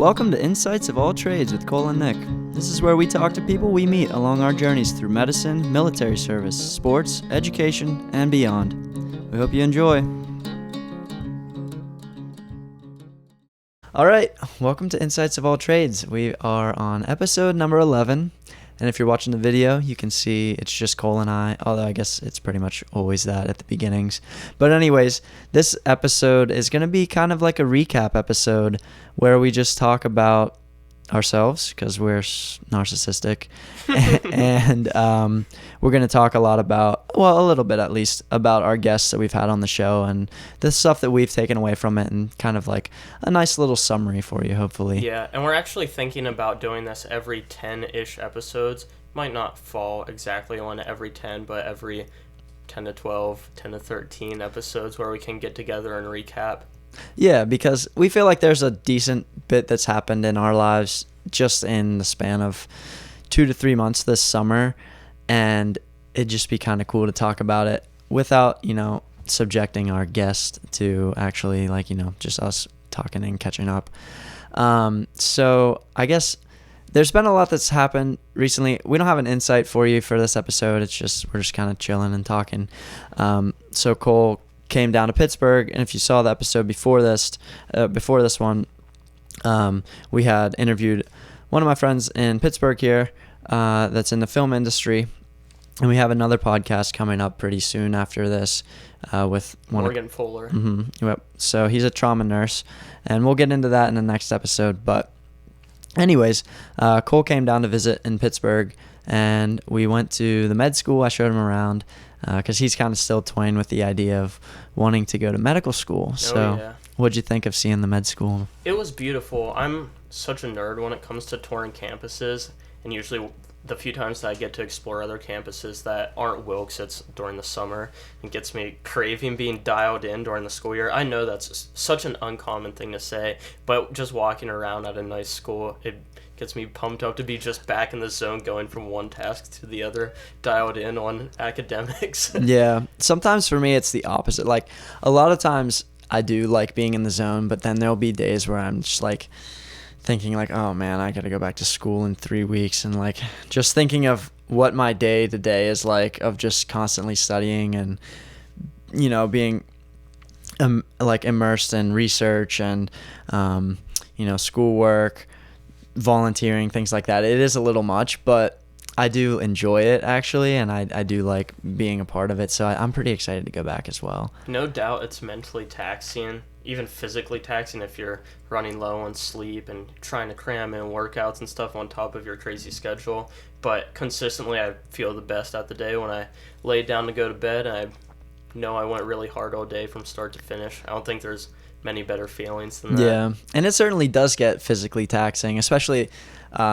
Welcome to Insights of All Trades with Cole and Nick. This is where we talk to people we meet along our journeys through medicine, military service, sports, education, and beyond. We hope you enjoy. All right, welcome to Insights of All Trades. We are on episode number 11. And if you're watching the video, you can see it's just Cole and I, although I guess it's pretty much always that at the beginnings. But anyways, this episode is going to be kind of like a recap episode where we just talk about ourselves because we're narcissistic. And we're going to talk a lot about, well, a little bit at least, about our guests that we've had on the show and the stuff that we've taken away from it and kind of like a nice little summary for you, hopefully. Yeah, and we're actually thinking about doing this every 10-ish episodes. Might not fall exactly on every 10, but every 10 to 12, 10 to 13 episodes where we can get together and recap. Yeah, because we feel like there's a decent bit that's happened in our lives just in the span of 2 to 3 months this summer, and it'd just be kind of cool to talk about it without, subjecting our guest to actually, just us talking and catching up. So I guess there's been a lot that's happened recently. We don't have an insight for you for this episode. It's just, we're just kind of chilling and talking. So Cole came down to Pittsburgh, and if you saw the episode before this one, we had interviewed one of my friends in Pittsburgh here that's in the film industry, and we have another podcast coming up pretty soon after this with Morgan Fuller. Mm-hmm, yep. So he's a trauma nurse, and we'll get into that in the next episode. But anyways, Cole came down to visit in Pittsburgh, and we went to the med school. I showed him around because he's kind of still toying with the idea of wanting to go to medical school. So yeah. What'd you think of seeing the med school? It was beautiful. I'm such a nerd when it comes to touring campuses, and usually the few times that I get to explore other campuses that aren't Wilkes, it's during the summer. It gets me craving being dialed in during the school year. I know that's such an uncommon thing to say, but just walking around at a nice school, it gets me pumped up to be just back in the zone, going from one task to the other, dialed in on academics. Yeah. Sometimes for me, it's the opposite. Like, a lot of times I do like being in the zone, but then there'll be days where I'm just like thinking like, oh man, I got to go back to school in 3 weeks. And like, just thinking of what my day to day is like, of just constantly studying and, being like immersed in research and, schoolwork, volunteering, things like that. It is a little much, but I do enjoy it actually, and I do like being a part of it, so I'm pretty excited to go back as well. No doubt it's mentally taxing, even physically taxing if you're running low on sleep and trying to cram in workouts and stuff on top of your crazy schedule, but consistently I feel the best at the day when I lay down to go to bed and I know I went really hard all day from start to finish. I don't think there's many better feelings than that. Yeah, and it certainly does get physically taxing, especially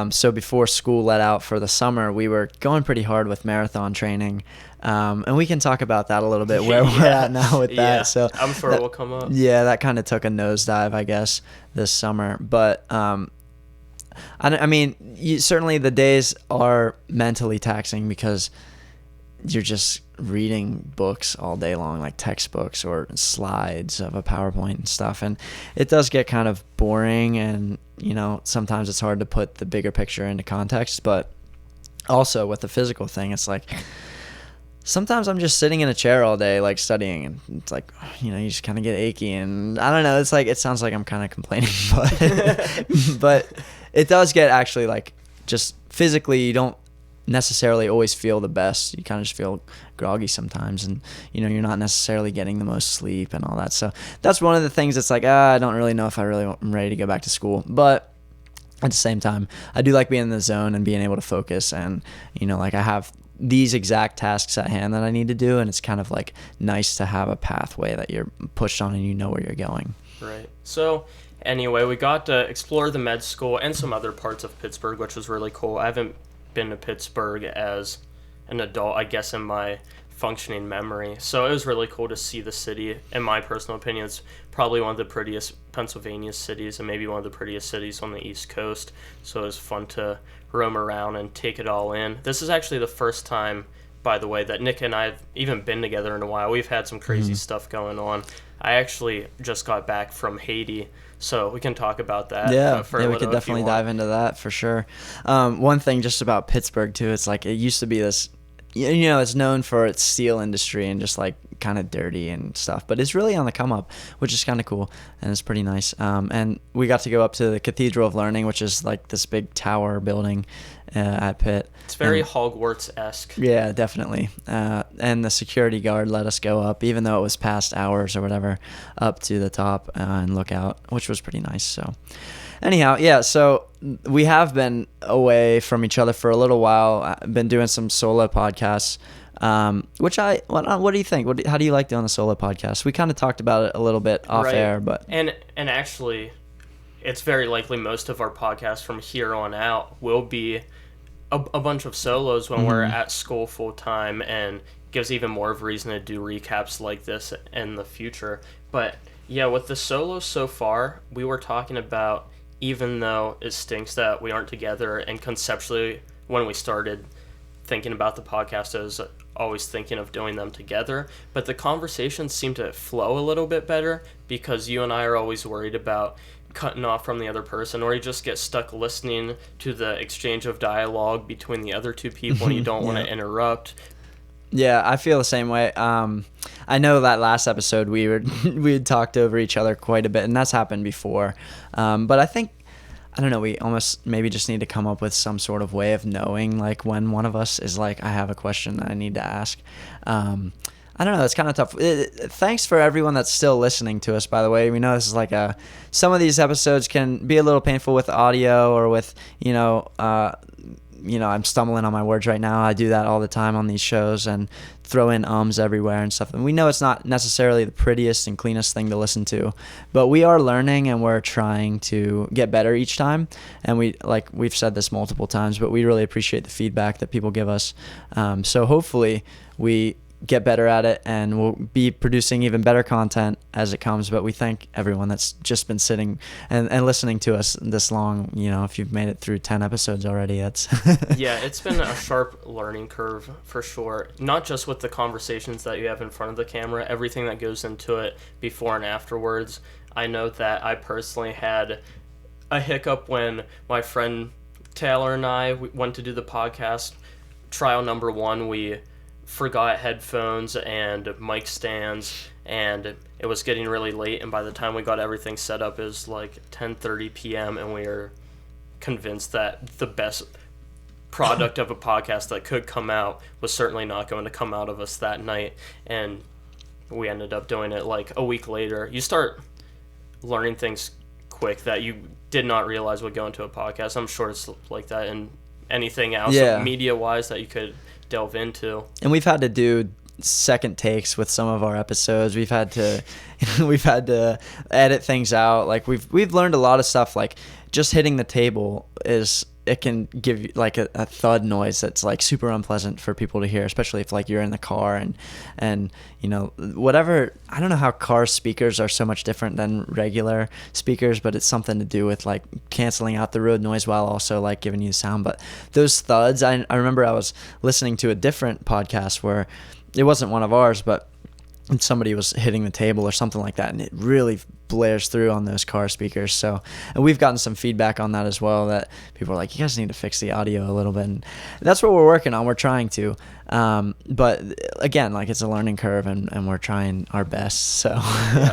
so before school let out for the summer, we were going pretty hard with marathon training, and we can talk about that a little bit, where we're at now with that. Yeah, so I'm sure it will come up. Yeah, that kind of took a nosedive, I guess, this summer. But I mean, certainly the days are mentally taxing because you're just reading books all day long, like textbooks or slides of a PowerPoint and stuff, and it does get kind of boring, and sometimes it's hard to put the bigger picture into context. But also with the physical thing, it's like sometimes I'm just sitting in a chair all day like studying, and it's like you just kind of get achy, and I don't know, it's like, it sounds like I'm kind of complaining, but it does get actually like just physically, you don't necessarily always feel the best. You kind of just feel groggy sometimes, and you're not necessarily getting the most sleep and all that. So that's one of the things that's like, I don't really know if I really am ready to go back to school. But at the same time, I do like being in the zone and being able to focus, and like I have these exact tasks at hand that I need to do, and it's kind of like nice to have a pathway that you're pushed on and you know where you're going. Right. So anyway, we got to explore the med school and some other parts of Pittsburgh, which was really cool. I haven't been to Pittsburgh as an adult, I guess, in my functioning memory. So it was really cool to see the city. In my personal opinion, it's probably one of the prettiest Pennsylvania cities and maybe one of the prettiest cities on the East Coast. So it was fun to roam around and take it all in. This is actually the first time by the way, that Nick and I have even been together in a while. We've had some crazy stuff going on. I actually just got back from Haiti, so we can talk about that. We could definitely dive into that for sure. One thing just about Pittsburgh too, it's like it used to be this, it's known for its steel industry and just like kind of dirty and stuff, but it's really on the come up, which is kind of cool and it's pretty nice. And we got to go up to the Cathedral of Learning, which is like this big tower building at Pitt. It's very Hogwarts-esque. Yeah, definitely. And the security guard let us go up, even though it was past hours or whatever, up to the top and look out, which was pretty nice. So anyhow, yeah, so we have been away from each other for a little while. I've been doing some solo podcasts, which what do you think? How do you like doing a solo podcast? We kind of talked about it a little bit off air, but and actually, it's very likely most of our podcasts from here on out will be a bunch of solos when we're at school full time, and gives even more of a reason to do recaps like this in the future. But yeah, with the solos so far, we were talking about, even though it stinks that we aren't together, and conceptually when we started thinking about the podcast, I was always thinking of doing them together, but the conversations seem to flow a little bit better because you and I are always worried about cutting off from the other person, or you just get stuck listening to the exchange of dialogue between the other two people and you don't want to interrupt. Yeah, I feel the same way. I know that last episode we had talked over each other quite a bit, and that's happened before. But I don't know, we almost maybe just need to come up with some sort of way of knowing, like, when one of us is like, I have a question that I need to ask. I don't know, it's kind of tough. Thanks for everyone that's still listening to us, by the way. We know this is like some of these episodes can be a little painful with audio or with, I'm stumbling on my words right now. I do that all the time on these shows and throw in ums everywhere and stuff. And we know it's not necessarily the prettiest and cleanest thing to listen to, but we are learning and we're trying to get better each time. And we've said this multiple times, but we really appreciate the feedback that people give us. So hopefully we get better at it and we'll be producing even better content as it comes. But we thank everyone that's just been sitting and listening to us this long. If you've made it through 10 episodes already, that's yeah, it's been a sharp learning curve for sure, not just with the conversations that you have in front of the camera, everything that goes into it before and afterwards. I know that I personally had a hiccup when my friend Taylor and I went to do the podcast. Trial number 1, we forgot headphones and mic stands, and it was getting really late, and by the time we got everything set up, it was like 10:30 p.m. and we were convinced that the best product of a podcast that could come out was certainly not going to come out of us that night, and we ended up doing it like a week later. You start learning things quick that you did not realize would go into a podcast. I'm sure it's like that in anything else media-wise that you could delve into. And we've had to do second takes with some of our episodes. We've had to edit things out. Like we've learned a lot of stuff. Like just hitting the table it can give you like a thud noise that's like super unpleasant for people to hear, especially if like you're in the car and whatever. I don't know how car speakers are so much different than regular speakers, but it's something to do with like canceling out the road noise while also like giving you sound. But those thuds, I remember I was listening to a different podcast where it wasn't one of ours, but somebody was hitting the table or something like that, and it really blares through on those car speakers. So, and we've gotten some feedback on that as well, that people are like, you guys need to fix the audio a little bit, and that's what we're working on. We're trying to, but again, like it's a learning curve, and we're trying our best. So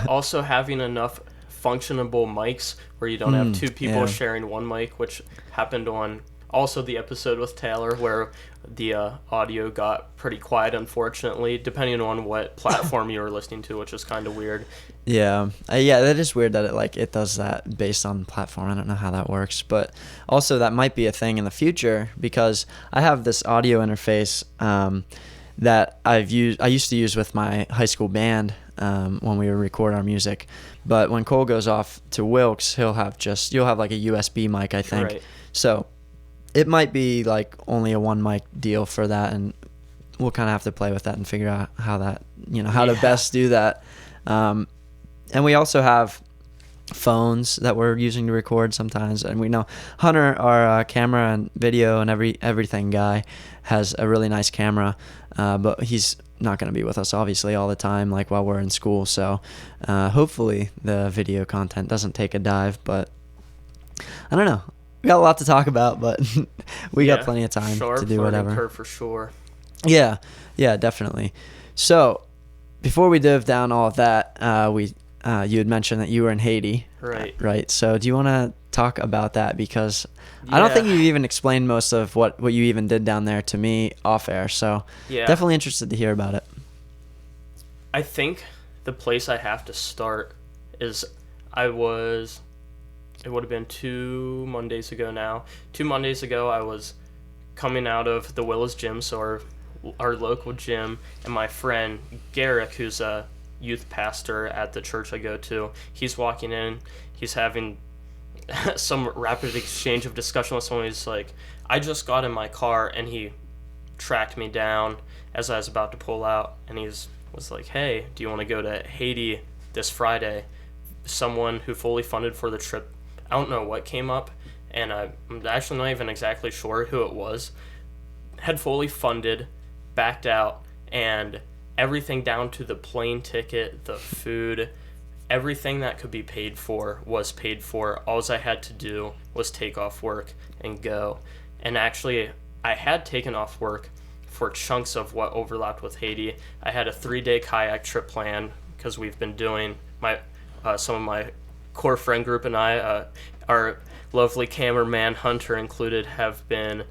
also having enough functionable mics where you don't have two people sharing one mic, which happened on also the episode with Taylor, where the audio got pretty quiet, unfortunately, depending on what platform you were listening to, which is kind of weird. Yeah, that is weird that it does that based on platform. I don't know how that works, but also that might be a thing in the future, because I have this audio interface that I used to use with my high school band when we would record our music. But when Cole goes off to Wilkes, you'll have like a USB mic, I think. Right. So it might be like only a one mic deal for that, and we'll kind of have to play with that and figure out how that, how to best do that. And we also have phones that we're using to record sometimes. And we know Hunter, our camera and video and everything guy, has a really nice camera, but he's not going to be with us obviously all the time, like while we're in school. So hopefully the video content doesn't take a dive, but I don't know. We got a lot to talk about, but we got plenty of time to do whatever. Curve for sure. Yeah, definitely. So before we dive down all of that, you had mentioned that you were in Haiti. Right. So do you want to talk about that? Because I don't think you even explained most of what you even did down there to me off air. So definitely interested to hear about it. I think the place I have to start is it would have been 2 Mondays ago now. 2 Mondays ago, I was coming out of the Willis gym, so our local gym, and my friend Garrick, who's a youth pastor at the church I go to, he's walking in, he's having some rapid exchange of discussion with someone. He's like, I just got in my car, and he tracked me down as I was about to pull out, and he was like, hey, do you want to go to Haiti this Friday? Someone who fully funded for the trip, I don't know what came up, and I'm actually not even exactly sure who it was, had fully funded, backed out, and everything down to the plane ticket, the food, everything that could be paid for was paid for. All I had to do was take off work and go. And actually, I had taken off work for chunks of what overlapped with Haiti. I had a 3-day kayak trip planned because we've been doing some of my core friend group and I, our lovely cameraman Hunter included, have been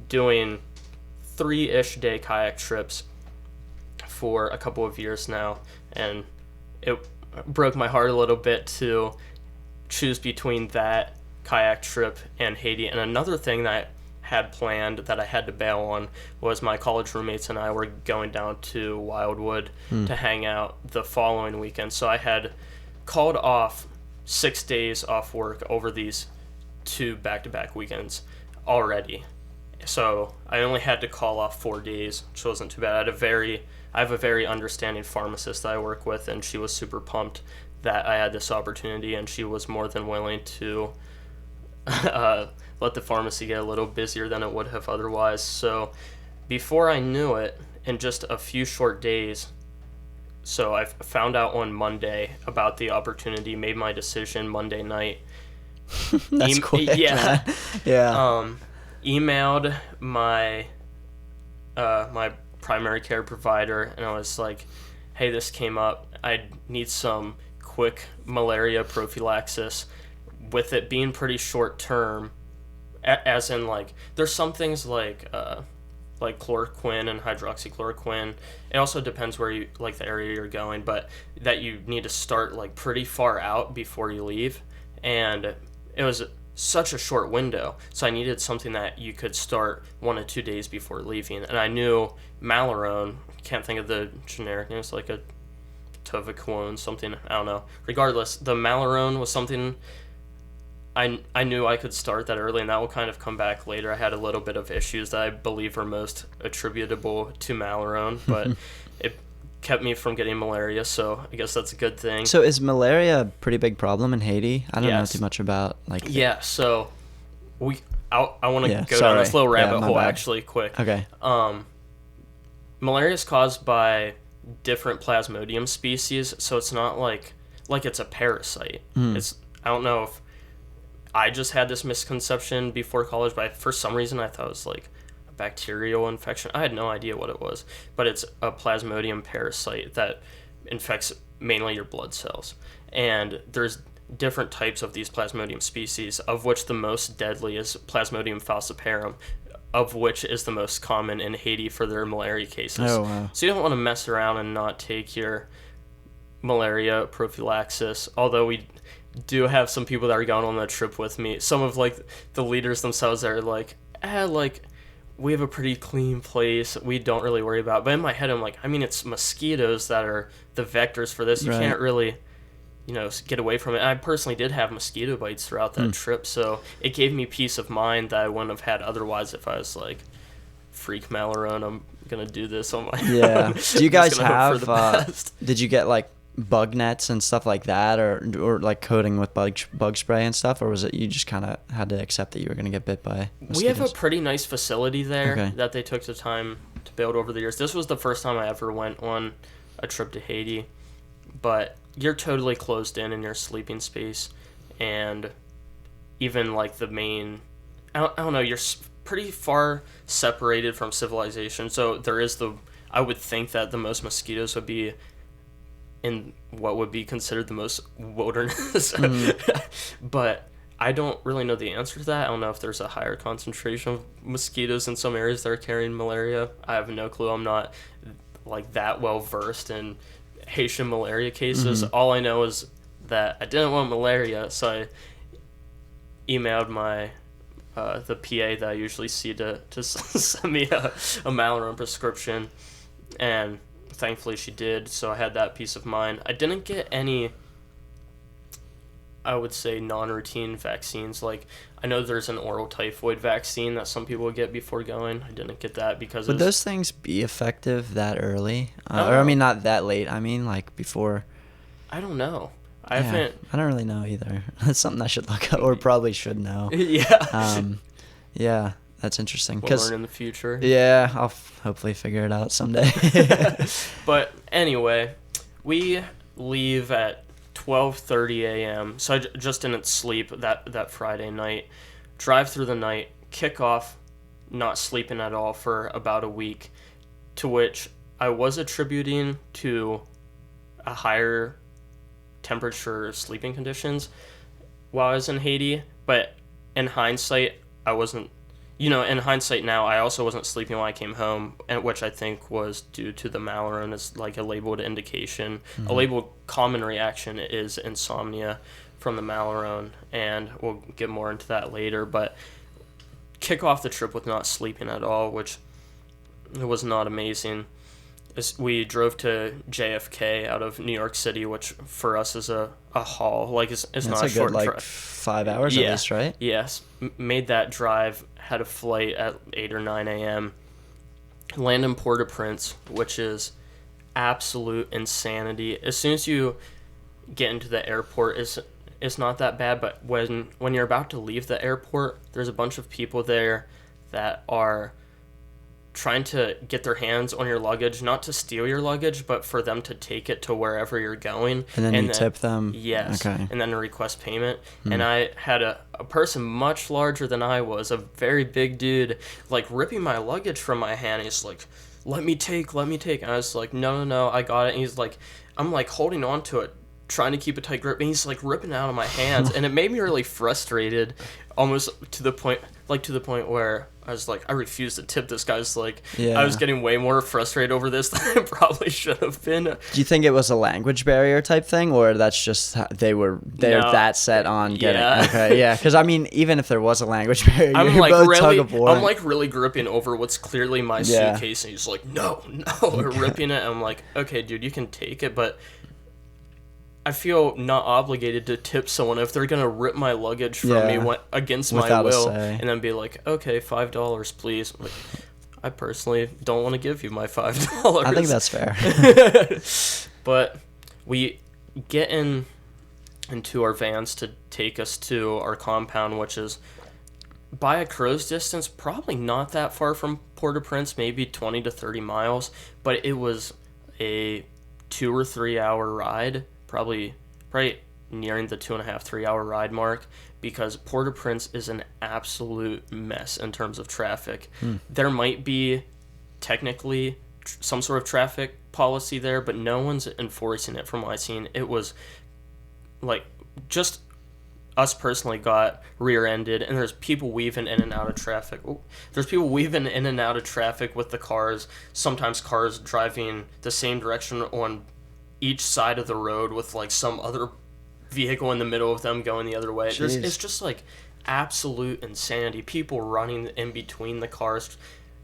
doing 3-ish day kayak trips for a couple of years now, and it broke my heart a little bit to choose between that kayak trip and Haiti. And another thing that I had planned that I had to bail on was my college roommates and I were going down to Wildwood to hang out the following weekend. So I had called off 6 days off work over these 2 back-to-back weekends already. So I only had to call off 4 days, which wasn't too bad. I have a very understanding pharmacist that I work with, and she was super pumped that I had this opportunity, and she was more than willing to let the pharmacy get a little busier than it would have otherwise. So before I knew it, in just a few short days, so I found out on Monday about the opportunity, made my decision Monday night. That's quick. Yeah. Yeah. Emailed my my primary care provider, and I was like, hey, this came up. I need some quick malaria prophylaxis. With it being pretty short term, as in, like, there's some things like chloroquine and hydroxychloroquine. It also depends where you, like, the area you're going, but that you need to start, like, pretty far out before you leave. And it was such a short window, so I needed something that you could start 1 to 2 days before leaving. And I knew Malarone, can't think of the generic name, it's like a Tovaquone, something, I don't know. Regardless, the Malarone was something I knew I could start that early, and that will kind of come back later. I had a little bit of issues that I believe are most attributable to Malarone, but it kept me from getting malaria, so I guess that's a good thing. So is malaria a pretty big problem in Haiti? I don't know too much about, like... Yeah, so I want to go down this little rabbit hole actually quick. Okay. Malaria is caused by different Plasmodium species, so it's not like it's a parasite. I don't know if I just had this misconception before college, but for some reason I thought it was like a bacterial infection. I had no idea what it was, but it's a Plasmodium parasite that infects mainly your blood cells. And there's different types of these Plasmodium species, of which the most deadly is Plasmodium falciparum, of which is the most common in Haiti for their malaria cases. Oh, wow. So you don't want to mess around and not take your malaria prophylaxis, although we do have some people that are going on that trip with me. Some of, like, the leaders themselves are like, we have a pretty clean place, we don't really worry about it. But in my head, I'm like, I mean, it's mosquitoes that are the vectors for this. You can't really, get away from it. And I personally did have mosquito bites throughout that trip, so it gave me peace of mind that I wouldn't have had otherwise if I was like, freak Malarone, I'm gonna do this on my own. Do you guys have, did you get, like, bug nets and stuff like that, or like coating with bug spray and stuff, or was it you just kind of had to accept that you were going to get bit by mosquitoes? We have a pretty nice facility there that they took the time to build over the years. This was the first time I ever went on a trip to Haiti, but you're totally closed in your sleeping space, and even like the main, I don't know, you're pretty far separated from civilization, so there is I would think that the most mosquitoes would be in what would be considered the most wilderness. But I don't really know the answer to that. I don't know if there's a higher concentration of mosquitoes in some areas that are carrying malaria. I have no clue. I'm not like that well versed in Haitian malaria cases. All I know is that I didn't want malaria, so I emailed my the PA that I usually see to send me a Malarone prescription, and thankfully she did, so I had that peace of mind. I didn't get any, I would say, non-routine vaccines. Like, I know there's an oral typhoid vaccine that some people would get before going. I didn't get that because would those things be effective that early? Or, I mean, not that late. I mean, like, before... I don't know. I don't really know either. That's something I should look up, or probably should know. Yeah, that's interesting. We'll learn in the future. Yeah, I'll hopefully figure it out someday. But anyway, we leave at 12:30 a.m. So I just didn't sleep that Friday night. Drive through the night, kick off, not sleeping at all for about a week, to which I was attributing to a higher temperature sleeping conditions while I was in Haiti. But in hindsight, I wasn't, in hindsight now, I also wasn't sleeping when I came home, and which I think was due to the Malarone as like a labeled indication. A labeled common reaction is insomnia from the Malarone, and we'll get more into that later. But kick off the trip with not sleeping at all, which was not amazing. We drove to JFK out of New York City, which for us is a haul. Like, it's not a short drive. 5 hours at least, right? Yes. Made that drive, had a flight at 8 or 9 a.m. Land in Port-au-Prince, which is absolute insanity. As soon as you get into the airport, it's not that bad, but when you're about to leave the airport, there's a bunch of people there that are trying to get their hands on your luggage, not to steal your luggage, but for them to take it to wherever you're going. And then you tip them? Yes. Okay. And then request payment. And I had a person much larger than I was, a very big dude, like ripping my luggage from my hand. He's like, let me take. And I was like, no, I got it. And he's like, I'm like holding on to it, trying to keep a tight grip, and he's like ripping it out of my hands. And it made me really frustrated, almost to the point where I was like, I refuse to tip this guy's. Like, I was getting way more frustrated over this than I probably should have been. Do you think it was a language barrier type thing, or that's just they're that set on getting? Okay, yeah, because I mean, even if there was a language barrier, you're like both tug of war. I'm like really gripping over what's clearly my suitcase, and he's like, no, ripping it. And I'm like, okay, dude, you can take it, but I feel not obligated to tip someone if they're gonna rip my luggage from me against my will, and then be like, okay, $5, please. Like, I personally don't want to give you my $5. I think that's fair. But we get into our vans to take us to our compound, which is by a crow's distance, probably not that far from Port-au-Prince, maybe 20 to 30 miles, but it was a 2 or 3 hour ride. Probably nearing the 2.5, 3 hour ride mark, because Port-au-Prince is an absolute mess in terms of traffic. There might be technically some sort of traffic policy there, but no one's enforcing it from what I've seen. It was like just us personally got rear-ended, and there's people weaving in and out of traffic. There's people weaving in and out of traffic with the cars, sometimes cars driving the same direction on each side of the road with like some other vehicle in the middle of them going the other way. It's just like absolute insanity. People running in between the cars,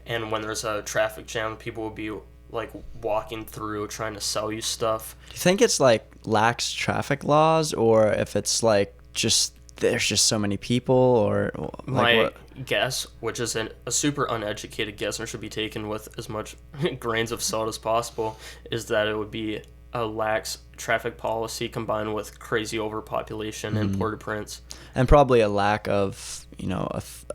and when there's a traffic jam, people will be like walking through trying to sell you stuff. Do you think it's like lax traffic laws, or if it's like just there's just so many people, or like my guess, which is a super uneducated guess and should be taken with as much grains of salt as possible, is that it would be a lax traffic policy combined with crazy overpopulation in Port-au-Prince. And probably a lack of,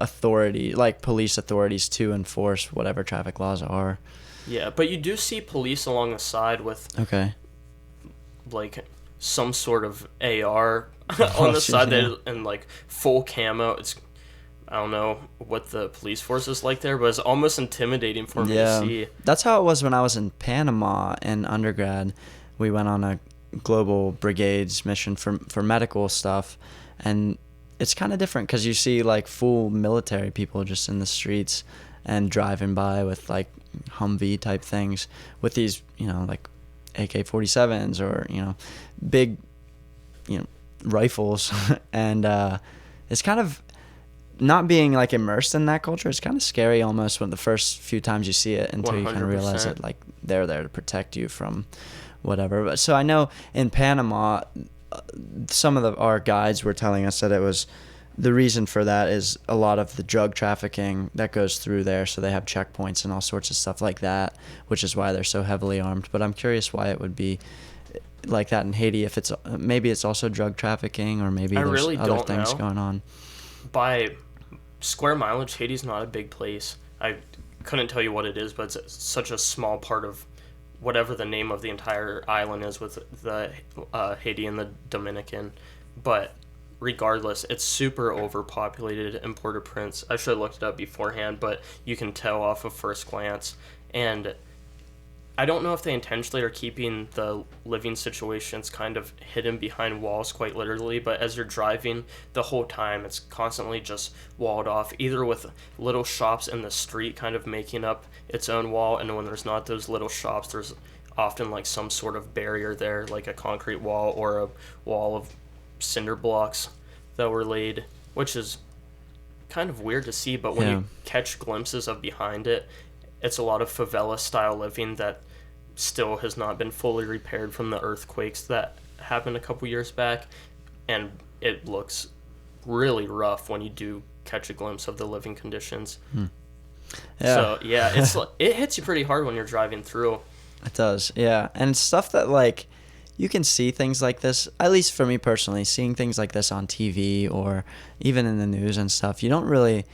authority, like police authorities to enforce whatever traffic laws are. Yeah, but you do see police along the side with like some sort of AR on the side and like full camo. I don't know what the police force is like there, but it's almost intimidating for me to see. That's how it was when I was in Panama in undergrad. We went on a global brigades mission for medical stuff, and it's kind of different because you see like full military people just in the streets and driving by with like Humvee type things with these, like AK-47s or, big, rifles. And it's kind of not being like immersed in that culture. It's kind of scary almost when the first few times you see it until 100%. You kind of realize that like they're there to protect you from whatever. But so I know in Panama, some of our guides were telling us that it was the reason for that is a lot of the drug trafficking that goes through there. So they have checkpoints and all sorts of stuff like that, which is why they're so heavily armed. But I'm curious why it would be like that in Haiti. If it's maybe it's also drug trafficking, or maybe there's really other things going on. By square mileage, Haiti's not a big place. I couldn't tell you what it is, but it's such a small part of whatever the name of the entire island is with the Haiti and the Dominican. But regardless, it's super overpopulated in Port-au-Prince. I should have looked it up beforehand, but you can tell off of first glance. And I don't know if they intentionally are keeping the living situations kind of hidden behind walls, quite literally, but as you're driving the whole time, it's constantly just walled off, either with little shops in the street kind of making up its own wall, and when there's not those little shops, there's often like some sort of barrier there, like a concrete wall or a wall of cinder blocks that were laid, which is kind of weird to see, but when you catch glimpses of behind it, it's a lot of favela style living that still has not been fully repaired from the earthquakes that happened a couple years back, and it looks really rough when you do catch a glimpse of the living conditions. So it hits you pretty hard when you're driving through. It does, yeah. And it's stuff that like you can see things like this, at least for me personally, seeing things like this on TV or even in the news and stuff, you don't really,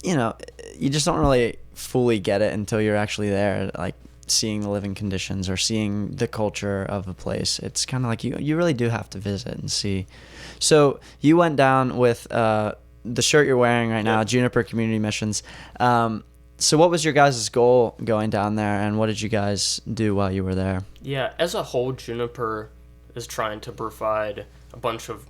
you just don't really fully get it until you're actually there, like seeing the living conditions or seeing the culture of a place. It's kind of like you really do have to visit and see. So you went down with the shirt you're wearing right now, Juniper Community Missions. So what was your guys' goal going down there, and what did you guys do while you were there? Yeah, as a whole, Juniper is trying to provide a bunch of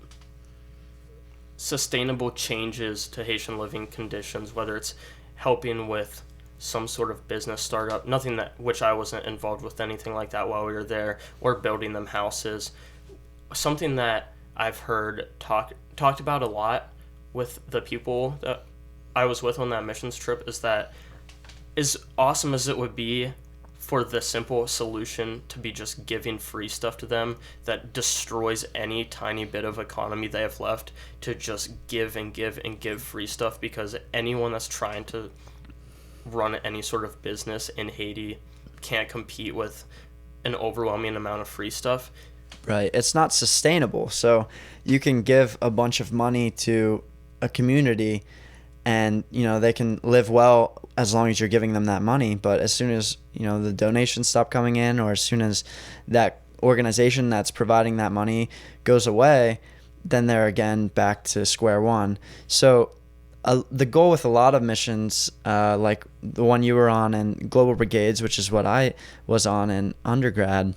sustainable changes to Haitian living conditions, whether it's helping with some sort of business startup, which I wasn't involved with anything like that while we were there, or building them houses. Something that I've heard talked about a lot with the people that I was with on that missions trip is that, as awesome as it would be for the simple solution to be just giving free stuff to them that destroys any tiny bit of economy they have left, to just give and give and give free stuff, because anyone that's trying to run any sort of business in Haiti can't compete with an overwhelming amount of free stuff. Right. It's not sustainable. So you can give a bunch of money to a community and, they can live well as long as you're giving them that money. But as soon as, the donations stop coming in, or as soon as that organization that's providing that money goes away, then they're again back to square one. So the goal with a lot of missions, like the one you were on in Global Brigades, which is what I was on in undergrad,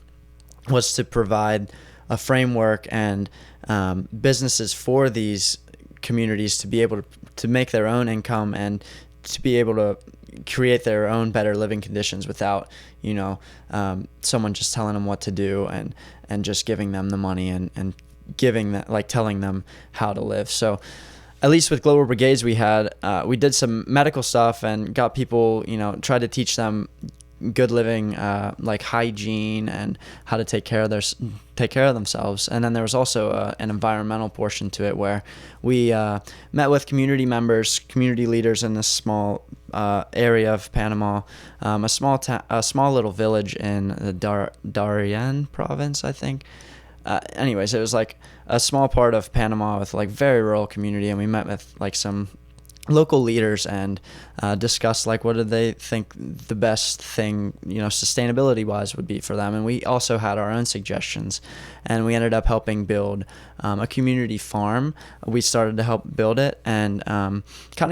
was to provide a framework and businesses for these communities to be able to make their own income and to be able to create their own better living conditions without, someone just telling them what to do and just giving them the money and giving that, like telling them how to live. So at least with Global Brigades, we did some medical stuff and got people, tried to teach them good living, like hygiene and how to take care of themselves. And then there was also an environmental portion to it where we met with community members, community leaders in this small area of Panama, a small little village in the Darien province, I think. Anyways, it was like a small part of Panama with like very rural community, and we met with like some local leaders and discussed like what did they think the best thing, sustainability wise would be for them. And we also had our own suggestions, and we ended up helping build a community farm. We started to help build it and kind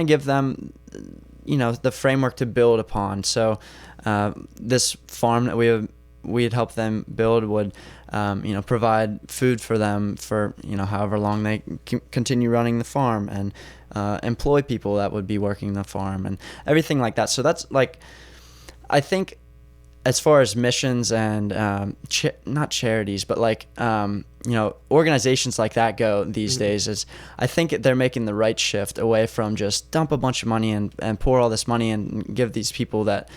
of give them the framework to build upon. So this farm that we had helped them build would provide food for them for however long they continue running the farm, and employ people that would be working the farm and everything like that. So that's like, I think as far as missions and not charities, but like organizations like that go these days, is I think they're making the right shift away from just dump a bunch of money and pour all this money and give these people that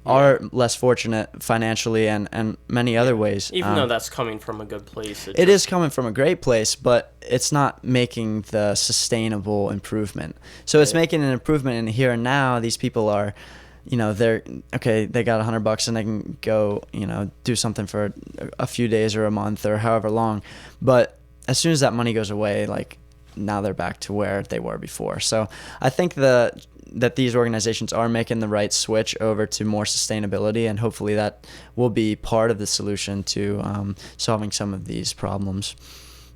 are less fortunate financially and many other ways. Even though that's coming from a good place. It is coming from a great place, but it's not making the sustainable improvement. So it's making an improvement in the here and now. These people are, they're, okay, they got $100 and they can go, do something for a few days or a month or however long. But as soon as that money goes away, like now they're back to where they were before. So I think that these organizations are making the right switch over to more sustainability, and hopefully that will be part of the solution to solving some of these problems.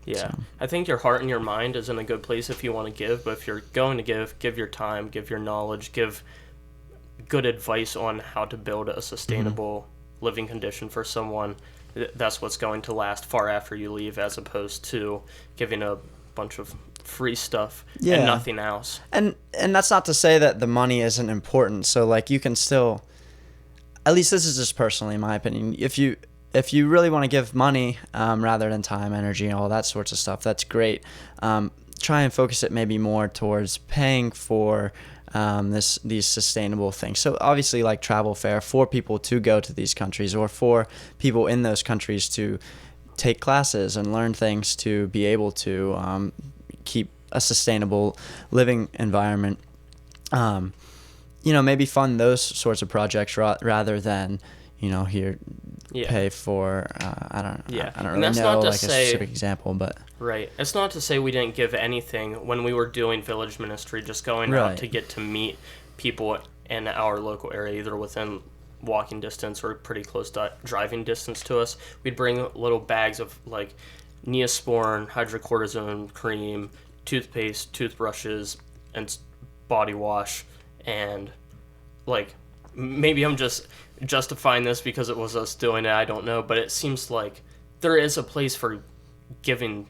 Yeah, so. I think your heart and your mind is in a good place if you want to give, but if you're going to give your time, give your knowledge, give good advice on how to build a sustainable living condition for someone, that's what's going to last far after you leave, as opposed to giving a bunch of free stuff and nothing else. And that's not to say that the money isn't important. So like you can still, at least this is just personally in my opinion, if you really want to give money rather than time, energy, and all that sorts of stuff, that's great. Try and focus it maybe more towards paying for these sustainable things. So obviously like travel fare for people to go to these countries, or for people in those countries to take classes and learn things to be able to keep a sustainable living environment. Maybe fund those sorts of projects rather than pay for I don't really know like a specific example, but right. It's not to say we didn't give anything when we were doing village ministry, just going out to get to meet people in our local area, either within walking distance or pretty close driving distance to us. We'd bring little bags of like Neosporin, hydrocortisone cream, toothpaste, toothbrushes, and body wash. And like, maybe I'm just justifying this because it was us doing it, I don't know, but it seems like there is a place for giving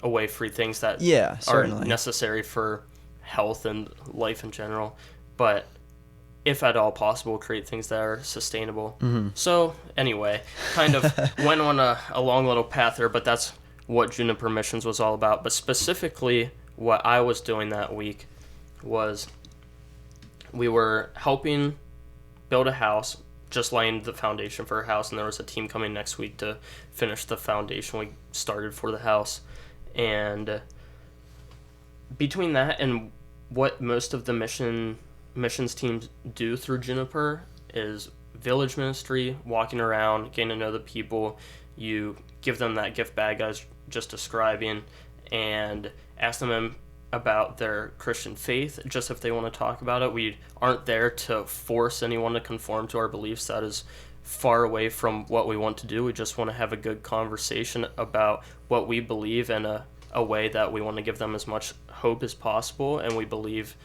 away free things that are necessary for health and life in general, but if at all possible, create things that are sustainable. So anyway, kind of went on a long little path there, but that's what Juniper Missions was all about. But specifically what I was doing that week was we were helping build a house, just laying the foundation for a house, and there was a team coming next week to finish the foundation we started for the house. And between that and what most of the missions teams do through Juniper is village ministry, walking around, getting to know the people. You give them that gift bag I was just describing, and ask them about their Christian faith, just if they want to talk about it. We aren't there to force anyone to conform to our beliefs. That is far away from what we want to do. We just want to have a good conversation about what we believe in a way that we want to give them as much hope as possible. And we believe,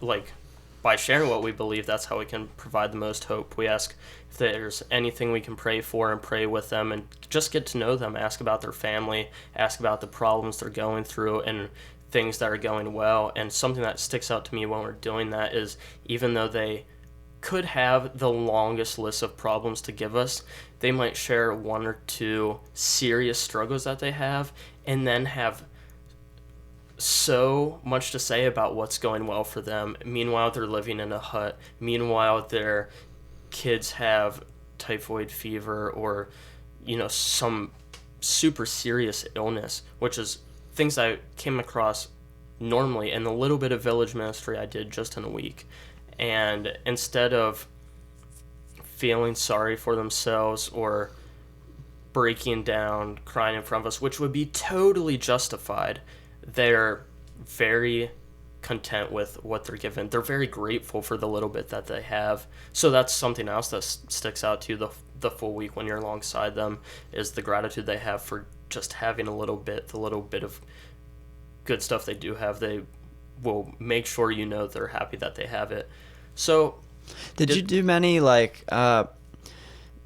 like, by sharing what we believe, that's how we can provide the most hope. We ask if there's anything we can pray for and pray with them and just get to know them, ask about their family, ask about the problems they're going through and things that are going well. And something that sticks out to me when we're doing that is, even though they could have the longest list of problems to give us, they might share one or two serious struggles that they have, and then have so much to say about what's going well for them. Meanwhile, they're living in a hut. Meanwhile, their kids have typhoid fever or, some super serious illness, which is things I came across normally in the little bit of village ministry I did just in a week. And instead of feeling sorry for themselves or breaking down, crying in front of us, which would be totally justified, they're very content with what they're given. They're very grateful for the little bit that they have. So that's something else that sticks out to you the full week when you're alongside them, is the gratitude they have for just having the little bit of good stuff they do have. They will make sure you know they're happy that they have it. So did you do many like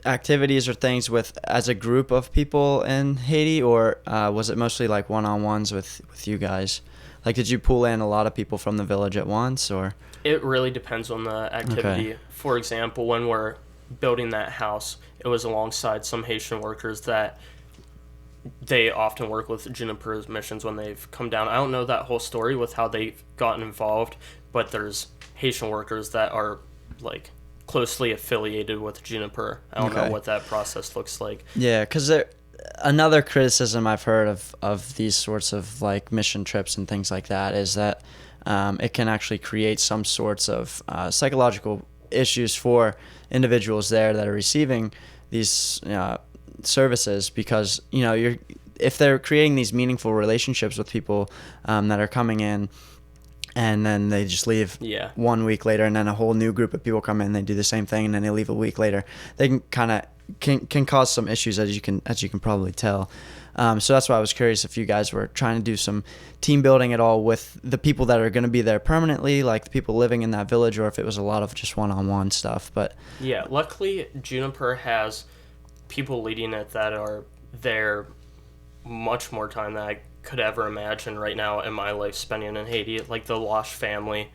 activities or things with as a group of people in Haiti, or was it mostly like one-on-ones with you guys? Like, did you pull in a lot of people from the village at once, or? It really depends on the activity. Okay. For example, when we're building that house, it was alongside some Haitian workers that they often work with Juniper's missions when they've come down. I don't know that whole story with how they've gotten involved, but there's Haitian workers that are like closely affiliated with Juniper. I don't know what that process looks like. Yeah, because another criticism I've heard of these sorts of like mission trips and things like that is that it can actually create some sorts of psychological issues for individuals there that are receiving these services, because if they're creating these meaningful relationships with people that are coming in, and then they just leave 1 week later, and then a whole new group of people come in, they do the same thing, and then they leave a week later, they can kind of can cause some issues, as you can probably tell. So that's why I was curious if you guys were trying to do some team building at all with the people that are going to be there permanently, like the people living in that village, or if it was a lot of just one-on-one stuff. But yeah, luckily Juniper has people leading it that are there much more time than I could ever imagine right now in my life spending in Haiti. Like the Losh family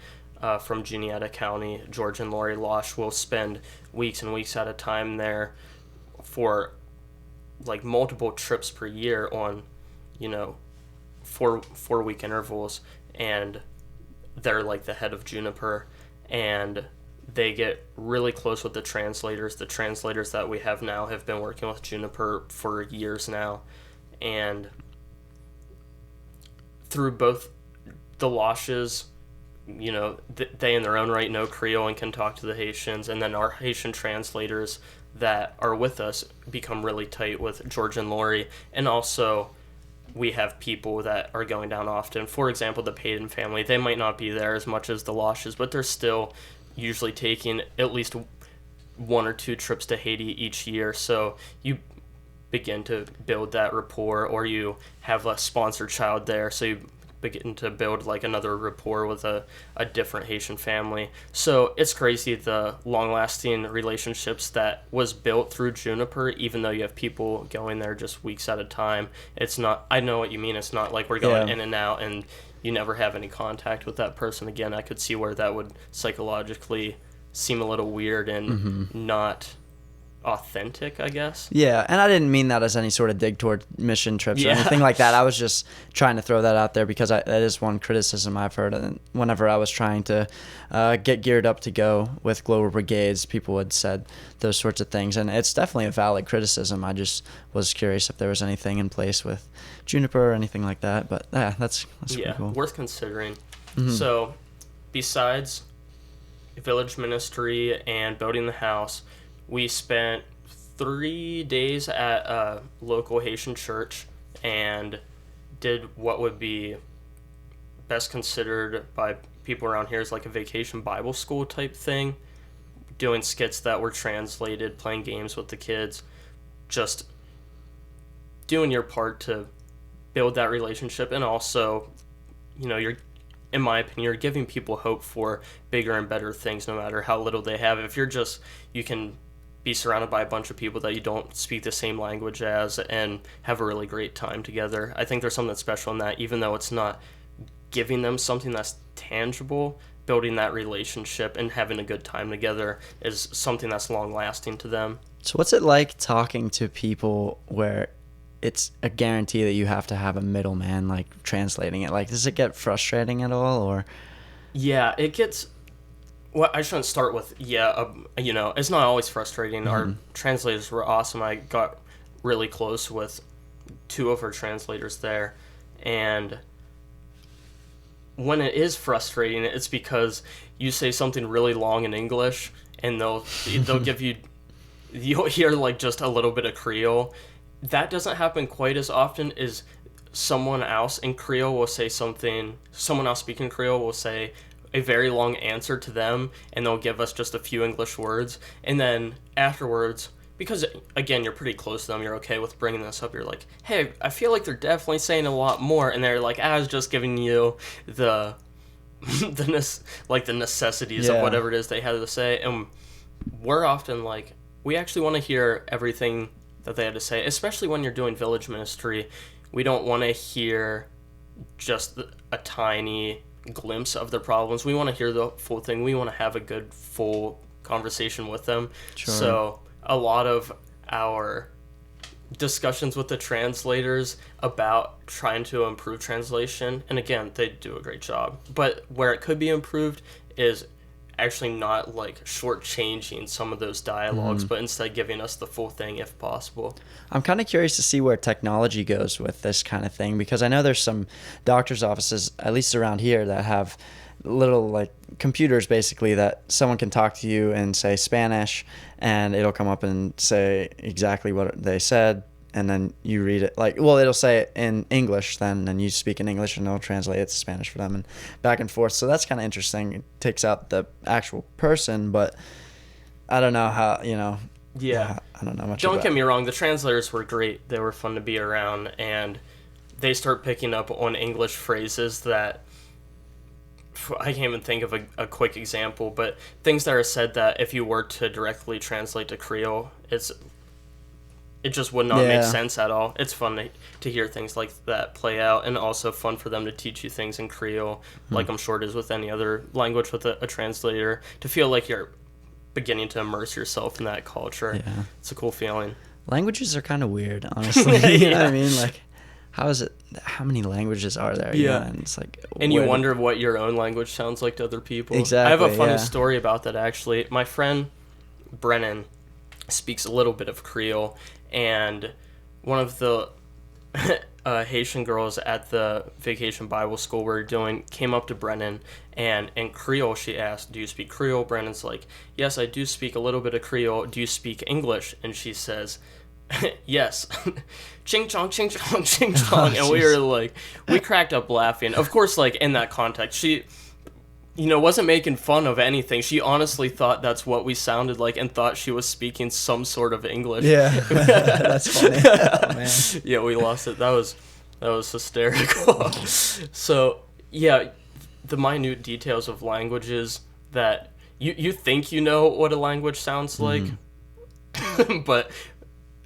from Juniata County, George and Lori Losh, will spend weeks and weeks at a time there for like multiple trips per year on 4-week intervals, and they're like the head of Juniper, and they get really close with the translators. The translators that we have now have been working with Juniper for years now, and through both the Loshes, they in their own right know Creole and can talk to the Haitians, and then our Haitian translators that are with us become really tight with George and Lori. And also we have people that are going down often. For example, the Payton family, they might not be there as much as the Loshes, but they're still usually taking at least 1 or 2 trips to Haiti each year. So you begin to build that rapport, or you have a sponsored child there, so you begin to build like another rapport with a different Haitian family. So it's crazy the long-lasting relationships that was built through Juniper, even though you have people going there just weeks at a time. It's not, I know what you mean, it's not like we're going in and out and you never have any contact with that person again. I could see where that would psychologically seem a little weird and not authentic, I guess. Yeah, and I didn't mean that as any sort of dig toward mission trips or anything like that. I was just trying to throw that out there because that is one criticism I've heard. And whenever I was trying to get geared up to go with Global Brigades, people had said those sorts of things, and it's definitely a valid criticism. I just was curious if there was anything in place with Juniper or anything like that. But that's pretty cool. Worth considering. Mm-hmm. So, besides village ministry and building the house, we spent 3 days at a local Haitian church and did what would be best considered by people around here as like a vacation Bible school type thing, doing skits that were translated, playing games with the kids, just doing your part to build that relationship. And also, you're, in my opinion, you're giving people hope for bigger and better things no matter how little they have. If you can be surrounded by a bunch of people that you don't speak the same language as and have a really great time together. I think there's something that's special in that, even though it's not giving them something that's tangible, building that relationship and having a good time together is something that's long lasting to them. So what's it like talking to people where it's a guarantee that you have to have a middleman like translating it? Like, does it get frustrating at all, or? Yeah, it gets. Well, I shouldn't start with, it's not always frustrating. Mm-hmm. Our translators were awesome. I got really close with 2 of our translators there. And when it is frustrating, it's because you say something really long in English, and they'll give you, you'll hear like just a little bit of Creole. That doesn't happen quite as often as someone else in Creole will say something, someone else speaking Creole will say a very long answer to them, and they'll give us just a few English words, and then afterwards, because again, you're pretty close to them, you're okay with bringing this up, you're like, hey, I feel like they're definitely saying a lot more, and they're like, I was just giving you the the necessities of whatever it is they had to say. And we're often like, we actually want to hear everything that they had to say, especially when you're doing village ministry. We don't want to hear just a tiny glimpse of their problems. We want to hear the full thing. We want to have a good full conversation with them. Sure. So a lot of our discussions with the translators about trying to improve translation, and again, they do a great job, but where it could be improved is actually not like shortchanging some of those dialogues, but instead giving us the full thing if possible. I'm kind of curious to see where technology goes with this kind of thing, because I know there's some doctor's offices, at least around here, that have little like computers basically that someone can talk to you and say Spanish, and it'll come up and say exactly what they said, and then you read it like, well, it'll say it in English then, and you speak in English, and it'll translate it to Spanish for them, and back and forth. So that's kind of interesting. It takes out the actual person, but I don't know how, Yeah. I don't know much Don't about get me wrong, the translators were great. They were fun to be around, and they start picking up on English phrases that I can't even think of a quick example, but things that are said that if you were to directly translate to Creole, it just would not make sense at all. It's fun to hear things like that play out, and also fun for them to teach you things in Creole, like I'm sure it is with any other language with a translator, to feel like you're beginning to immerse yourself in that culture. Yeah. It's a cool feeling. Languages are kind of weird, honestly. You know what I mean? Like, how is it? How many languages are there? Yeah. And it's like, and you wonder what your own language sounds like to other people. Exactly. I have a funny story about that, actually. My friend Brennan speaks a little bit of Creole, and one of the Haitian girls at the vacation Bible school we were doing came up to Brennan, and in Creole she asked, do you speak Creole? Brennan's like, yes, I do speak a little bit of Creole. Do you speak English? And she says, yes. Ching chong, ching chong, ching chong. And we were like, we cracked up laughing. Of course, like in that context, she, wasn't making fun of anything. She honestly thought that's what we sounded like and thought she was speaking some sort of English. Yeah. That's funny. Oh, man. Yeah, we lost it. That was hysterical. So, yeah, the minute details of languages that you think you know what a language sounds like, but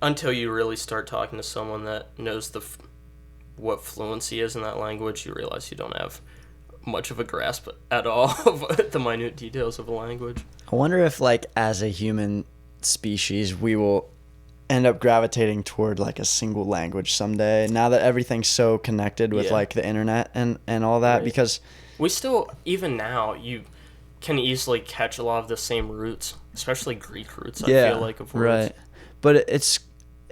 until you really start talking to someone that knows what fluency is in that language, you realize you don't have much of a grasp at all of the minute details of a language. I wonder if, like, as a human species, we will end up gravitating toward, like, a single language someday, now that everything's so connected with, like, the internet and all that, because we still, even now, you can easily catch a lot of the same roots, especially Greek roots, I feel like, of words. Right. But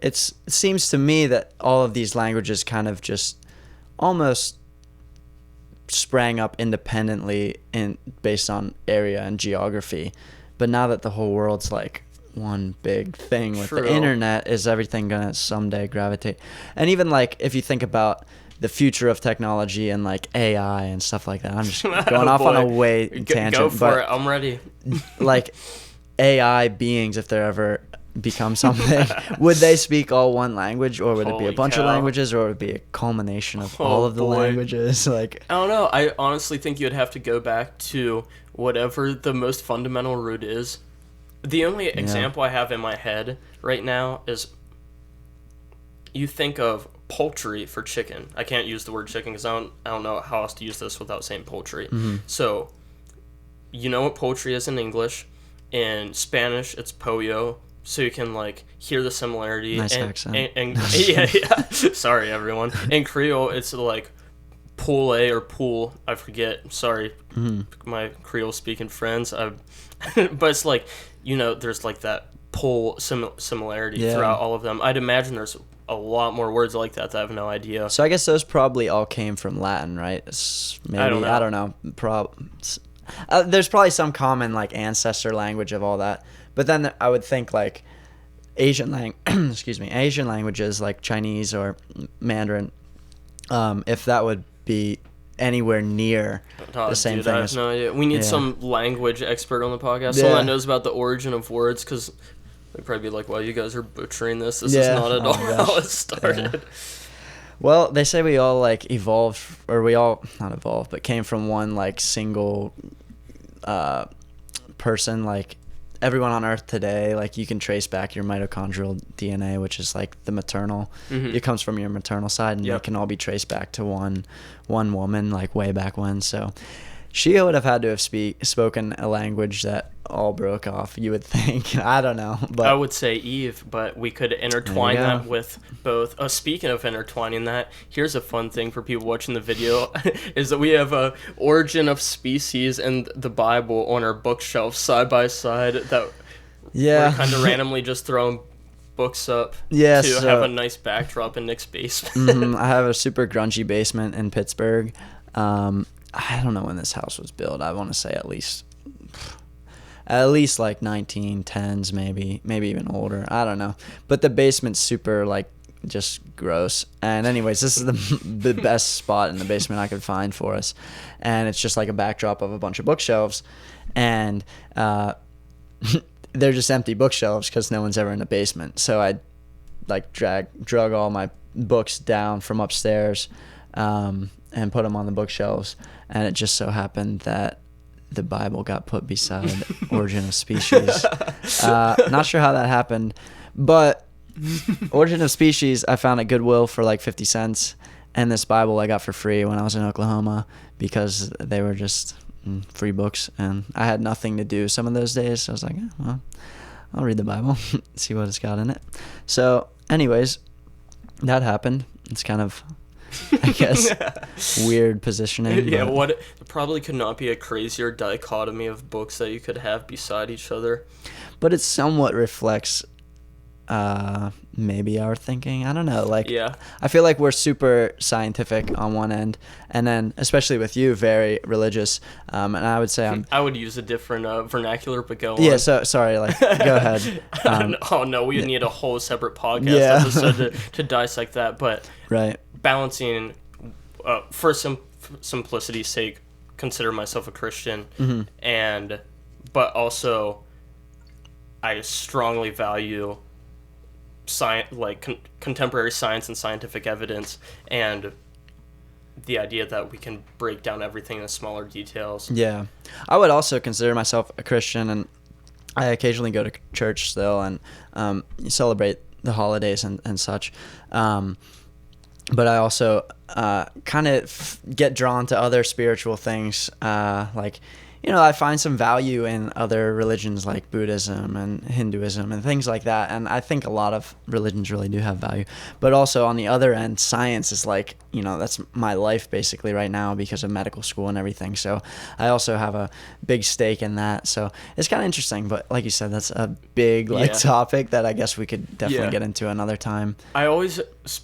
it seems to me that all of these languages kind of just almost sprang up independently based on area and geography. But now that the whole world's like one big thing with the internet, is everything gonna someday gravitate? And even like if you think about the future of technology and like AI and stuff like that, I'm just going off on a way tangent. Go for it. I'm ready. Like AI beings, if they're ever become something, would they speak all one language, or would it be a bunch of languages, or would it be a culmination of all of the languages? Like, I don't know. I honestly think you'd have to go back to whatever the most fundamental root is. The only example I have in my head right now is, you think of poultry for chicken. I can't use the word chicken because I don't know how else to use this without saying poultry. So, you know what poultry is in English. In Spanish, it's pollo. So you can like hear the similarity. Nice accent. And yeah. Sorry, everyone. In Creole, it's like poulet or pool. I forget. Sorry, my Creole speaking friends. But it's like, there's like that pool similarity throughout all of them. I'd imagine there's a lot more words like that I have no idea. So I guess those probably all came from Latin, right? Maybe, I don't know. There's probably some common like ancestor language of all that, but then I would think like Asian Asian languages like Chinese or Mandarin, if that would be anywhere near the same thing. I have no idea. We need some language expert on the podcast, someone that knows about the origin of words, because they'd probably be like, "Well, you guys are butchering this. This is not at all how it started." Yeah. Well, they say we all like evolved, or we all not evolved, but came from one like single person. Like everyone on Earth today, like you can trace back your mitochondrial DNA, which is like the maternal. Mm-hmm. It comes from your maternal side, and it can all be traced back to one woman, like way back when. So she would have had to have spoken a language that all broke off, you would think. I don't know. But I would say Eve, but we could intertwine that with both. Speaking of intertwining that, here's a fun thing for people watching the video, is that we have a Origin of Species and the Bible on our bookshelf side by side, that we're kind of randomly just throwing books up to have a nice backdrop in Nick's basement. I have a super grungy basement in Pittsburgh. I don't know when this house was built. I want to say at least like 1910s, maybe even older. I don't know. But the basement's super like just gross. And anyways, this is the best spot in the basement I could find for us. And it's just like a backdrop of a bunch of bookshelves. And they're just empty bookshelves because no one's ever in the basement. So I like drug all my books down from upstairs and put them on the bookshelves. And it just so happened that the Bible got put beside Origin of Species. Not sure how that happened, but Origin of Species I found at Goodwill for like 50 cents, and this Bible I got for free when I was in Oklahoma because they were just free books, and I had nothing to do some of those days, so I was like, well, I'll read the Bible, see what it's got in it. So anyways, that happened. It's kind of, I guess, weird positioning. Yeah, what probably could not be a crazier dichotomy of books that you could have beside each other. But it somewhat reflects maybe our thinking. I don't know. Like, I feel like we're super scientific on one end, and then especially with you, very religious. And I would say I would use a different vernacular, but go on. Yeah. So sorry. Like, go ahead. Oh no, we would need a whole separate podcast episode to dissect that. But balancing, for simplicity's sake, consider myself a Christian, but also I strongly value science, like contemporary science and scientific evidence, and the idea that we can break down everything in smaller details. Yeah, I would also consider myself a Christian, and I occasionally go to church still, and celebrate the holidays and such. But I also kind of get drawn to other spiritual things, like, you know, I find some value in other religions like Buddhism and Hinduism and things like that. And I think a lot of religions really do have value. But also on the other end, science is like, you know, that's my life basically right now because of medical school and everything. So I also have a big stake in that. So it's kind of interesting. But like you said, that's a big topic that I guess we could definitely get into another time. I always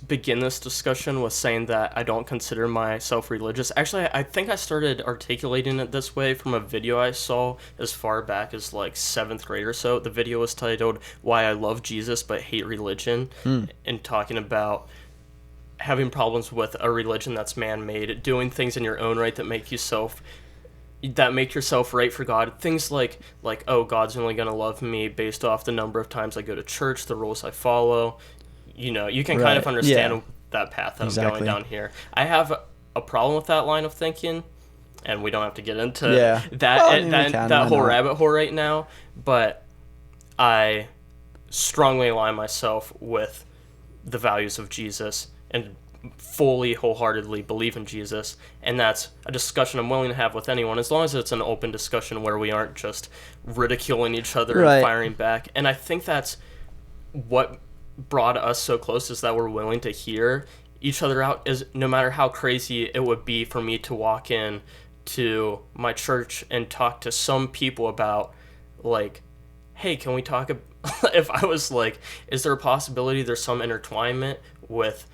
begin this discussion with saying that I don't consider myself religious. Actually, I think I started articulating it this way from a video I saw as far back as like 7th grade or so. The video was titled "Why I Love Jesus But Hate Religion," and talking about having problems with a religion that's man-made, doing things in your own right that make yourself right for God. Things like oh, God's only going to love me based off the number of times I go to church, the rules I follow. You know, you can kind of understand that path that I'm going down here. I have a problem with that line of thinking, and we don't have to get into that whole rabbit hole right now, but I strongly align myself with the values of Jesus and fully, wholeheartedly believe in Jesus, and that's a discussion I'm willing to have with anyone, as long as it's an open discussion where we aren't just ridiculing each other and firing back. And I think that's what brought us so close, is that we're willing to hear each other out, is no matter how crazy it would be for me to walk in to my church and talk to some people about, like, hey, can we talk if I was like, is there a possibility there's some intertwinement with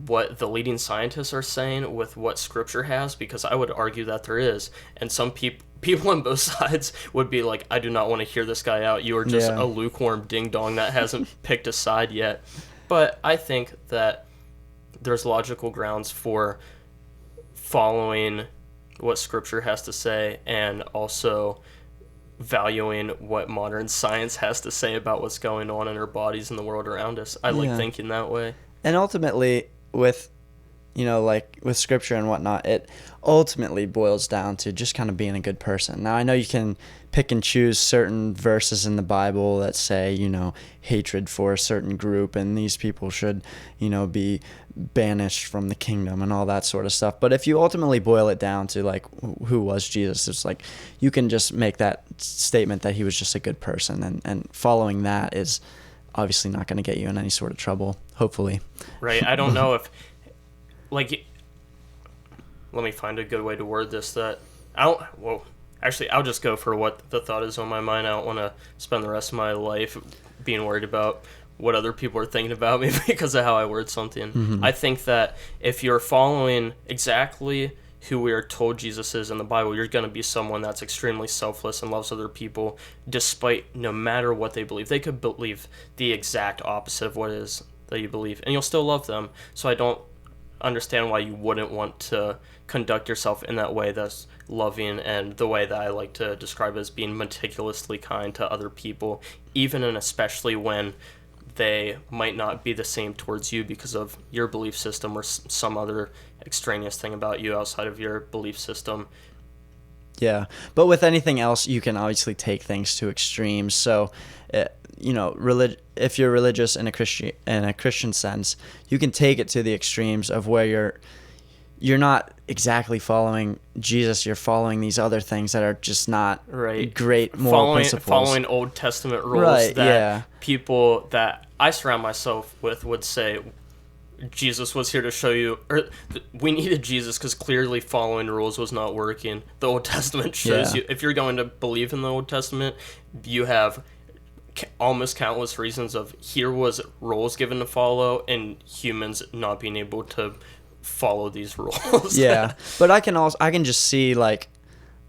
what the leading scientists are saying with what scripture has, because I would argue that there is. And some people on both sides would be like, I do not want to hear this guy out. You are just a lukewarm ding-dong that hasn't picked a side yet. But I think that there's logical grounds for following what scripture has to say and also valuing what modern science has to say about what's going on in our bodies and the world around us. I like thinking that way. And ultimately, with, you know, like with scripture and whatnot, it ultimately boils down to just kind of being a good person. Now, I know you can pick and choose certain verses in the Bible that say, you know, hatred for a certain group and these people should, you know, be banished from the kingdom and all that sort of stuff. But if you ultimately boil it down to like who was Jesus, it's like you can just make that statement that he was just a good person, and following that is obviously not going to get you in any sort of trouble, hopefully. Right. I don't know if, like, let me find a good way to word this. I'll just go for what the thought is on my mind. I don't want to spend the rest of my life being worried about what other people are thinking about me because of how I word something. Mm-hmm. I think that if you're following exactly who we are told Jesus is in the Bible, you're going to be someone that's extremely selfless and loves other people despite no matter what they believe. They could believe the exact opposite of what it is that you believe, and you'll still love them. So I don't understand why you wouldn't want to conduct yourself in that way that's loving, and the way that I like to describe it as being meticulously kind to other people, even and especially when they might not be the same towards you because of your belief system or some other extraneous thing about you outside of your belief system. Yeah, but with anything else, you can obviously take things to extremes. So, you know, if you're religious in a Christian sense, you can take it to the extremes of where you're not exactly following Jesus. You're following these other things that are just not great moral principles. Following Old Testament rules that people that I surround myself with would say, Jesus was here to show you, or we needed Jesus because clearly following rules was not working. The Old Testament shows you, if you're going to believe in the Old Testament, you have almost countless reasons of here was rules given to follow and humans not being able to follow these rules. Yeah, but I can just see, like,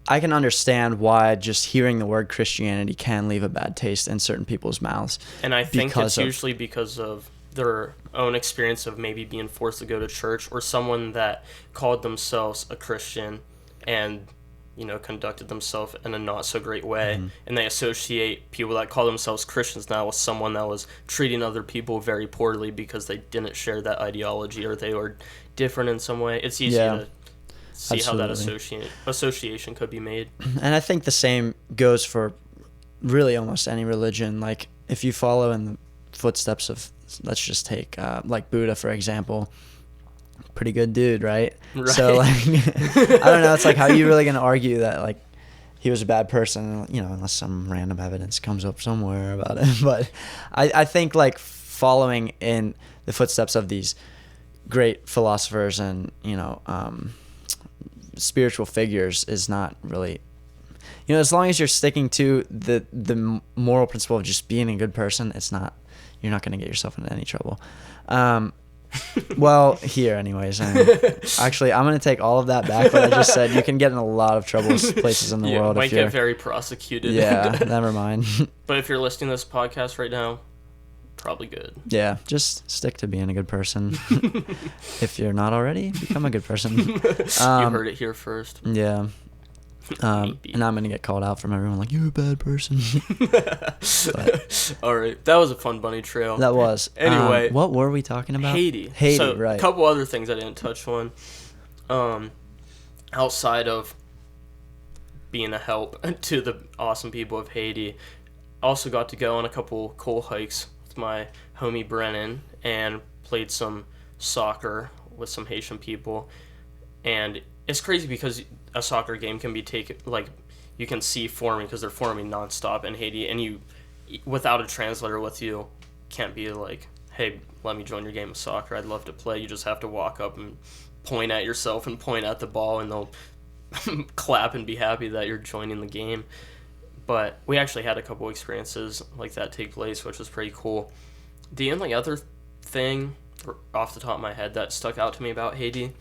I can understand why just hearing the word Christianity can leave a bad taste in certain people's mouths. And I think it's usually because of their own experience of maybe being forced to go to church, or someone that called themselves a Christian and, you know, conducted themselves in a not so great way. Mm-hmm. And they associate people that call themselves Christians now with someone that was treating other people very poorly because they didn't share that ideology or they were different in some way. It's easy to see how that association could be made. And I think the same goes for really almost any religion. Like, if you follow in the footsteps of, let's just take like Buddha, for example, pretty good dude, right? So, like, I don't know, it's like, how are you really going to argue that, like, he was a bad person, you know, unless some random evidence comes up somewhere about it. But I think, like, following in the footsteps of these great philosophers and, you know, spiritual figures is not really, you know, as long as you're sticking to the moral principle of just being a good person, you're not going to get yourself into any trouble. Well, here anyways. Actually, I'm going to take all of that back, what I just said. You can get in a lot of trouble places in the world. Might get very prosecuted. Yeah, never mind. But if you're listening to this podcast right now, probably good. Yeah, just stick to being a good person. If you're not already, become a good person. You heard it here first. Yeah. And I'm gonna get called out from everyone, like, you're a bad person. But, all right, that was a fun bunny trail. That was. Anyway, what were we talking about? Haiti, so, right. A couple other things I didn't touch on. Outside of being a help to the awesome people of Haiti, I also got to go on a couple cool hikes with my homie Brennan and played some soccer with some Haitian people. And it's crazy because a soccer game can be taken, like, you can see forming because they're forming nonstop in Haiti, and you, without a translator with you, can't be like, hey, let me join your game of soccer. I'd love to play. You just have to walk up and point at yourself and point at the ball, and they'll clap and be happy that you're joining the game. But we actually had a couple experiences like that take place, which was pretty cool. The only other thing off the top of my head that stuck out to me about Haiti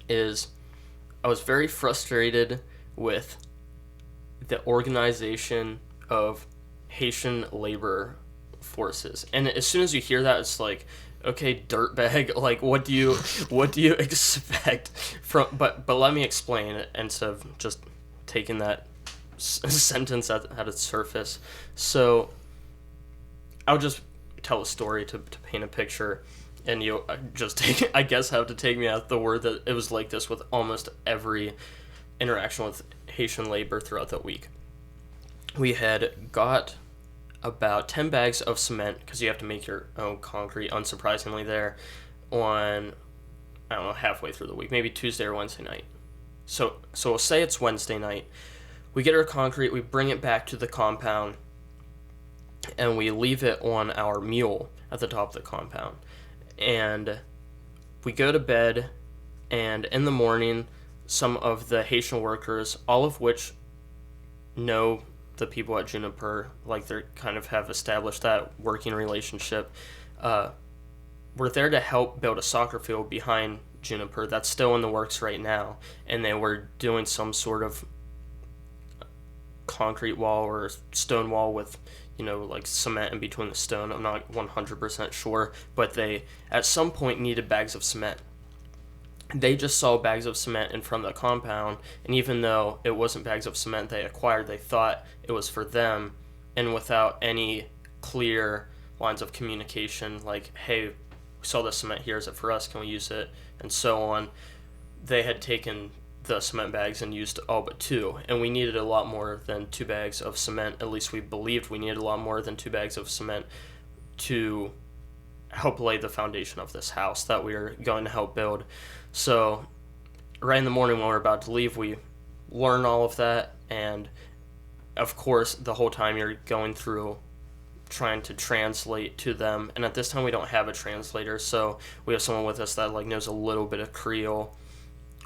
is I was very frustrated with the organization of Haitian labor forces. And as soon as you hear that, it's like, okay, dirtbag, like what do you expect from, but let me explain it instead of just taking that sentence at its surface. So I'll just tell a story to paint a picture, and you just take, I guess, have to take me at the word that it was like this with almost every interaction with Haitian labor throughout that week. We had got about 10 bags of cement, because you have to make your own concrete, unsurprisingly, there on, I don't know, halfway through the week, maybe Tuesday or Wednesday night. So we'll say it's Wednesday night. We get our concrete, we bring it back to the compound, and we leave it on our mule at the top of the compound. And we go to bed, and in the morning, some of the Haitian workers, all of which know the people at Juniper, like they kind of have established that working relationship, were there to help build a soccer field behind Juniper that's still in the works right now, and they were doing some sort of concrete wall or stone wall with, like cement in between the stone. I'm not 100% sure, but they at some point needed bags of cement. They just saw bags of cement in front of the compound, and even though it wasn't bags of cement they acquired, they thought it was for them, and without any clear lines of communication, like, hey, we saw the cement here, is it for us, can we use it, and so on, they had taken the cement bags and used all but 2, and we needed a lot more than 2 bags of cement, at least we believed we needed a lot more than 2 bags of cement to help lay the foundation of this house that we were going to help build. So right in the morning when we're about to leave, we learn all of that, and of course the whole time you're going through trying to translate to them, and at this time we don't have a translator, so we have someone with us that like knows a little bit of Creole,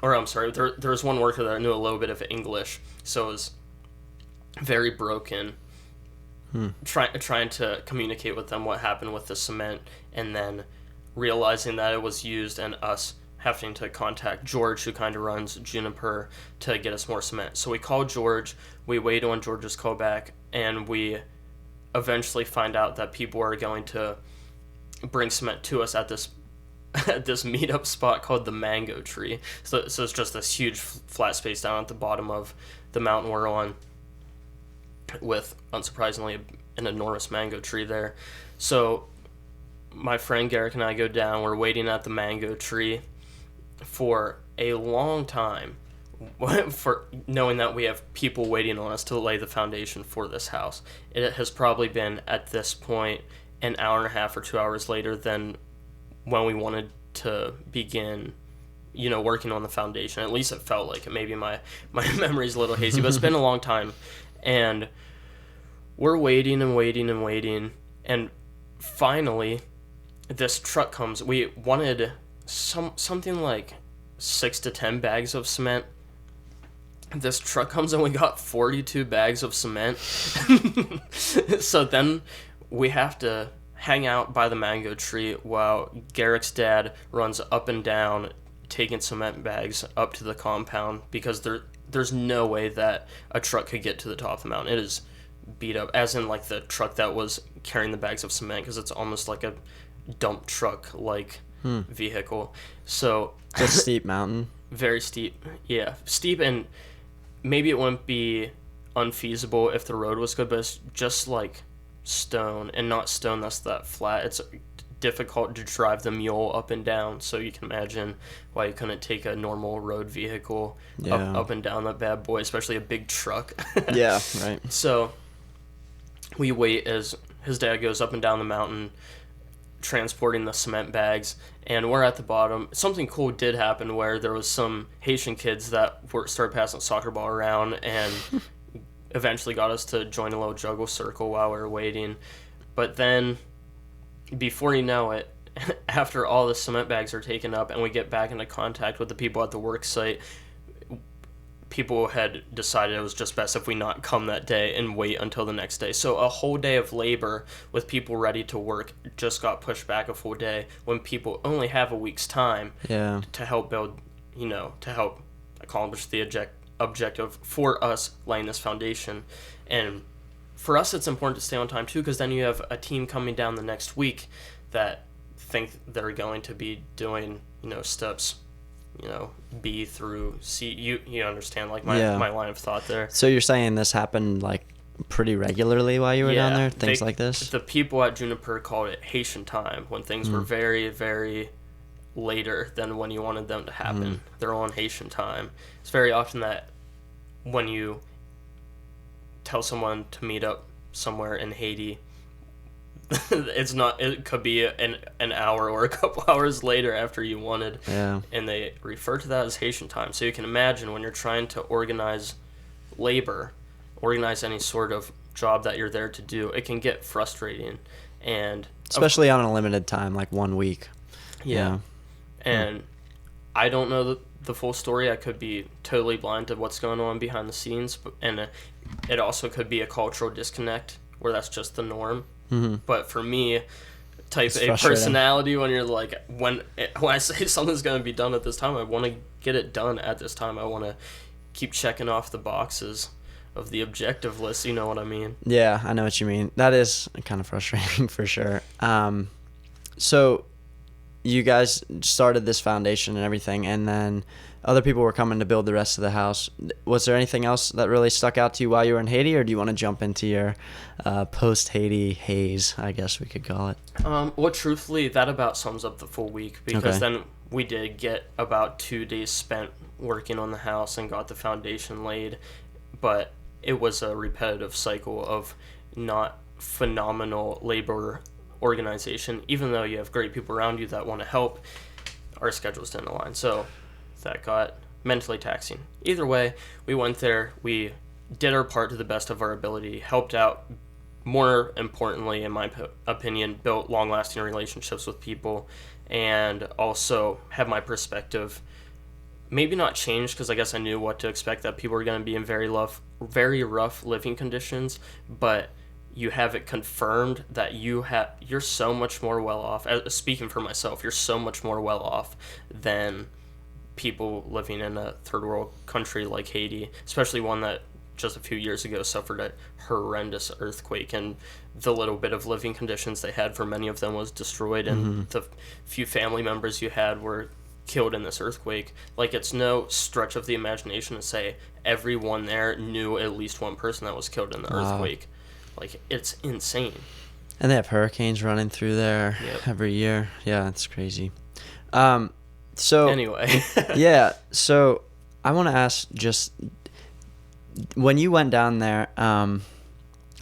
or I'm sorry, there was one worker that knew a little bit of English, so it was very broken. Trying to communicate with them what happened with the cement, and then realizing that it was used, and us having to contact George, who kind of runs Juniper, to get us more cement. So we call George, we wait on George's call back, and we eventually find out that people are going to bring cement to us at this meetup spot called the Mango Tree. So it's just this huge flat space down at the bottom of the mountain we're on, with, unsurprisingly, an enormous mango tree there. So my friend Garrick and I go down, we're waiting at the mango tree for a long time, for knowing that we have people waiting on us to lay the foundation for this house. It has probably been, at this point, an hour and a half or 2 hours later than when we wanted to begin working on the foundation. At least it felt like it. Maybe my memory's a little hazy, but it's been a long time. And we're waiting and waiting and waiting, and finally this truck comes. We wanted something like 6 to 10 bags of cement. This truck comes and we got 42 bags of cement. So then we have to hang out by the mango tree while Garrick's dad runs up and down taking cement bags up to the compound, because there's no way that a truck could get to the top of the mountain. It is beat up, as in like the truck that was carrying the bags of cement, because it's almost like a dump truck like vehicle. So just steep mountain. Very steep. Yeah, steep, and maybe it wouldn't be unfeasible if the road was good, but it's just like stone, and not stone that's that flat. It's difficult to drive the mule up and down, so you can imagine why you couldn't take a normal road vehicle up and down that bad boy, especially a big truck. Yeah, right. So we wait as his dad goes up and down the mountain transporting the cement bags, and we're at the bottom. Something cool did happen where there was some Haitian kids that started passing a soccer ball around and eventually got us to join a little juggle circle while we were waiting. But then, before you know it, after all the cement bags are taken up and we get back into contact with the people at the work site, people had decided it was just best if we not come that day and wait until the next day. So a whole day of labor with people ready to work just got pushed back a full day when people only have a week's time to help build, to help accomplish the objective for us laying this foundation. And for us, it's important to stay on time too, because then you have a team coming down the next week that think they're going to be doing, steps, B through C. You understand like my line of thought there. So you're saying this happened like pretty regularly while you were down there, things like this? The people at Juniper called it Haitian time, when things were very, very later than when you wanted them to happen. They're on Haitian time. It's very often that when you tell someone to meet up somewhere in Haiti, it could be an hour or a couple hours later after you wanted, and they refer to that as Haitian time. So you can imagine when you're trying to organize labor, organize any sort of job that you're there to do, it can get frustrating, and especially on a limited time, like 1 week. And I don't know the full story. I could be totally blind to what's going on behind the scenes, and it also could be a cultural disconnect where that's just the norm. But for me, type A personality, when you're like, when I say something's going to be done at this time, I want to get it done at this time. I want to keep checking off the boxes of the objective list. You know what I mean? Yeah, I know what you mean. That is kind of frustrating for sure. So you guys started this foundation and everything, and then other people were coming to build the rest of the house. Was there anything else that really stuck out to you while you were in Haiti, or do you want to jump into your post-Haiti haze, I guess we could call it? Well, truthfully, that about sums up the full week, because then we did get about 2 days spent working on the house and got the foundation laid, but it was a repetitive cycle of not phenomenal labor organization. Even though you have great people around you that want to help, our schedules didn't align. So that got mentally taxing. Either way, we went there, we did our part to the best of our ability, helped out, more importantly, in my opinion, built long-lasting relationships with people, and also have my perspective maybe not changed, because I guess I knew what to expect, that people were going to be in very rough living conditions, but you have it confirmed that you're so much more well off. Speaking for myself, you're so much more well off than people living in a third world country like Haiti, especially one that just a few years ago suffered a horrendous earthquake, and the little bit of living conditions they had for many of them was destroyed, and the few family members you had were killed in this earthquake. Like, it's no stretch of the imagination to say everyone there knew at least one person that was killed in the earthquake. Like, it's insane. And they have hurricanes running through there every year. Yeah, it's crazy. So anyway, so I want to ask, just when you went down there, I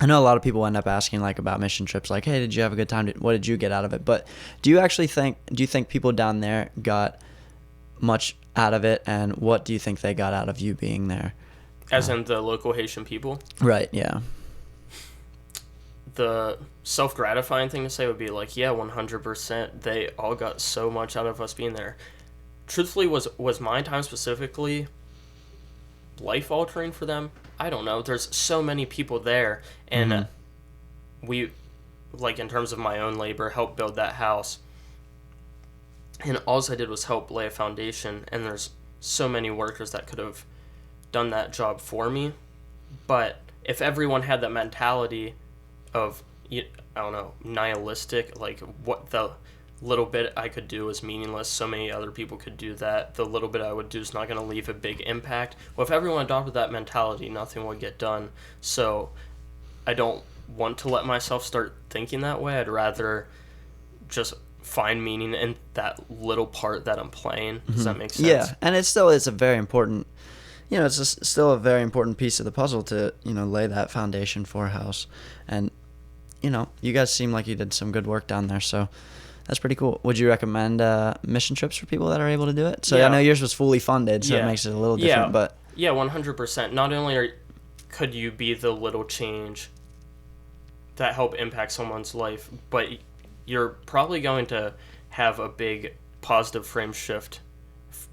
know a lot of people end up asking like about mission trips, like, hey, did you have a good time? What did you get out of it? But do you think people down there got much out of it, and what do you think they got out of you being there? As in the local Haitian people? Right, yeah. The self-gratifying thing to say would be like, 100%. They all got so much out of us being there. Truthfully, was my time specifically life-altering for them? I don't know. There's so many people there, and we, like, in terms of my own labor, helped build that house. And all I did was help lay a foundation, and there's so many workers that could have done that job for me. But if everyone had that mentality of, I don't know, nihilistic, like, what the little bit I could do is meaningless, so many other people could do that, the little bit I would do is not going to leave a big impact. Well, if everyone adopted that mentality, nothing would get done. So I don't want to let myself start thinking that way. I'd rather just find meaning in that little part that I'm playing. Does that make sense? Yeah, and it still is a very important, it's still a very important piece of the puzzle to, lay that foundation for a house. And, you guys seem like you did some good work down there, so that's pretty cool. Would you recommend mission trips for people that are able to do it? So I know yours was fully funded, so it makes it a little different. But 100%. Not only could you be the little change that help impact someone's life, but you're probably going to have a big positive frame shift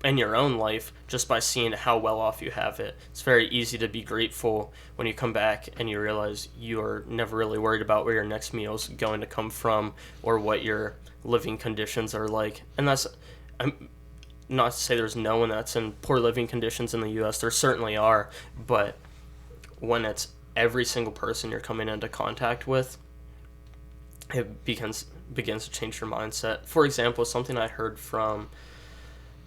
in your own life just by seeing how well off you have it. It's very easy to be grateful when you come back and you realize you're never really worried about where your next meal's going to come from or what your living conditions are like. And that's, I'm not to say there's no one that's in poor living conditions in the U.S. There certainly are, but when it's every single person you're coming into contact with, it begins to change your mindset. For example, something I heard from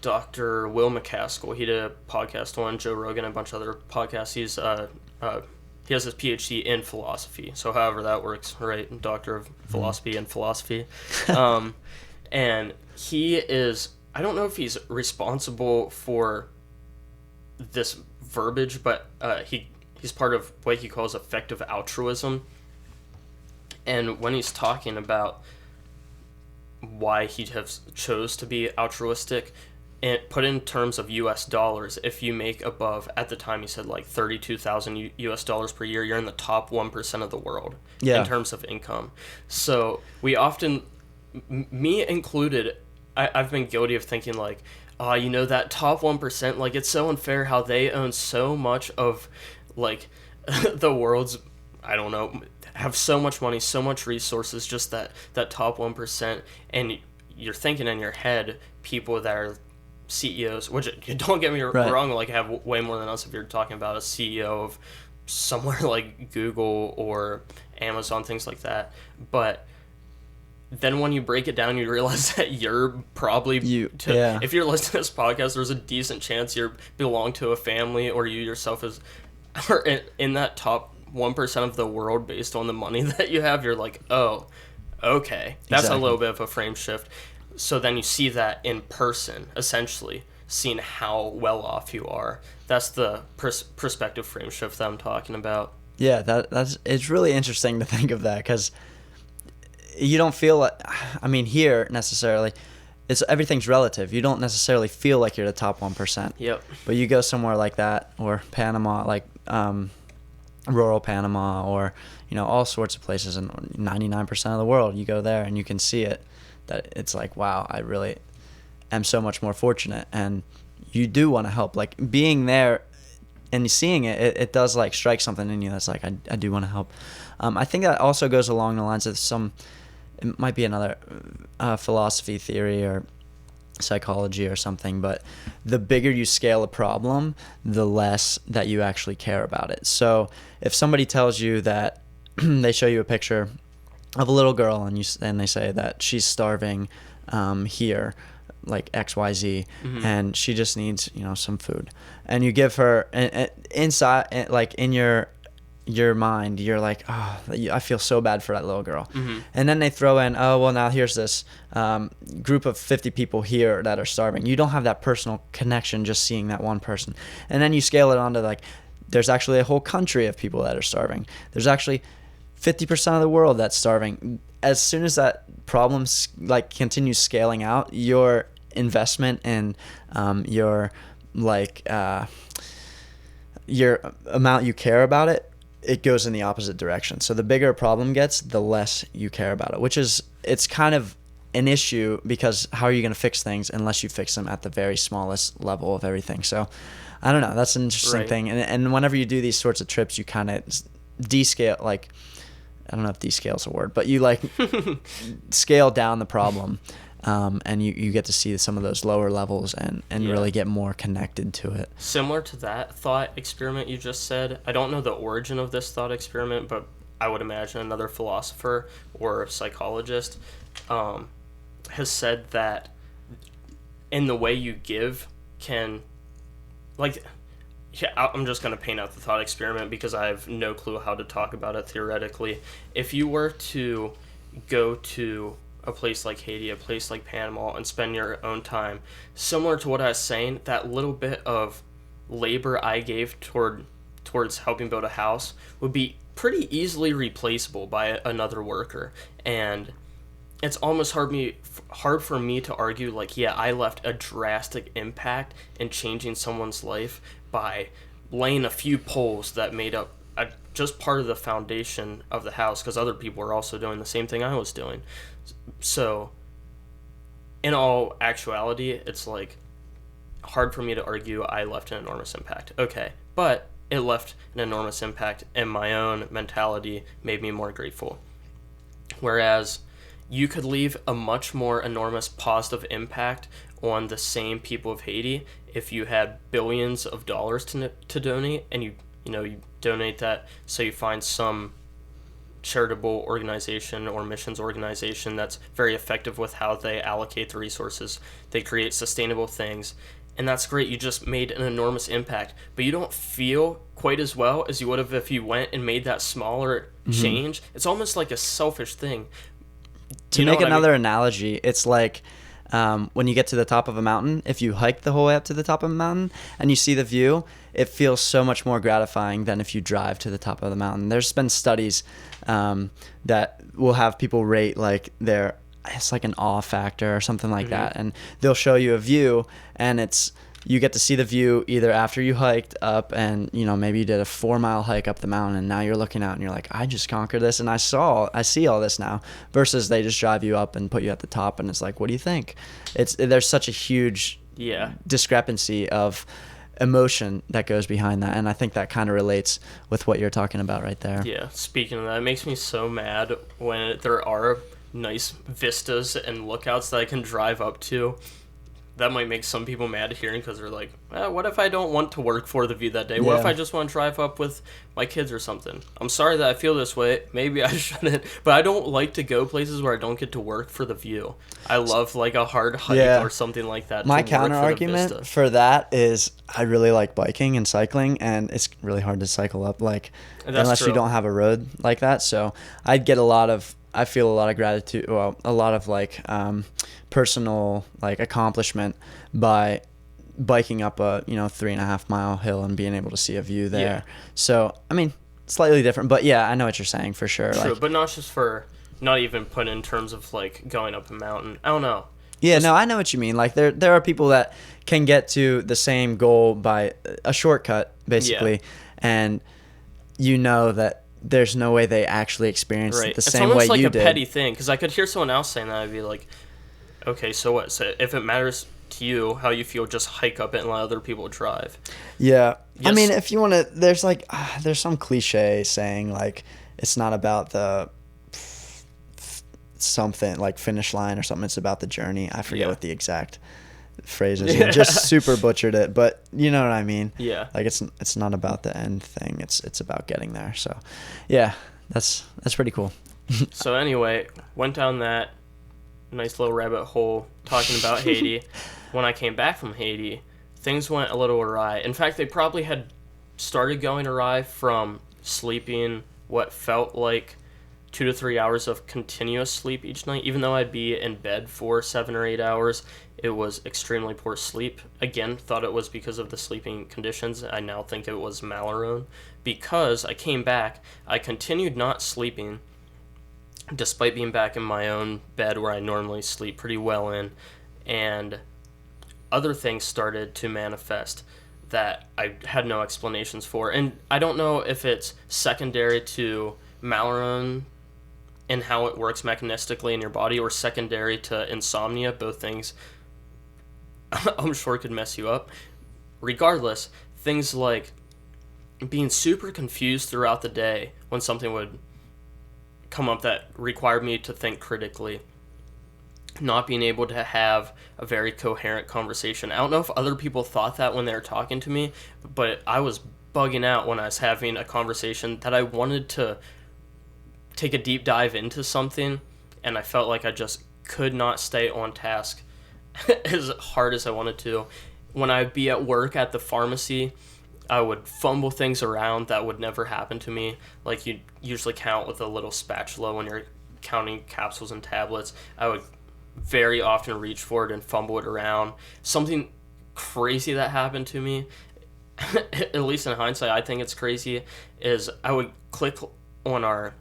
Dr. Will McCaskill. He did a podcast on Joe Rogan and a bunch of other podcasts. He has his PhD in philosophy, so however that works, right? Doctor of Philosophy and Philosophy. And he is, I don't know if he's responsible for this verbiage, but he's part of what he calls effective altruism. And when he's talking about why he has chose to be altruistic, and put in terms of U.S. dollars, if you make above, at the time he said like 32,000 U.S. dollars per year, you're in the top 1% of the world in terms of income. So we often, me included, I've been guilty of thinking like, that top 1%, like it's so unfair how they own so much of like the world's, I don't know, have so much money, so much resources, just that top 1%. And you're thinking in your head, people that are CEOs, which don't get me wrong, like have way more than us if you're talking about a CEO of somewhere like Google or Amazon, things like that. But then when you break it down, you realize that you're probably, if you're listening to this podcast, there's a decent chance you belong to a family or you yourself are in that top 1% of the world based on the money that you have. You're like, oh, okay. That's a little bit of a frame shift. So then you see that in person, essentially, seeing how well off you are. That's the perspective frame shift that I'm talking about. Yeah, that's it's really interesting to think of that, because you don't feel like, I mean, here necessarily, everything's relative. You don't necessarily feel like you're the top 1%. Yep. But you go somewhere like that, or Panama, like rural Panama, or all sorts of places, in 99% of the world, you go there and you can see it. That it's like, wow, I really am so much more fortunate, and you do want to help. Like being there and seeing it does like strike something in you that's like, I do want to help. I think that also goes along the lines of it might be another philosophy theory or psychology or something, but the bigger you scale a problem, the less that you actually care about it. So if somebody tells you that they show you a picture of a little girl and they say that she's starving here, like XYZ, and she just needs some food, and you give her, and inside, like in your mind, you're like, oh, I feel so bad for that little girl. And then they throw in, oh well, now here's this group of 50 people here that are starving. You don't have that personal connection just seeing that one person, and then you scale it onto like, there's actually a whole country of people that are starving. There's actually 50% of the world that's starving. As soon as that problem like continues scaling out, your investment and your amount you care about it goes in the opposite direction. So the bigger a problem gets, the less you care about it, it's kind of an issue, because how are you going to fix things unless you fix them at the very smallest level of everything? So I don't know. That's an interesting thing. And whenever you do these sorts of trips, you kind of descale, like, I don't know if descale is a word, but you like scale down the problem, and you get to see some of those lower levels and really get more connected to it. Similar to that thought experiment you just said, I don't know the origin of this thought experiment, but I would imagine another philosopher or psychologist has said that in the way you give can, like, I'm just going to paint out the thought experiment because I have no clue how to talk about it theoretically. If you were to go to a place like Haiti, a place like Panama, and spend your own time, similar to what I was saying, that little bit of labor I gave towards helping build a house would be pretty easily replaceable by another worker. And it's almost hard for me to argue, like, yeah, I left a drastic impact in changing someone's life by laying a few poles that made up just part of the foundation of the house, because other people were also doing the same thing I was doing. So in all actuality, it's like hard for me to argue I left an enormous impact. Okay, but it left an enormous impact, and my own mentality made me more grateful. Whereas you could leave a much more enormous positive impact on the same people of Haiti if you had billions of dollars to donate, and you donate that, so you find some charitable organization or missions organization that's very effective with how they allocate the resources. They create sustainable things, and that's great. You just made an enormous impact, but you don't feel quite as well as you would have if you went and made that smaller change. It's almost like a selfish thing. To make another analogy, it's like when you get to the top of a mountain, if you hike the whole way up to the top of a mountain and you see the view, it feels so much more gratifying than if you drive to the top of the mountain. There's been studies that will have people rate like it's like an awe factor or something like that, and they'll show you a view, and you get to see the view either after you hiked up and maybe you did a 4-mile hike up the mountain, and now you're looking out and you're like, I just conquered this and I see all this now, versus they just drive you up and put you at the top and it's like, what do you think? There's such a huge discrepancy of emotion that goes behind that, and I think that kind of relates with what you're talking about right there. Yeah, speaking of that, it makes me so mad when there are nice vistas and lookouts that I can drive up to. That might make some people mad hearing, because they're like, what if I don't want to work for the view that day? What if I just want to drive up with my kids or something? I'm sorry that I feel this way. Maybe I shouldn't. But I don't like to go places where I don't get to work for the view. I love like a hard hike or something like that. My counter argument for that is I really like biking and cycling, and it's really hard to cycle up unless you don't have a road like that. So I feel a lot of gratitude, a lot of personal accomplishment by biking up a 3.5 mile hill and being able to see a view there. Yeah. So I mean, slightly different, but yeah, I know what you're saying for sure. True, but not even put in terms of going up a mountain. I don't know. Yeah, no, I know what you mean. Like there are people that can get to the same goal by a shortcut, basically, and that there's no way they actually experienced it the same way you did. It's almost like a petty thing, because I could hear someone else saying that. I'd be like, okay, so what? So if it matters to you how you feel, just hike up it and let other people drive. Yeah. Yes. I mean, if you want to, there's some cliche saying it's not about the something like finish line or something. It's about the journey. I forget what the exact phrase is. You just super butchered it, but you know what I mean. Yeah. It's not about the end thing. It's about getting there. So, yeah, that's pretty cool. So anyway, went down that nice little rabbit hole talking about Haiti. When I came back from Haiti, things went a little awry. In fact, they probably had started going awry from sleeping what felt like 2 to 3 hours of continuous sleep each night. Even though I'd be in bed for 7 or 8 hours, it was extremely poor sleep. Again, thought it was because of the sleeping conditions. I now think it was Mallarone. Because I came back, I continued not sleeping, despite being back in my own bed where I normally sleep pretty well in, and other things started to manifest that I had no explanations for. And I don't know if it's secondary to Mallarone and how it works mechanistically in your body, or secondary to insomnia. Both things I'm sure could mess you up. Regardless, things like being super confused throughout the day when something would come up that required me to think critically, not being able to have a very coherent conversation. I don't know if other people thought that when they were talking to me, but I was bugging out when I was having a conversation that I wanted to take a deep dive into something, and I felt like I just could not stay on task as hard as I wanted to. When I'd be at work at the pharmacy, I would fumble things around that would never happen to me. Like you usually count with a little spatula when you're counting capsules and tablets. I would very often reach for it and fumble it around. Something crazy that happened to me, at least in hindsight, I think it's crazy, is I would click on our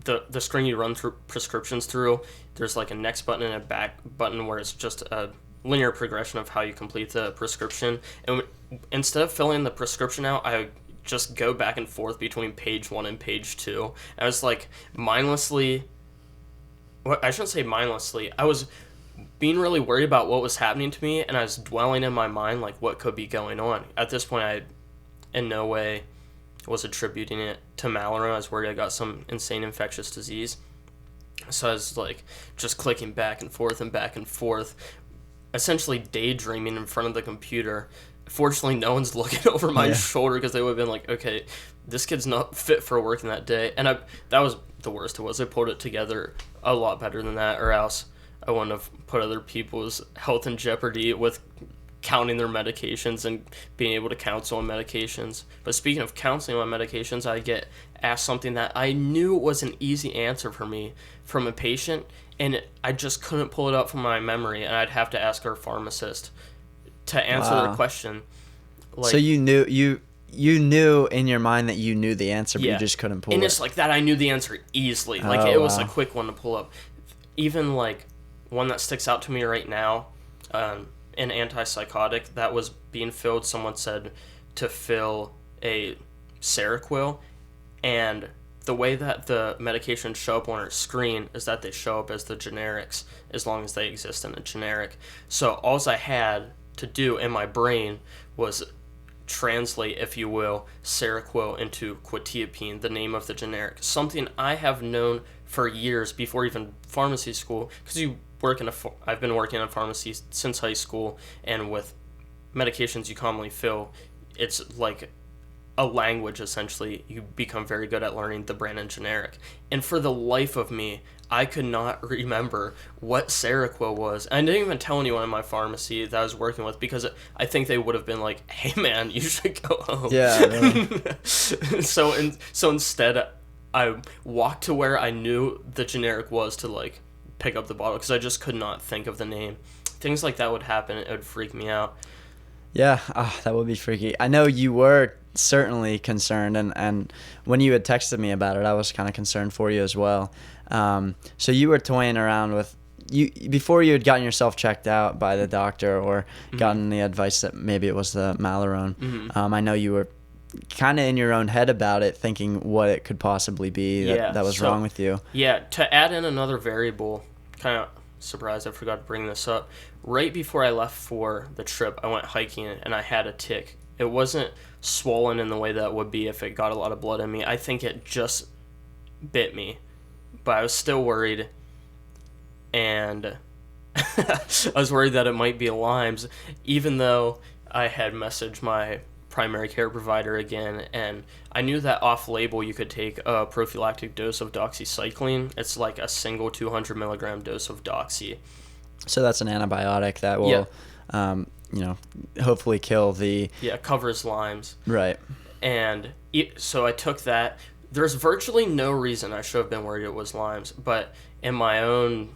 the screen you run through prescriptions through. There's like a next button and a back button where it's just a linear progression of how you complete the prescription. And instead of filling the prescription out, I would just go back and forth between page 1 and page 2. I was like mindlessly, well, I shouldn't say mindlessly, I was being really worried about what was happening to me, and I was dwelling in my mind like what could be going on. At this point, I in no way was attributing it to Malarone. I was worried I got some insane infectious disease. So I was like just clicking back and forth, essentially daydreaming in front of the computer. Fortunately, no one's looking over my shoulder, because they would have been like, okay, this kid's not fit for working that day. And that was the worst it was. I pulled it together a lot better than that, or else I wouldn't have put other people's health in jeopardy with counting their medications and being able to counsel on medications. But speaking of counseling on medications, I get asked something that I knew was an easy answer for me from a patient, and I just couldn't pull it up from my memory, and I'd have to ask our pharmacist to answer their question. Like, so you knew in your mind that you knew the answer, but you just couldn't pull it. And it's like that I knew the answer easily. Like, it was a quick one to pull up. Even like one that sticks out to me right now, an antipsychotic that was being filled, someone said to fill a Seroquel, and the way that the medications show up on our screen is that they show up as the generics as long as they exist in a generic. So all I had to do in my brain was translate, if you will, Seroquel into quetiapine, the name of the generic. Something I have known for years before even pharmacy school, because I've been working in pharmacy since high school, and with medications you commonly fill, it's like a language, essentially. You become very good at learning the brand and generic. And for the life of me, I could not remember what Seroquel was. I didn't even tell anyone in my pharmacy that I was working with, because I think they would have been like, hey man, you should go home. Yeah. Really. So instead, I walked to where I knew the generic was to like pick up the bottle, because I just could not think of the name. Things like that would happen. It would freak me out. Yeah, that would be freaky. I know you were certainly concerned, and when you had texted me about it, I was kind of concerned for you as well. So you were toying around with before you had gotten yourself checked out by the doctor or gotten the advice that maybe it was the Malarone. Mm-hmm. I know you were kind of in your own head about it, thinking what it could possibly be that was wrong with you. Yeah, to add in another variable, kind of surprised I forgot to bring this up. Right before I left for the trip, I went hiking and I had a tick. It wasn't swollen in the way that it would be if it got a lot of blood in me. I think it just bit me, but I was still worried, and I was worried that it might be Lyme's, even though I had messaged my primary care provider again, and I knew that off-label you could take a prophylactic dose of doxycycline. It's like a single 200 milligram dose of doxy. So that's an antibiotic that will, hopefully kill the... Yeah, covers Lyme's. Right. And so I took that. There's virtually no reason I should have been worried it was Lyme's, but in my own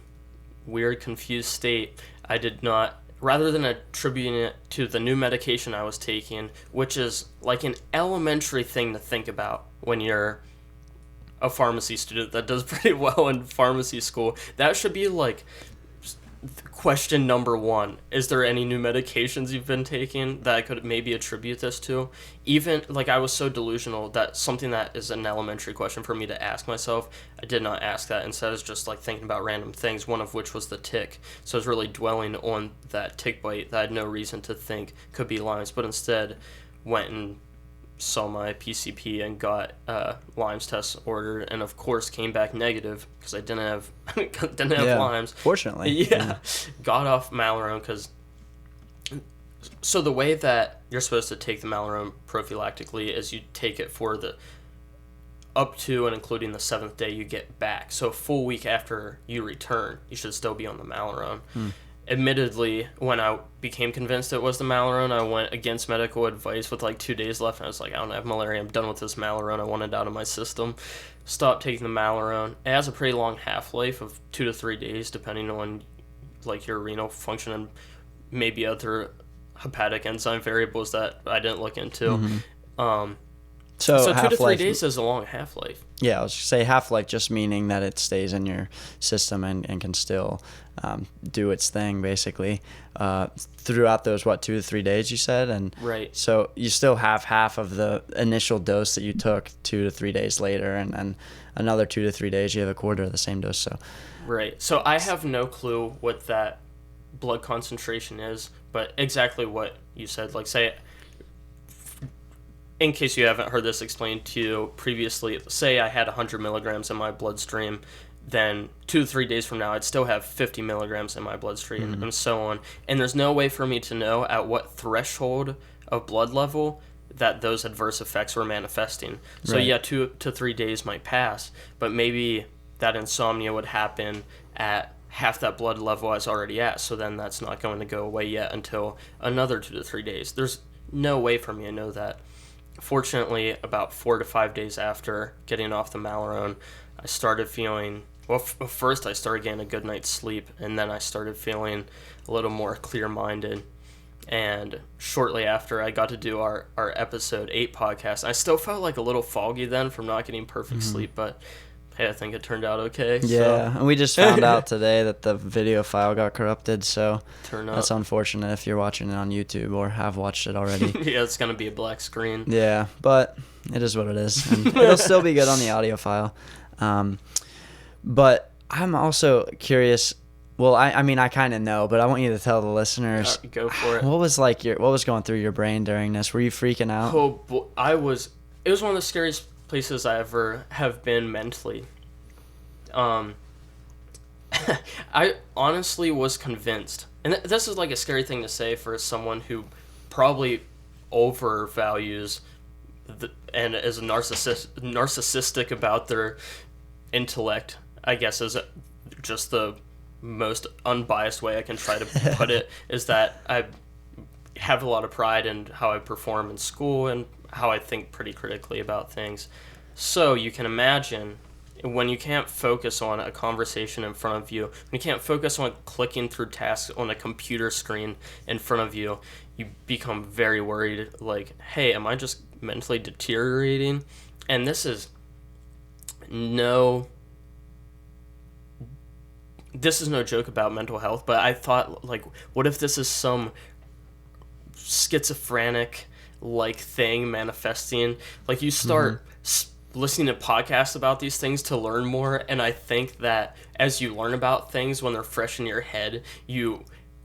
weird, confused state, I did not... Rather than attributing it to the new medication I was taking, which is like an elementary thing to think about when you're a pharmacy student that does pretty well in pharmacy school, that should be like question number one. Is there any new medications you've been taking that I could maybe attribute this to? Even, like, I was so delusional that something that is an elementary question for me to ask myself, I did not ask that. Instead, I was just, like, thinking about random things, one of which was the tick. So I was really dwelling on that tick bite that I had no reason to think could be Lyme's, but instead went and saw my PCP and got Lyme's test ordered, and of course came back negative because I didn't have Lyme's. Fortunately, yeah. Got off Malarone because. So the way that you're supposed to take the Malarone prophylactically is you take it for the up to and including the 7th day you get back. So a full week after you return, you should still be on the Malarone. Admittedly, when I became convinced it was the Malarone, I went against medical advice with like 2 days left, and I was like, I don't have malaria, I'm done with this Malarone, I want it out of my system. Stopped taking the Malarone. It has a pretty long half-life of 2 to 3 days, depending on like your renal function and maybe other hepatic enzyme variables that I didn't look into. So 2 to 3 days is a long half-life. Yeah, I was going to say half-life just meaning that it stays in your system and can still do its thing, basically, throughout those, 2 to 3 days, you said? And right. So you still have half of the initial dose that you took 2 to 3 days later, and another 2 to 3 days you have a quarter of the same dose. So right. So I have no clue what that blood concentration is, but exactly what you said. Like, say, in case you haven't heard this explained to you previously, say I had 100 milligrams in my bloodstream, then 2 to 3 days from now, I'd still have 50 milligrams in my bloodstream, and so on. And there's no way for me to know at what threshold of blood level that those adverse effects were manifesting. So Right. yeah, 2 to 3 days might pass, but maybe that insomnia would happen at half that blood level I was already at, so then that's not going to go away yet until another 2 to 3 days. There's no way for me to know that. Fortunately, about 4 to 5 days after getting off the Malarone, I started feeling, well, first I started getting a good night's sleep, and then I started feeling a little more clear-minded. And shortly after, I got to do our episode 8 podcast. I still felt like a little foggy then from not getting perfect sleep, but hey, I think it turned out okay. Yeah, So, and we just found out today that the video file got corrupted, so turn up. that's unfortunate if you're watching it on YouTube or have watched it already. Yeah, it's going to be a black screen. Yeah, but it is what it is. And it'll still be good on the audio file. But I'm also curious. Well, I mean, I kind of know, but I want you to tell the listeners. Go for it. What was going through your brain during this? Were you freaking out? Oh, it was one of the scariest places I ever have been mentally. I honestly was convinced, and this is like a scary thing to say for someone who probably overvalues and is narcissistic about their intellect, I guess is just the most unbiased way I can try to put it, is that I have a lot of pride in how I perform in school and how I think pretty critically about things. So you can imagine when you can't focus on a conversation in front of you, when you can't focus on clicking through tasks on a computer screen in front of you, you become very worried, like, hey, am I just mentally deteriorating? And this is no joke about mental health, but I thought, like, what if this is some schizophrenic like thing manifesting? Like, you start listening to podcasts about these things to learn more, and I think that as you learn about things when they're fresh in your head, you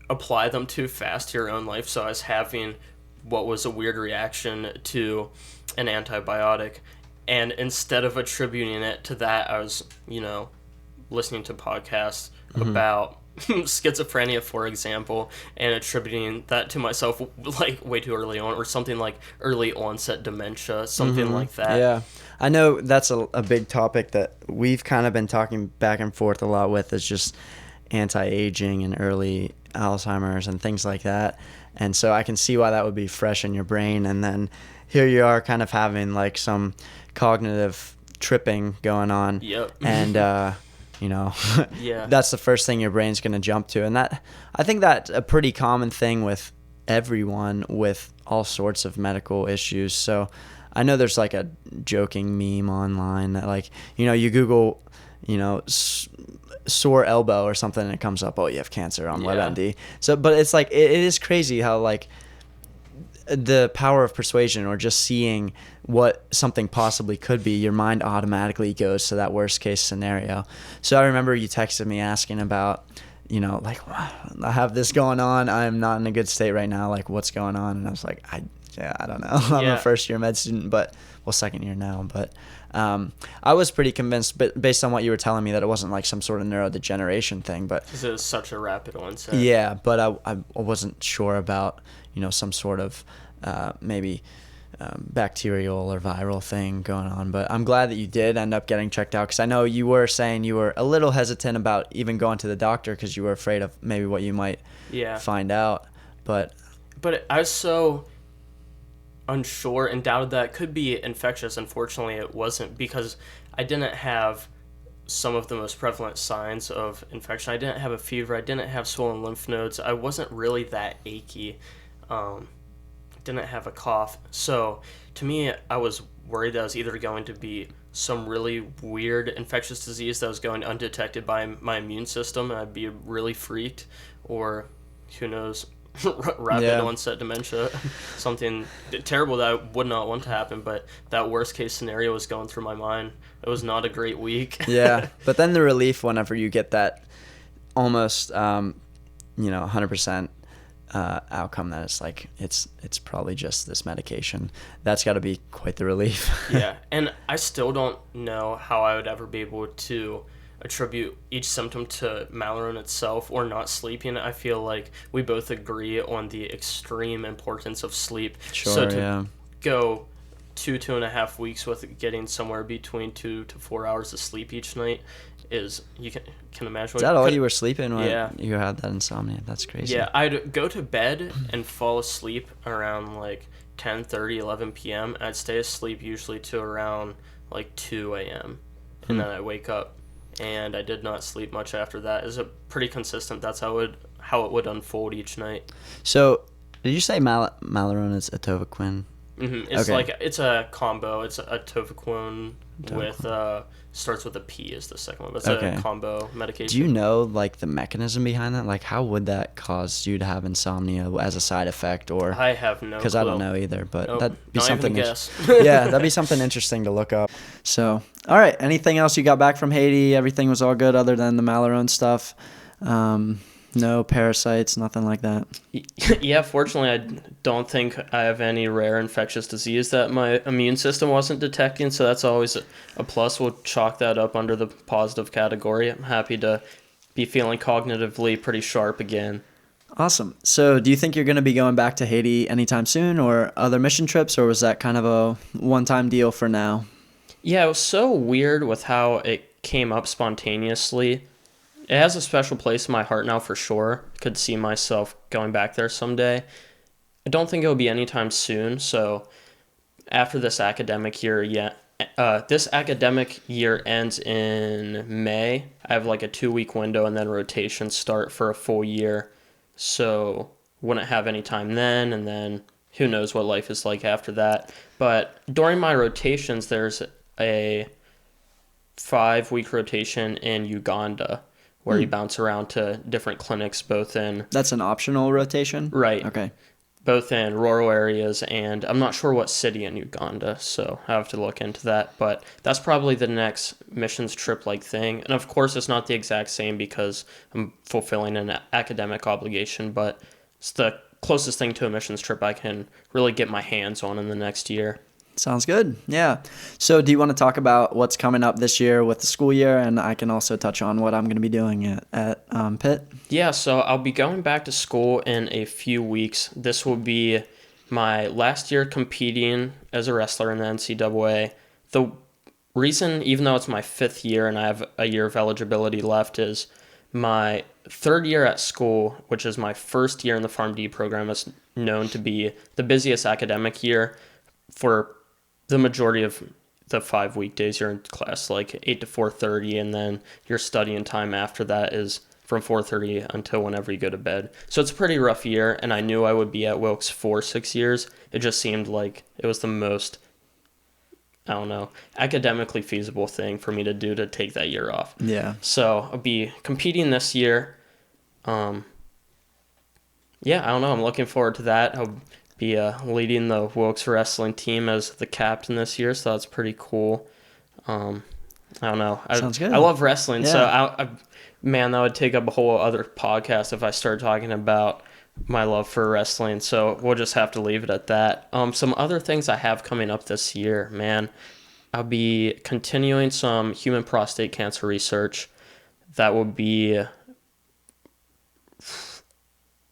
apply them too fast to your own life. So I was having what was a weird reaction to an antibiotic, and instead of attributing it to that, I was, listening to podcasts about schizophrenia, for example, and attributing that to myself, like, way too early on, or something like early onset dementia, something like that. Yeah, I know that's a big topic that we've kind of been talking back and forth a lot with, is just anti-aging and early Alzheimer's and things like that. And so I can see why that would be fresh in your brain, and then here you are kind of having like some cognitive tripping going on. Yep. And Yeah. that's the first thing your brain's going to jump to. And that, I think that's a pretty common thing with everyone with all sorts of medical issues. So I know there's like a joking meme online that, like, you Google, sore elbow or something, and it comes up, oh, you have cancer on WebMD. So, but it's like, it is crazy how, like, the power of persuasion, or just seeing what something possibly could be, your mind automatically goes to that worst case scenario. So I remember you texted me asking about, like, I have this going on, I'm not in a good state right now, like, what's going on? And I was like, I don't know. I'm a first year med student, second year now, but I was pretty convinced, but based on what you were telling me, that it wasn't like some sort of neurodegeneration thing. But because it was such a rapid onset. Yeah, but I wasn't sure about some sort of maybe bacterial or viral thing going on. But I'm glad that you did end up getting checked out, because I know you were saying you were a little hesitant about even going to the doctor because you were afraid of maybe what you might find out. But I was so unsure and doubted that it could be infectious. Unfortunately, it wasn't, because I didn't have some of the most prevalent signs of infection. I didn't have a fever. I didn't have swollen lymph nodes. I wasn't really that achy. Didn't have a cough. So to me, I was worried that I was either going to be some really weird infectious disease that was going undetected by my immune system, and I'd be really freaked, or who knows, rapid onset dementia, something terrible that I would not want to happen. But that worst case scenario was going through my mind. It was not a great week. Yeah, but then the relief whenever you get that almost 100% outcome that it's like it's probably just this medication. That's got to be quite the relief. Yeah, and I still don't know how I would ever be able to attribute each symptom to Malarone itself or not sleeping. I feel like we both agree on the extreme importance of sleep. Sure, so to yeah. go 2.5 weeks with getting somewhere between 2 to 4 hours of sleep each night is, you can imagine. Is that all you were sleeping when Yeah. you had that insomnia? That's crazy. Yeah, I'd go to bed and fall asleep around like 10:30, 11 p.m. I'd stay asleep usually to around like 2 a.m. and then I wake up, and I did not sleep much after that. Is pretty consistent. That's how it would unfold each night. So, did you say Malarone is atovaquone? It's Okay. like it's a combo. It's a atovaquone with starts with a P is the second one. But it's Okay. a combo medication. Do you know like the mechanism behind that? Like, how would that cause you to have insomnia as a side effect, or? I have no. Because I don't know either, but Nope, that'd be not something. even guess. Yeah, that'd be something interesting to look up. So, all right. Anything else you got back from Haiti? Everything was all good other than the Malarone stuff. No parasites, nothing like that. Yeah, fortunately, I don't think I have any rare infectious disease that my immune system wasn't detecting, so that's always a plus. We'll chalk that up under the positive category. I'm happy to be feeling cognitively pretty sharp again. Awesome. So, do you think you're going to be going back to Haiti anytime soon, or other mission trips, or was that kind of a one-time deal for now? Yeah, it was so weird with how it came up spontaneously. It has a special place in my heart now for sure. I could see myself going back there someday. I don't think it'll be anytime soon, so after this academic year, this academic year ends in May. I have like a 2-week window, and then rotations start for a full year, so wouldn't have any time then, and then who knows what life is like after that. But during my rotations, there's a 5-week rotation in Uganda, where you bounce around to different clinics, both in... That's an optional rotation? Right. Okay. Both in rural areas, and I'm not sure what city in Uganda, so I have to look into that. But that's probably the next missions trip-like thing. And of course, it's not the exact same because I'm fulfilling an academic obligation, but it's the closest thing to a missions trip I can really get my hands on in the next year. Sounds good. Yeah. So do you want to talk about what's coming up this year with the school year? And I can also touch on what I'm going to be doing at Pitt. Yeah, so I'll be going back to school in a few weeks. This will be my last year competing as a wrestler in the NCAA. The reason, even though it's my 5th year and I have a year of eligibility left, is my 3rd year at school, which is my first year in the PharmD program, is known to be the busiest academic year for the majority of the 5 weekdays you're in class, like 8 to 4:30, and then your studying time after that is from 4:30 until whenever you go to bed. So it's a pretty rough year, and I knew I would be at Wilkes for 6 years. It just seemed like it was the most, I don't know, academically feasible thing for me to do to take that year off. Yeah. So I'll be competing this year. Yeah, I don't know. I'm looking forward to that. I'll be leading the Wilkes wrestling team as the captain this year, so that's pretty cool. I don't know. Sounds good. I love wrestling, Yeah. so man, that would take up a whole other podcast if I started talking about my love for wrestling, so we'll just have to leave it at that. Some other things I have coming up this year, man. I'll be continuing some human prostate cancer research. That will be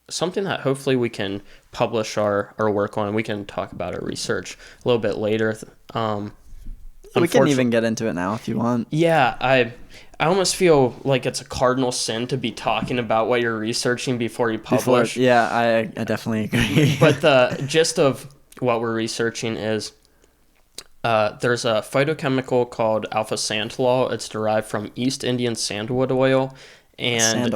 something that hopefully we can publish our work on. We can talk about our research a little bit later. We can even get into it now if you want. Yeah, I almost feel like it's a cardinal sin to be talking about what you're researching before you publish. Yeah, I definitely agree. But the gist of what we're researching is there's a phytochemical called alpha-santalol. It's derived from East Indian sandalwood oil. And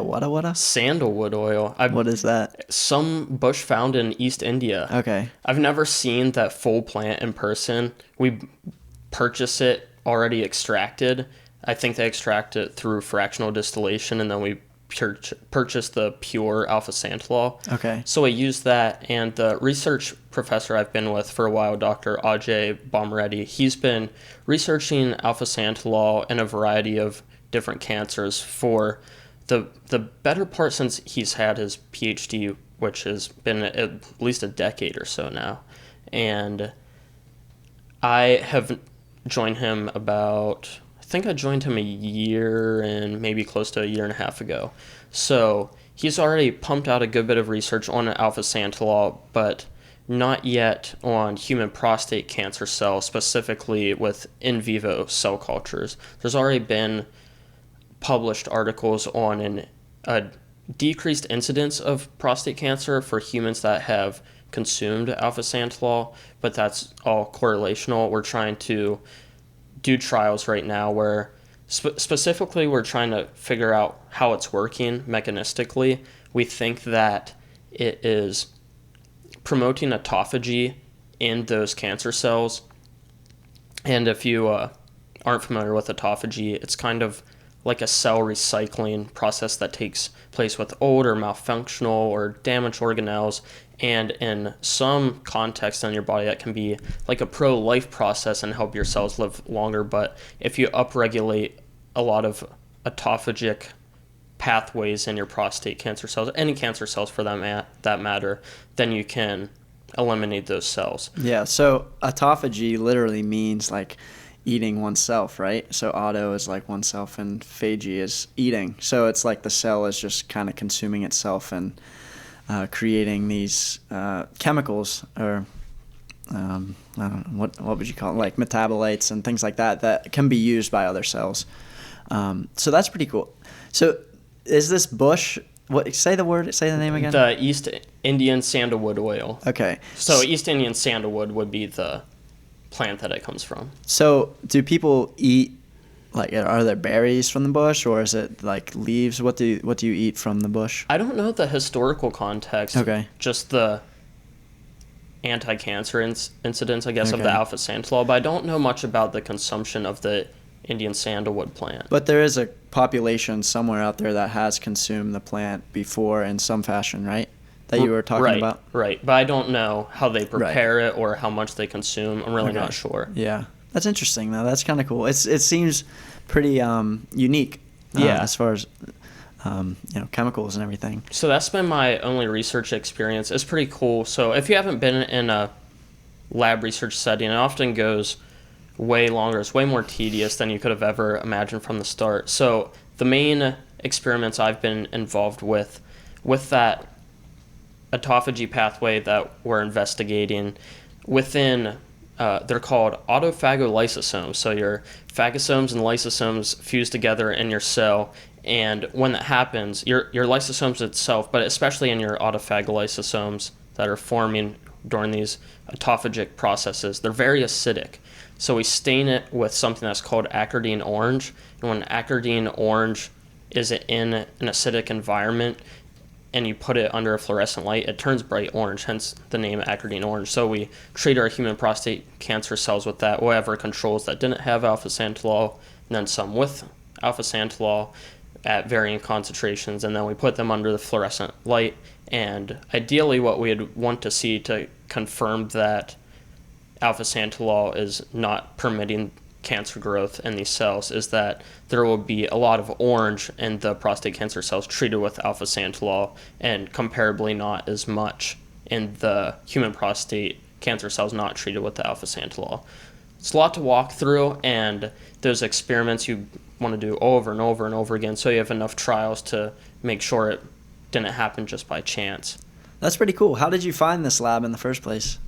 sandalwood oil. What is that? Some bush found in East India. Okay. I've never seen that full plant in person. We purchase it already extracted. I think they extract it through fractional distillation, and then we purchase the pure alpha-santalol. Okay. So I used that, and the research professor I've been with for a while, Dr. Ajay Bomreddy, he's been researching alpha-santalol in a variety of different cancers for the better part since he's had his PhD, which has been at least a decade or so now, and I have joined him I think I joined him a year and maybe close to a year and a half ago. So he's already pumped out a good bit of research on alpha santalol, but not yet on human prostate cancer cells, specifically with in vivo cell cultures. There's already been published articles on a decreased incidence of prostate cancer for humans that have consumed alpha santalol, but that's all correlational. We're trying to do trials right now where specifically we're trying to figure out how it's working mechanistically. We think that it is promoting autophagy in those cancer cells. And if you aren't familiar with autophagy, it's kind of like a cell recycling process that takes place with old or malfunctional or damaged organelles. And in some context in your body, that can be like a pro-life process and help your cells live longer. But if you upregulate a lot of autophagic pathways in your prostate cancer cells, any cancer cells for that matter, then you can eliminate those cells. Yeah, so autophagy literally means like eating oneself, right? So auto is like oneself and phagy is eating. So it's like the cell is just kind of consuming itself and creating these chemicals or I don't know, what would you call it? Like metabolites and things like that can be used by other cells. So that's pretty cool. So is this bush, say the name again? The East Indian sandalwood oil. Okay. So East Indian sandalwood would be the plant that it comes from. So do people eat, like, are there berries from the bush or is it like leaves? What do you eat from the bush? I don't know the historical context. Okay. Just the anti-cancer incidence, I guess, of the alpha santalol, but I don't know much about the consumption of the Indian sandalwood plant. But there is a population somewhere out there that has consumed the plant before in some fashion, right? That you were talking about? Right. But I don't know how they prepare it or how much they consume. I'm really not sure. Yeah. That's interesting, though. That's kind of cool. It seems pretty unique as far as chemicals and everything. So that's been my only research experience. It's pretty cool. So if you haven't been in a lab research setting, it often goes way longer. It's way more tedious than you could have ever imagined from the start. So the main experiments I've been involved with that autophagy pathway that we're investigating within, they're called autophagolysosomes. So your phagosomes and lysosomes fuse together in your cell. And when that happens, your lysosomes itself, but especially in your autophagolysosomes that are forming during these autophagic processes, they're very acidic. So we stain it with something that's called acridine orange. And when acridine orange is in an acidic environment and you put it under a fluorescent light, it turns bright orange, hence the name acridine orange. So we treat our human prostate cancer cells with that. We'll have our controls that didn't have alpha santalol, and then some with alpha santalol at varying concentrations, and then we put them under the fluorescent light. And ideally what we'd want to see to confirm that alpha santalol is not permitting cancer growth in these cells is that there will be a lot of orange in the prostate cancer cells treated with alpha santalol, and comparably not as much in the human prostate cancer cells not treated with the alpha santalol. It's a lot to walk through, and those experiments you want to do over and over and over again so you have enough trials to make sure it didn't happen just by chance. That's pretty cool. How did you find this lab in the first place?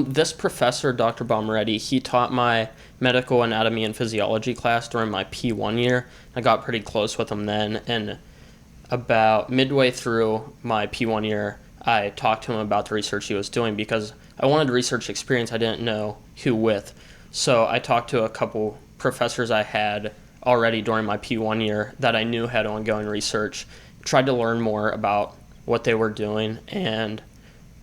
This professor, Dr. Bomaretti, he taught my medical anatomy and physiology class during my P1 year. I got pretty close with him then, and about midway through my P1 year, I talked to him about the research he was doing because I wanted research experience. I didn't know who with. So I talked to a couple professors I had already during my P1 year that I knew had ongoing research, tried to learn more about what they were doing, and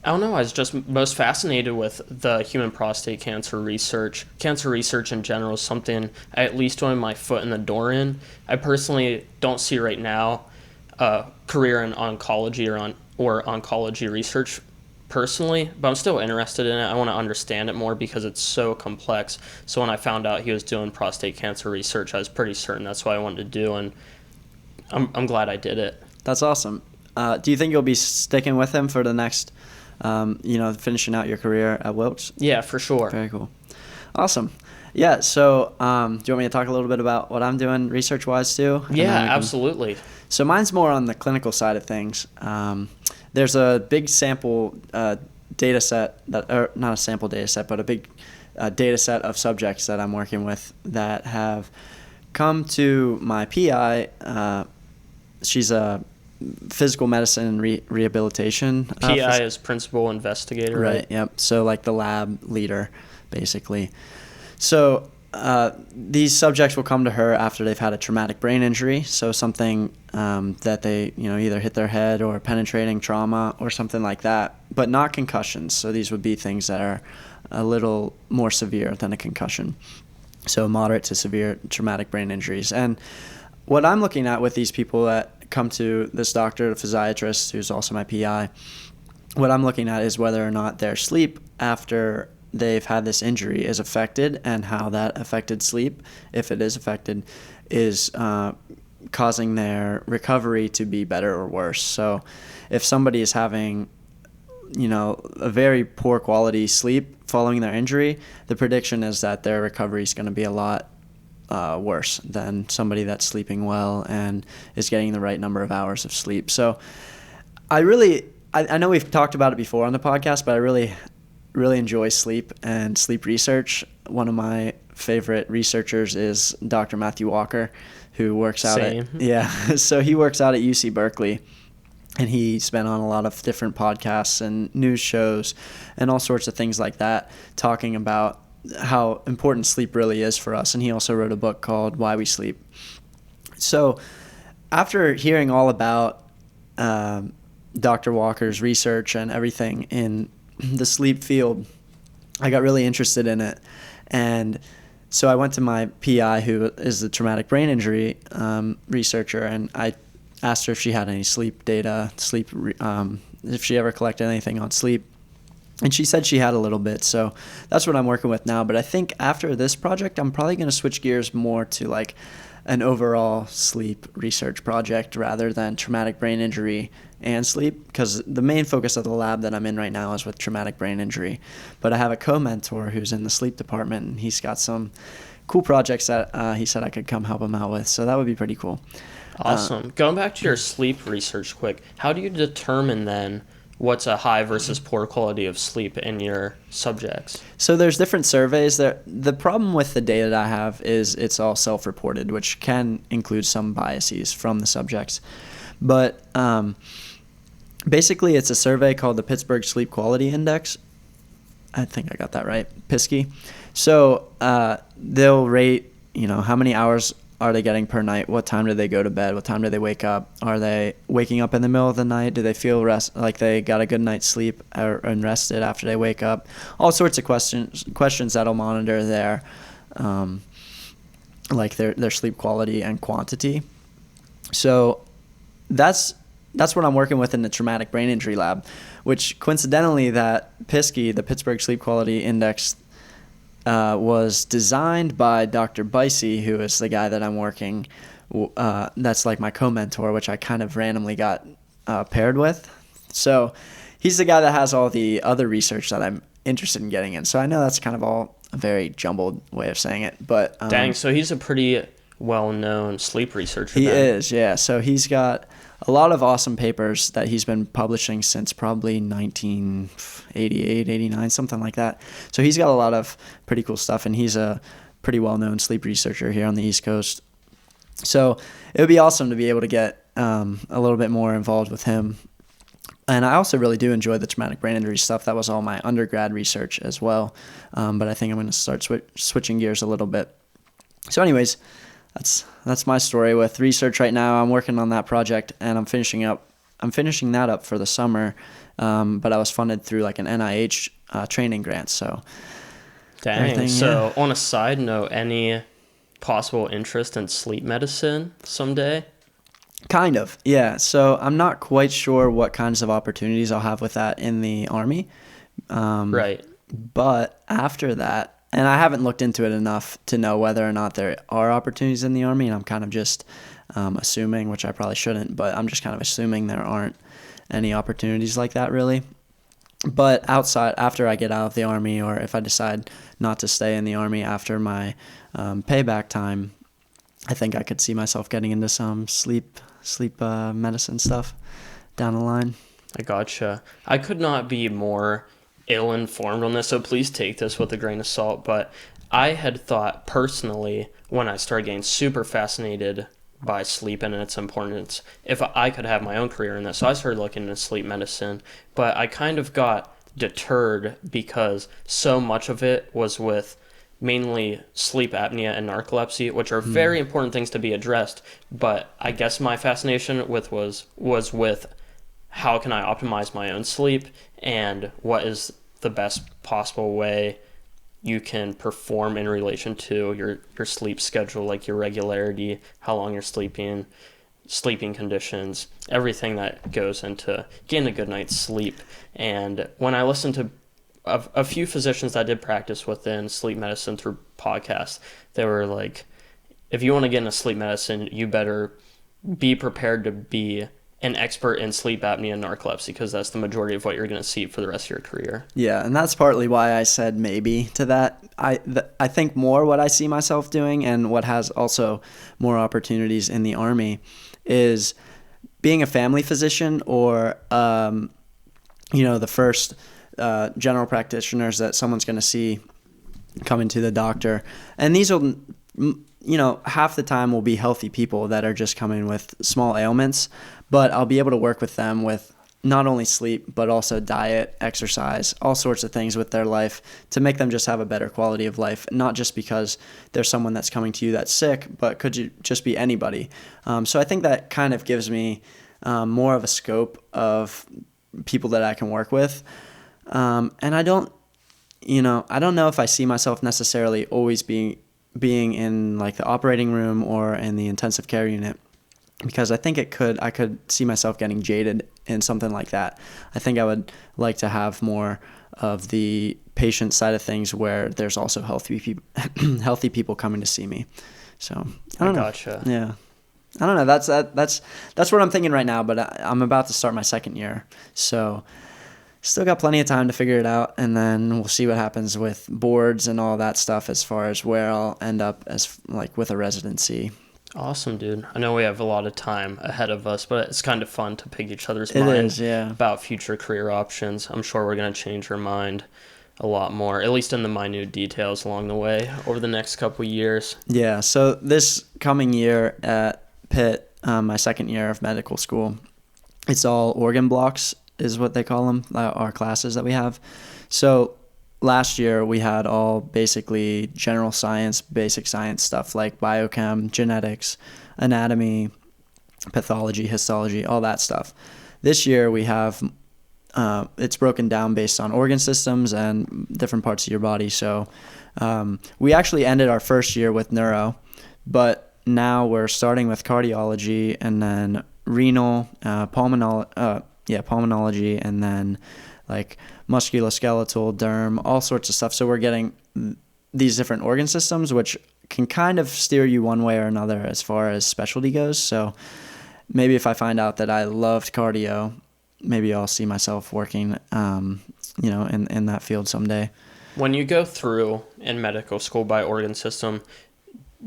I don't know, I was just most fascinated with the human prostate cancer research. Cancer research in general is something I at least want my foot in the door in. I personally don't see right now a career in oncology or oncology research personally, but I'm still interested in it. I want to understand it more because it's so complex. So when I found out he was doing prostate cancer research, I was pretty certain that's what I wanted to do. And I'm glad I did it. That's awesome. Do you think you'll be sticking with him for the next, finishing out your career at Wilkes? Yeah, for sure. Very cool. Awesome. Yeah, so do you want me to talk a little bit about what I'm doing research-wise too? Yeah, absolutely. So mine's more on the clinical side of things. There's a big sample data set, or not a sample data set, but a big data set of subjects that I'm working with that have come to my PI. She's a physical medicine and rehabilitation. PI is principal investigator, right? Yep. So like the lab leader, basically. So these subjects will come to her after they've had a traumatic brain injury, so something that they either hit their head or penetrating trauma or something like that, but not concussions. So these would be things that are a little more severe than a concussion. So moderate to severe traumatic brain injuries. And what I'm looking at with these people that come to this doctor, the physiatrist, who's also my PI, what I'm looking at is whether or not their sleep after they've had this injury is affected, and how that affected sleep, if it is affected, is causing their recovery to be better or worse. So if somebody is having a very poor quality sleep following their injury, the prediction is that their recovery is going to be a lot worse than somebody that's sleeping well and is getting the right number of hours of sleep. So I know we've talked about it before on the podcast, but I really enjoy sleep and sleep research. One of my favorite researchers is Dr. Matthew Walker, who works out so he works out at UC Berkeley, and he's been on a lot of different podcasts and news shows and all sorts of things like that, talking about how important sleep really is for us. And he also wrote a book called Why We Sleep. So after hearing all about Dr. Walker's research and everything in the sleep field, I got really interested in it. And so I went to my PI, who is the traumatic brain injury researcher, and I asked her if she had any sleep data, if she ever collected anything on sleep. And she said she had a little bit, so that's what I'm working with now. But I think after this project, I'm probably going to switch gears more to like an overall sleep research project rather than traumatic brain injury and sleep, because the main focus of the lab that I'm in right now is with traumatic brain injury. But I have a co-mentor who's in the sleep department, and he's got some cool projects that he said I could come help him out with, so that would be pretty cool. Awesome. Going back to your sleep research quick, how do you determine then what's a high versus poor quality of sleep in your subjects? So there's different surveys. The problem with the data that I have is it's all self-reported, which can include some biases from the subjects. But basically it's a survey called the Pittsburgh Sleep Quality Index. I think I got that right, PSQI. So they'll rate, how many hours are they getting per night? What time do they go to bed? What time do they wake up? Are they waking up in the middle of the night? Do they feel like they got a good night's sleep and rested after they wake up? All sorts of questions that'll monitor their their sleep quality and quantity. So that's what I'm working with in the traumatic brain injury lab, which coincidentally that PSQI, the Pittsburgh Sleep Quality Index, was designed by Dr. Bicey, who is the guy that I'm working, that's like my co-mentor, which I kind of randomly got paired with. So he's the guy that has all the other research that I'm interested in getting in. So I know that's kind of all a very jumbled way of saying it. But dang, so he's a pretty well-known sleep researcher. He is, yeah. So he's got a lot of awesome papers that he's been publishing since probably 1988, 89, something like that. So he's got a lot of pretty cool stuff, and he's a pretty well-known sleep researcher here on the East Coast. So it would be awesome to be able to get a little bit more involved with him. And I also really do enjoy the traumatic brain injury stuff. That was all my undergrad research as well. But I think I'm going to start switching gears a little bit. So anyways, that's my story with research right now. I'm working on that project, and I'm finishing that up for the summer. But I was funded through like an NIH training grant. So dang. So on a side note, any possible interest in sleep medicine someday? Kind of, yeah. So I'm not quite sure what kinds of opportunities I'll have with that in the Army. Right. But after that, and I haven't looked into it enough to know whether or not there are opportunities in the Army, and I'm kind of just assuming, which I probably shouldn't, but I'm just kind of assuming there aren't any opportunities like that really. But after I get out of the Army, or if I decide not to stay in the Army after my payback time, I think I could see myself getting into some sleep medicine stuff down the line. I gotcha. I could not be more ill-informed on this, so please take this with a grain of salt, but I had thought personally, when I started getting super fascinated by sleep and its importance, if I could have my own career in this. So I started looking into sleep medicine, but I kind of got deterred because so much of it was with mainly sleep apnea and narcolepsy, which are very important things to be addressed. But I guess my fascination was with how can I optimize my own sleep and what is the best possible way you can perform in relation to your sleep schedule, like your regularity, how long you're sleeping conditions, everything that goes into getting a good night's sleep. And when I listened to a few physicians that I did practice within sleep medicine through podcasts, they were like, if you want to get into sleep medicine, you better be prepared to be an expert in sleep apnea and narcolepsy, because that's the majority of what you're going to see for the rest of your career. Yeah, and that's partly why I said maybe to that. I think more what I see myself doing, and what has also more opportunities in the Army, is being a family physician, or the first general practitioners that someone's going to see coming to the doctor. And these will, half the time will be healthy people that are just coming with small ailments, but I'll be able to work with them with not only sleep, but also diet, exercise, all sorts of things with their life to make them just have a better quality of life, not just because there's someone that's coming to you that's sick, but could you just be anybody. So I think that kind of gives me more of a scope of people that I can work with. And I don't know if I see myself necessarily always being in like the operating room or in the intensive care unit, because I think I could see myself getting jaded in something like that. I think I would like to have more of the patient side of things where there's also healthy people coming to see me. So I don't know. Gotcha. Yeah. I don't know. That's what I'm thinking right now, but I'm about to start my second year. So still got plenty of time to figure it out, and then we'll see what happens with boards and all that stuff as far as where I'll end up as like with a residency. Awesome, dude. I know we have a lot of time ahead of us, but it's kind of fun to pick each other's mind about future career options. I'm sure we're going to change our mind a lot more, at least in the minute details along the way over the next couple of years. Yeah, so this coming year at Pitt, my second year of medical school, it's all organ blocks is what they call them, our classes that we have. So last year we had all basically general science, basic science stuff like biochem, genetics, anatomy, pathology, histology, all that stuff. This year we have, it's broken down based on organ systems and different parts of your body. So we actually ended our first year with neuro, but now we're starting with cardiology and then renal, pulmonology, and then like musculoskeletal, derm, all sorts of stuff. So we're getting these different organ systems, which can kind of steer you one way or another as far as specialty goes. So maybe if I find out that I loved cardio, maybe I'll see myself working, in that field someday. When you go through in medical school by organ system,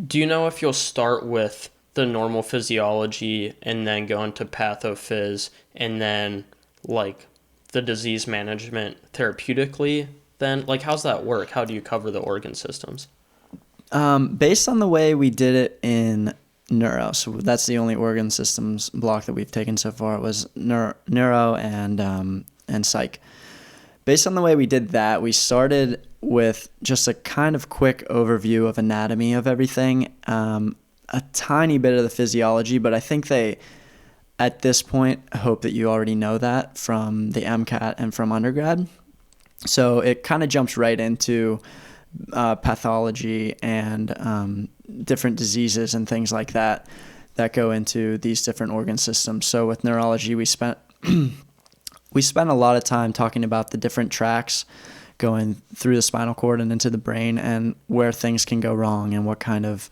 do you know if you'll start with the normal physiology and then go into pathophys and then like the disease management therapeutically? Then like how's that work? How do you cover the organ systems? Based on the way we did it in neuro, so that's the only organ systems block that we've taken so far. It was neuro and psych. Based on the way we did that, we started with just a kind of quick overview of anatomy of everything, a tiny bit of the physiology, but I think they, at this point, hope that you already know that from the MCAT and from undergrad. So it kind of jumps right into pathology and different diseases and things like that go into these different organ systems. So with neurology, we spent a lot of time talking about the different tracks going through the spinal cord and into the brain and where things can go wrong and what kind of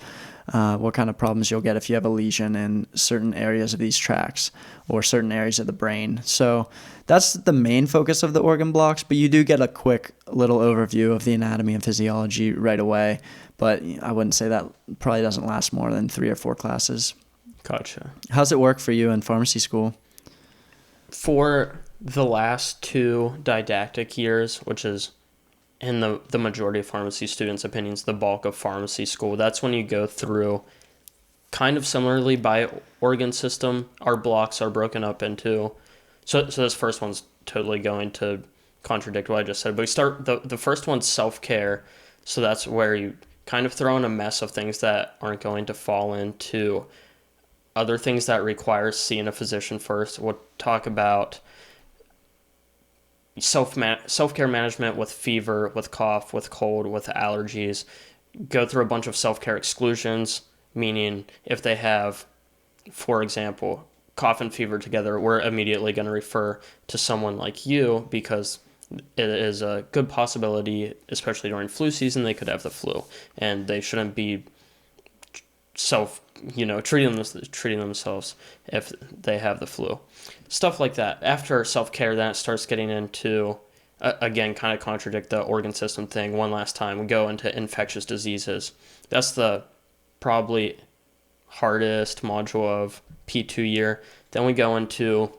what kind of problems you'll get if you have a lesion in certain areas of these tracts or certain areas of the brain. So that's the main focus of the organ blocks, but you do get a quick little overview of the anatomy and physiology right away. But I wouldn't say that probably doesn't last more than 3 or 4 classes. Gotcha. How's it work for you in pharmacy school? For the last 2 didactic years, which is in the majority of pharmacy students' opinions, the bulk of pharmacy school, that's when you go through kind of similarly by organ system. Our blocks are broken up into, so this first one's totally going to contradict what I just said, but we start, the first one's self-care, so that's where you kind of throw in a mess of things that aren't going to fall into other things that require seeing a physician first. We'll talk about self-care management with fever, with cough, with cold, with allergies. Go through a bunch of self-care exclusions, meaning if they have, for example, cough and fever together, we're immediately going to refer to someone like you because it is a good possibility, especially during flu season, they could have the flu, and they shouldn't be treating themselves if they have the flu. Stuff like that. After self-care, then it starts getting into, again, kind of contradict the organ system thing one last time. We go into infectious diseases. That's the probably hardest module of P2 year. Then we go into,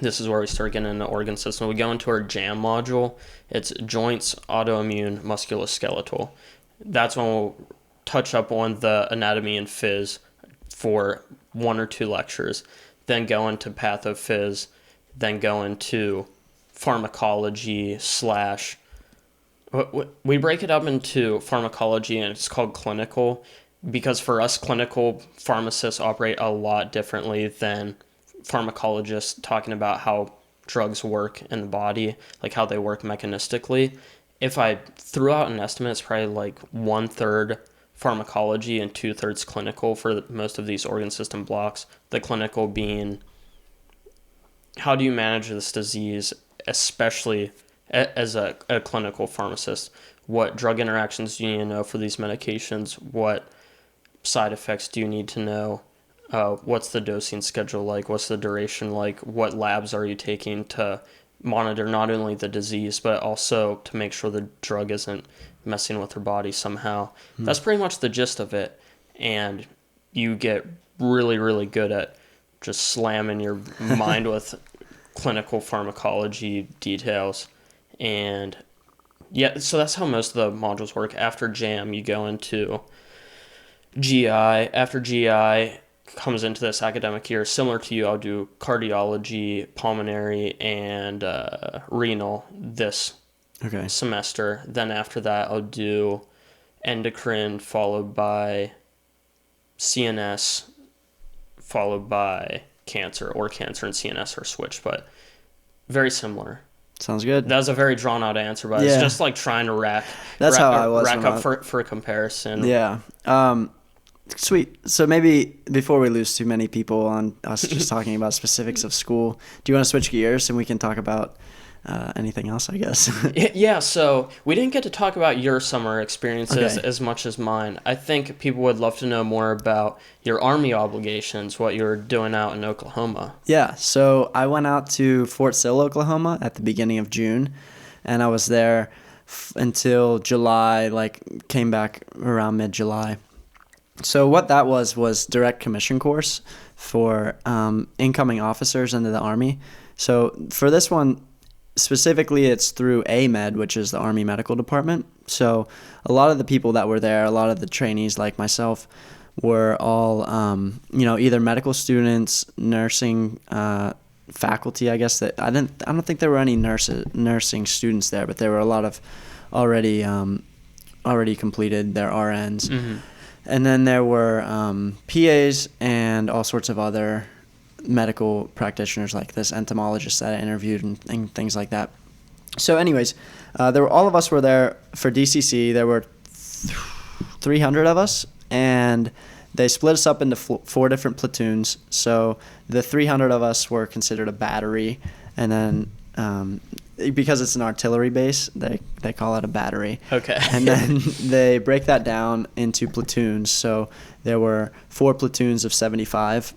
this is where we start getting into organ system. We go into our JAM module. It's joints, autoimmune, musculoskeletal. That's when we'll touch up on the anatomy and phys for 1 or 2 lectures, then go into pathophys, then go into pharmacology / we break it up into pharmacology, and it's called clinical, because for us clinical pharmacists operate a lot differently than pharmacologists talking about how drugs work in the body, like how they work mechanistically. If I threw out an estimate, it's probably like 1/3 pharmacology and 2/3 clinical for most of these organ system blocks. The clinical being, how do you manage this disease, especially as a clinical pharmacist? What drug interactions do you need to know for these medications? What side effects do you need to know? What's the dosing schedule like? What's the duration like? What labs are you taking to monitor not only the disease, but also to make sure the drug isn't messing with her body somehow? That's pretty much the gist of it. And you get really, really good at just slamming your mind with clinical pharmacology details. And yeah, so that's how most of the modules work. After JAM, you go into GI. After GI comes into this academic year, similar to you, I'll do cardiology, pulmonary, and renal this semester. Then after that, I'll do endocrine, followed by CNS, followed by cancer, or cancer and CNS are switched, but very similar. Sounds good. That was a very drawn out answer, but it's just like trying to rack up for a comparison. Yeah. Sweet. So maybe before we lose too many people on us just talking about specifics of school, do you want to switch gears and we can talk about anything else, I guess? Yeah, so we didn't get to talk about your summer experiences as much as mine. I think people would love to know more about your Army obligations, what you were doing out in Oklahoma. Yeah, so I went out to Fort Sill, Oklahoma at the beginning of June, and I was there until July, came back around mid-July. So what that was direct commission course for incoming officers into the Army. So for this one, specifically, it's through AMED, which is the Army Medical Department. So a lot of the people that were there, a lot of the trainees like myself, were all, either medical students, nursing faculty, I guess. I don't think there were any nursing students there, but there were a lot of already completed their RNs. Mm-hmm. And then there were PAs and all sorts of other medical practitioners like this entomologist that I interviewed and things like that. So anyways, all of us were there for DCC. There were 300 of us, and they split us up into 4 different platoons. So the 300 of us were considered a battery, and then because it's an artillery base, they call it a battery. Okay. And then they break that down into platoons. So there were 4 platoons of 75,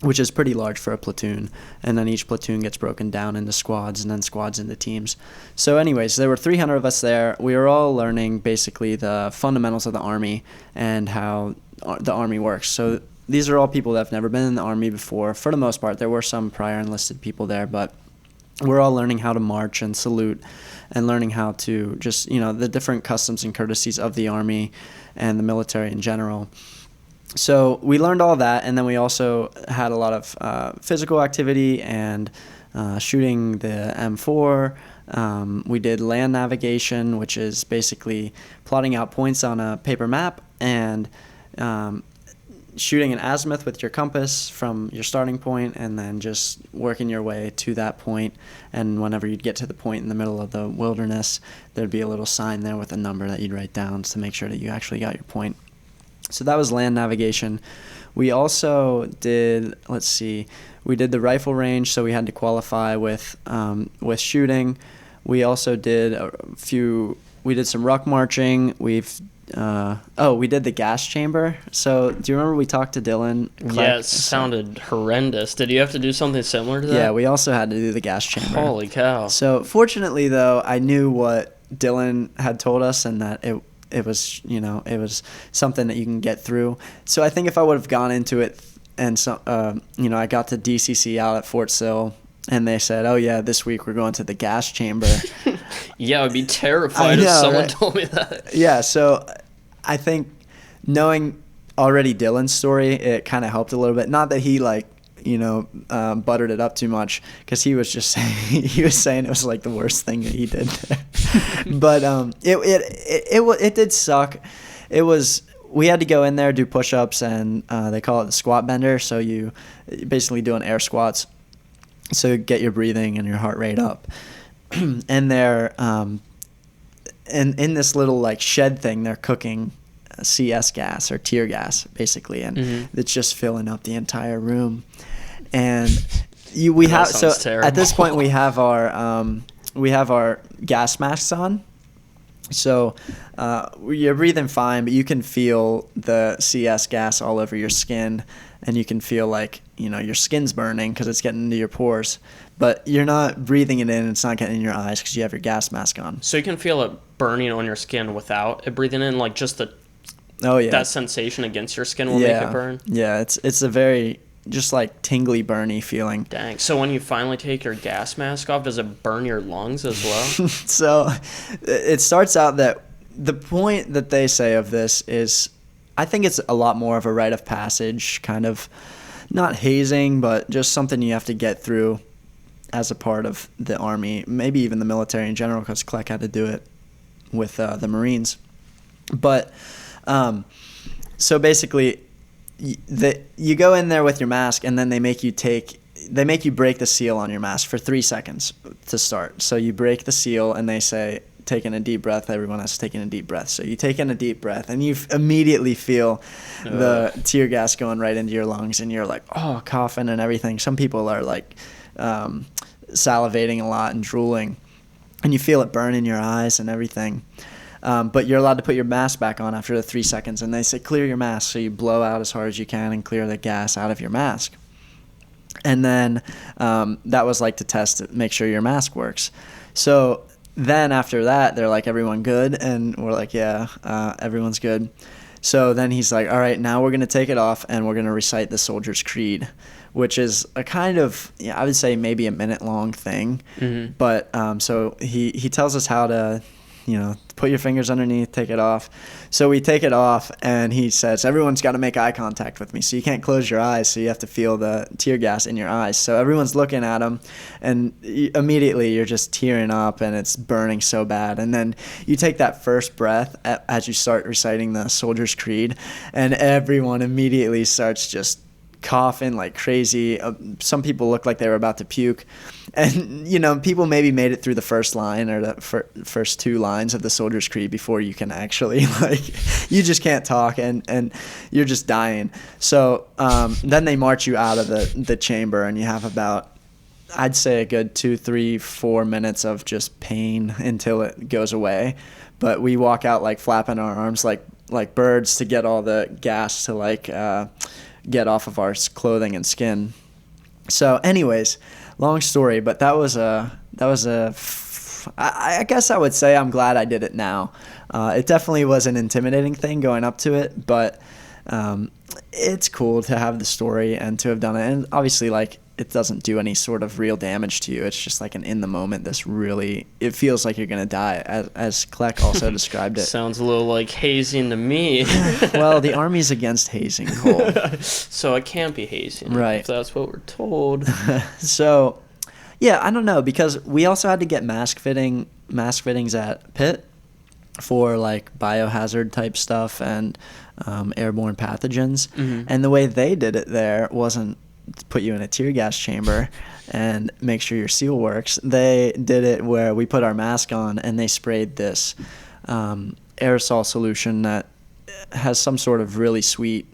which is pretty large for a platoon. And then each platoon gets broken down into squads, and then squads into teams. So anyways, there were 300 of us there. We were all learning basically the fundamentals of the Army and how the Army works. So these are all people that have never been in the Army before. For the most part, there were some prior enlisted people there, but we're all learning how to march and salute and learning how to just, the different customs and courtesies of the Army and the military in general. So we learned all that, and then we also had a lot of physical activity and shooting the M4. We did land navigation, which is basically plotting out points on a paper map and shooting an azimuth with your compass from your starting point and then just working your way to that point. And whenever you'd get to the point in the middle of the wilderness, there'd be a little sign there with a number that you'd write down to make sure that you actually got your point. So that was land navigation. We also did, we did the rifle range, so we had to qualify with shooting. We also did we did some ruck marching. We did the gas chamber. So do you remember we talked to Dylan? Yeah, it sounded horrendous. Did you have to do something similar to that? Yeah, we also had to do the gas chamber. Holy cow. So fortunately, though, I knew what Dylan had told us and that it was something that you can get through. So I think if I would have gone into it and I got to DCC out at Fort Sill and they said, "Oh yeah, this week we're going to the gas chamber." Yeah, I would be terrified if someone told me that. Yeah, so I think knowing already Dylan's story, it kind of helped a little bit. Not that he buttered it up too much, because he was just saying it was like the worst thing that he did there. But it did suck. We had to go in there, do push-ups, and they call it the squat bender. So you basically doing air squats, so you get your breathing and your heart rate up. And they're in this little shed thing, they're cooking CS gas or tear gas basically, and it's just filling up the entire room. And at this point we have our gas masks on. So you're breathing fine, but you can feel the CS gas all over your skin, and you can feel your skin's burning because it's getting into your pores. But you're not breathing it in, it's not getting in your eyes because you have your gas mask on. So you can feel it burning on your skin without it breathing in, just that sensation against your skin will make it burn? Yeah, it's a very just tingly, burny feeling. Dang. So when you finally take your gas mask off, does it burn your lungs as well? So it starts out that the point that they say of this is, I think it's a lot more of a rite of passage, kind of not hazing, but just something you have to get through as a part of the Army, maybe even the military in general, because Kleck had to do it with the Marines. But so basically, you go in there with your mask, and then they make you break the seal on your mask for 3 seconds to start. So you break the seal, and they say, take in a deep breath. Everyone has to take in a deep breath. So you take in a deep breath, and you immediately feel the tear gas going right into your lungs, and you're coughing and everything. Some people are salivating a lot and drooling, and you feel it burn in your eyes and everything. But you're allowed to put your mask back on after the 3 seconds, and they say clear your mask. So you blow out as hard as you can and clear the gas out of your mask. And then that was to test, make sure your mask works. So then after that, they're like, everyone good? And we're like, yeah, everyone's good. So then he's like, all right, now we're going to take it off, and we're going to recite the Soldier's Creed, which is a kind of, I would say maybe a minute-long thing. Mm-hmm. But so he tells us how to, put your fingers underneath, take it off. So we take it off, and he says, everyone's got to make eye contact with me. So you can't close your eyes, so you have to feel the tear gas in your eyes. So everyone's looking at him, and immediately you're just tearing up, and it's burning so bad. And then you take that first breath as you start reciting the Soldier's Creed, and everyone immediately starts just coughing like crazy. Some people look like they were about to puke, and people maybe made it through the first line or the first 2 lines of the Soldier's Creed before you can actually you just can't talk, and you're just dying. So then they march you out of the chamber, and you have about I'd say a good 2, 3, 4 minutes of just pain until it goes away. But we walk out like flapping our arms like birds to get all the gas to get off of our clothing and skin. So anyways, long story, but I guess I would say I'm glad I did it now. It definitely was an intimidating thing going up to it, but it's cool to have the story and to have done it. And obviously, like, it doesn't do any sort of real damage to you. It's just like an in the moment. It feels like you're gonna die, as Kleck also described it. Sounds a little like hazing to me. Well, the Army's against hazing, Cole. So it can't be hazing, right? If that's what we're told. So, yeah, I don't know, because we also had to get mask fittings at Pitt for like biohazard type stuff and airborne pathogens. Mm-hmm. And the way they did it there wasn't put you in a tear gas chamber and make sure your seal works. They did it where we put our mask on and they sprayed this aerosol solution that has some sort of really sweet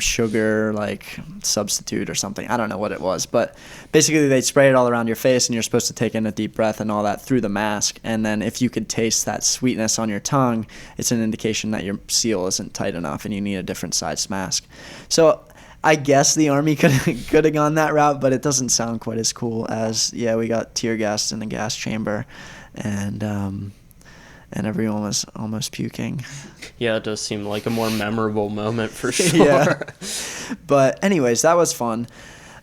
sugar like substitute or something. I don't know what it was, but basically they spray it all around your face and you're supposed to take in a deep breath and all that through the mask. And then if you could taste that sweetness on your tongue, it's an indication that your seal isn't tight enough and you need a different size mask. So I guess the Army could have gone that route, but it doesn't sound quite as cool as, we got tear gassed in the gas chamber and everyone was almost puking. Yeah, it does seem like a more memorable moment for sure. Yeah. But anyways, that was fun.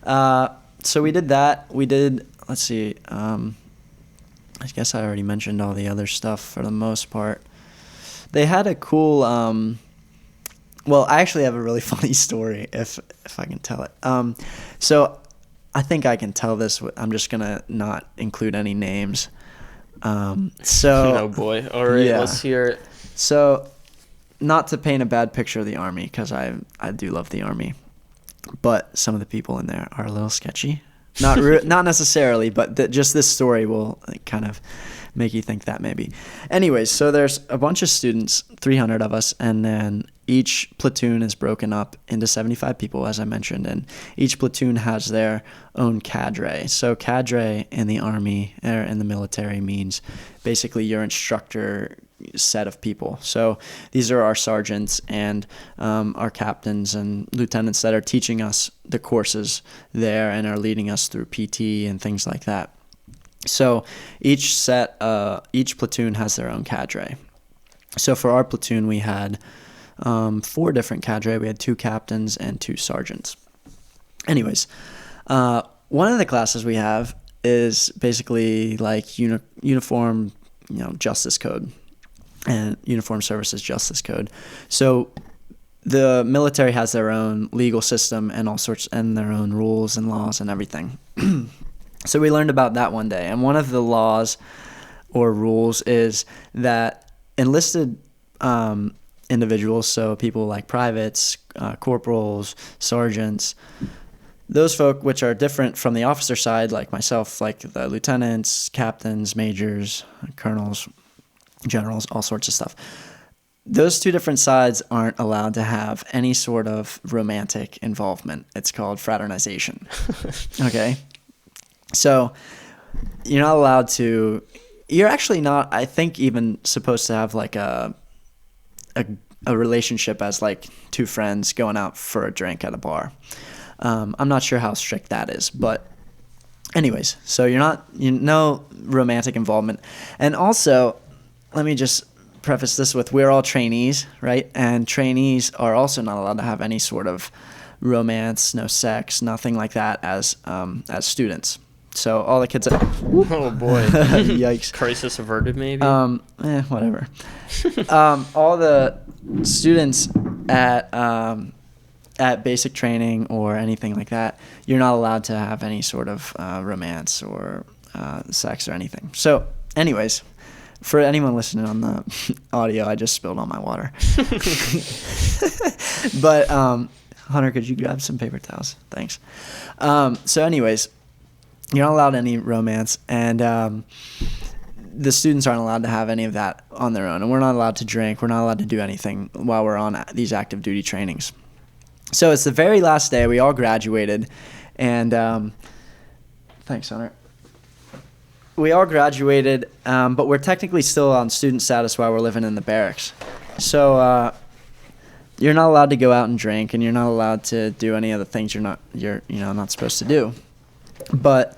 So we did that. We did, let's see, I guess I already mentioned all the other stuff for the most part. They had a cool, well, I actually have a really funny story if I can tell it. So I think I can tell this. I'm just going to not include any names. Oh boy. All right, yeah. Let's hear it. So, not to paint a bad picture of the Army, because I do love the Army, but some of the people in there are a little sketchy. Not necessarily, but just this story will kind of make you think that maybe. Anyways, so there's a bunch of students, 300 of us, and then each platoon is broken up into 75 people, as I mentioned, and each platoon has their own cadre. So cadre in the Army or in the military means basically your instructor set of people. So these are our sergeants and our captains and lieutenants that are teaching us the courses there and are leading us through PT and things like that. So each platoon has their own cadre. So for our platoon, we had 4 different cadre. We had 2 captains and 2 sergeants. Anyways, one of the classes we have is basically like uniform, justice code and uniform services justice code. So the military has their own legal system and all sorts, and their own rules and laws and everything. So we learned about that one day, and one of the laws or rules is that enlisted individuals, so people like privates, corporals, sergeants, those folk which are different from the officer side, like myself, like the lieutenants, captains, majors, colonels, generals, all sorts of stuff. Those 2 different sides aren't allowed to have any sort of romantic involvement. It's called fraternization. Okay? So you're not allowed to, you're actually not, I think, even supposed to have like a relationship as like 2 friends going out for a drink at a bar. I'm not sure how strict that is, but anyways, so no romantic involvement. And also, let me just preface this with, we're all trainees, right? And trainees are also not allowed to have any sort of romance, no sex, nothing like that as students. So all the kids are... Oh boy. Yikes. Crisis averted, maybe? Whatever. All the students at basic training or anything like that, you're not allowed to have any sort of romance or sex or anything. So anyways, for anyone listening on the audio, I just spilled all my water. But Hunter, could you grab some paper towels? Thanks. So anyways, you're not allowed any romance, and the students aren't allowed to have any of that on their own, and we're not allowed to drink. We're not allowed to do anything while we're on these active duty trainings. So it's the very last day. We all graduated, and Thanks, Hunter. We all graduated, but we're technically still on student status while we're living in the barracks. So you're not allowed to go out and drink, and you're not allowed to do any of the things you're not supposed to do. But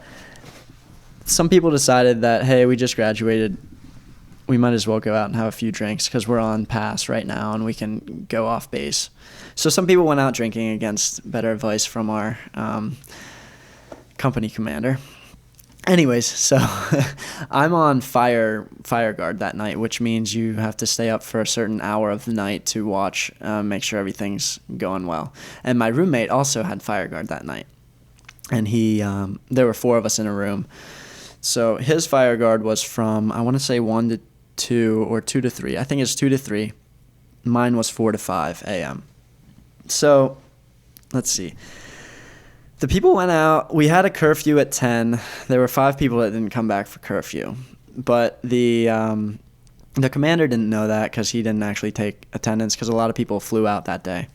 some people decided that, hey, we just graduated, we might as well go out and have a few drinks because we're on pass right now and we can go off base. So some people went out drinking against better advice from our company commander. Anyways, so I'm on fire guard that night, which means you have to stay up for a certain hour of the night to watch, make sure everything's going well. And my roommate also had fire guard that night. And there were 4 of us in a room. So his fire guard was from, I want to say 1 to 2 or 2 to 3. I think it's 2 to 3. Mine was 4 to 5 a.m. So let's see. The people went out. We had a curfew at 10. There were 5 people that didn't come back for curfew. But the commander didn't know that because he didn't actually take attendance because a lot of people flew out that day.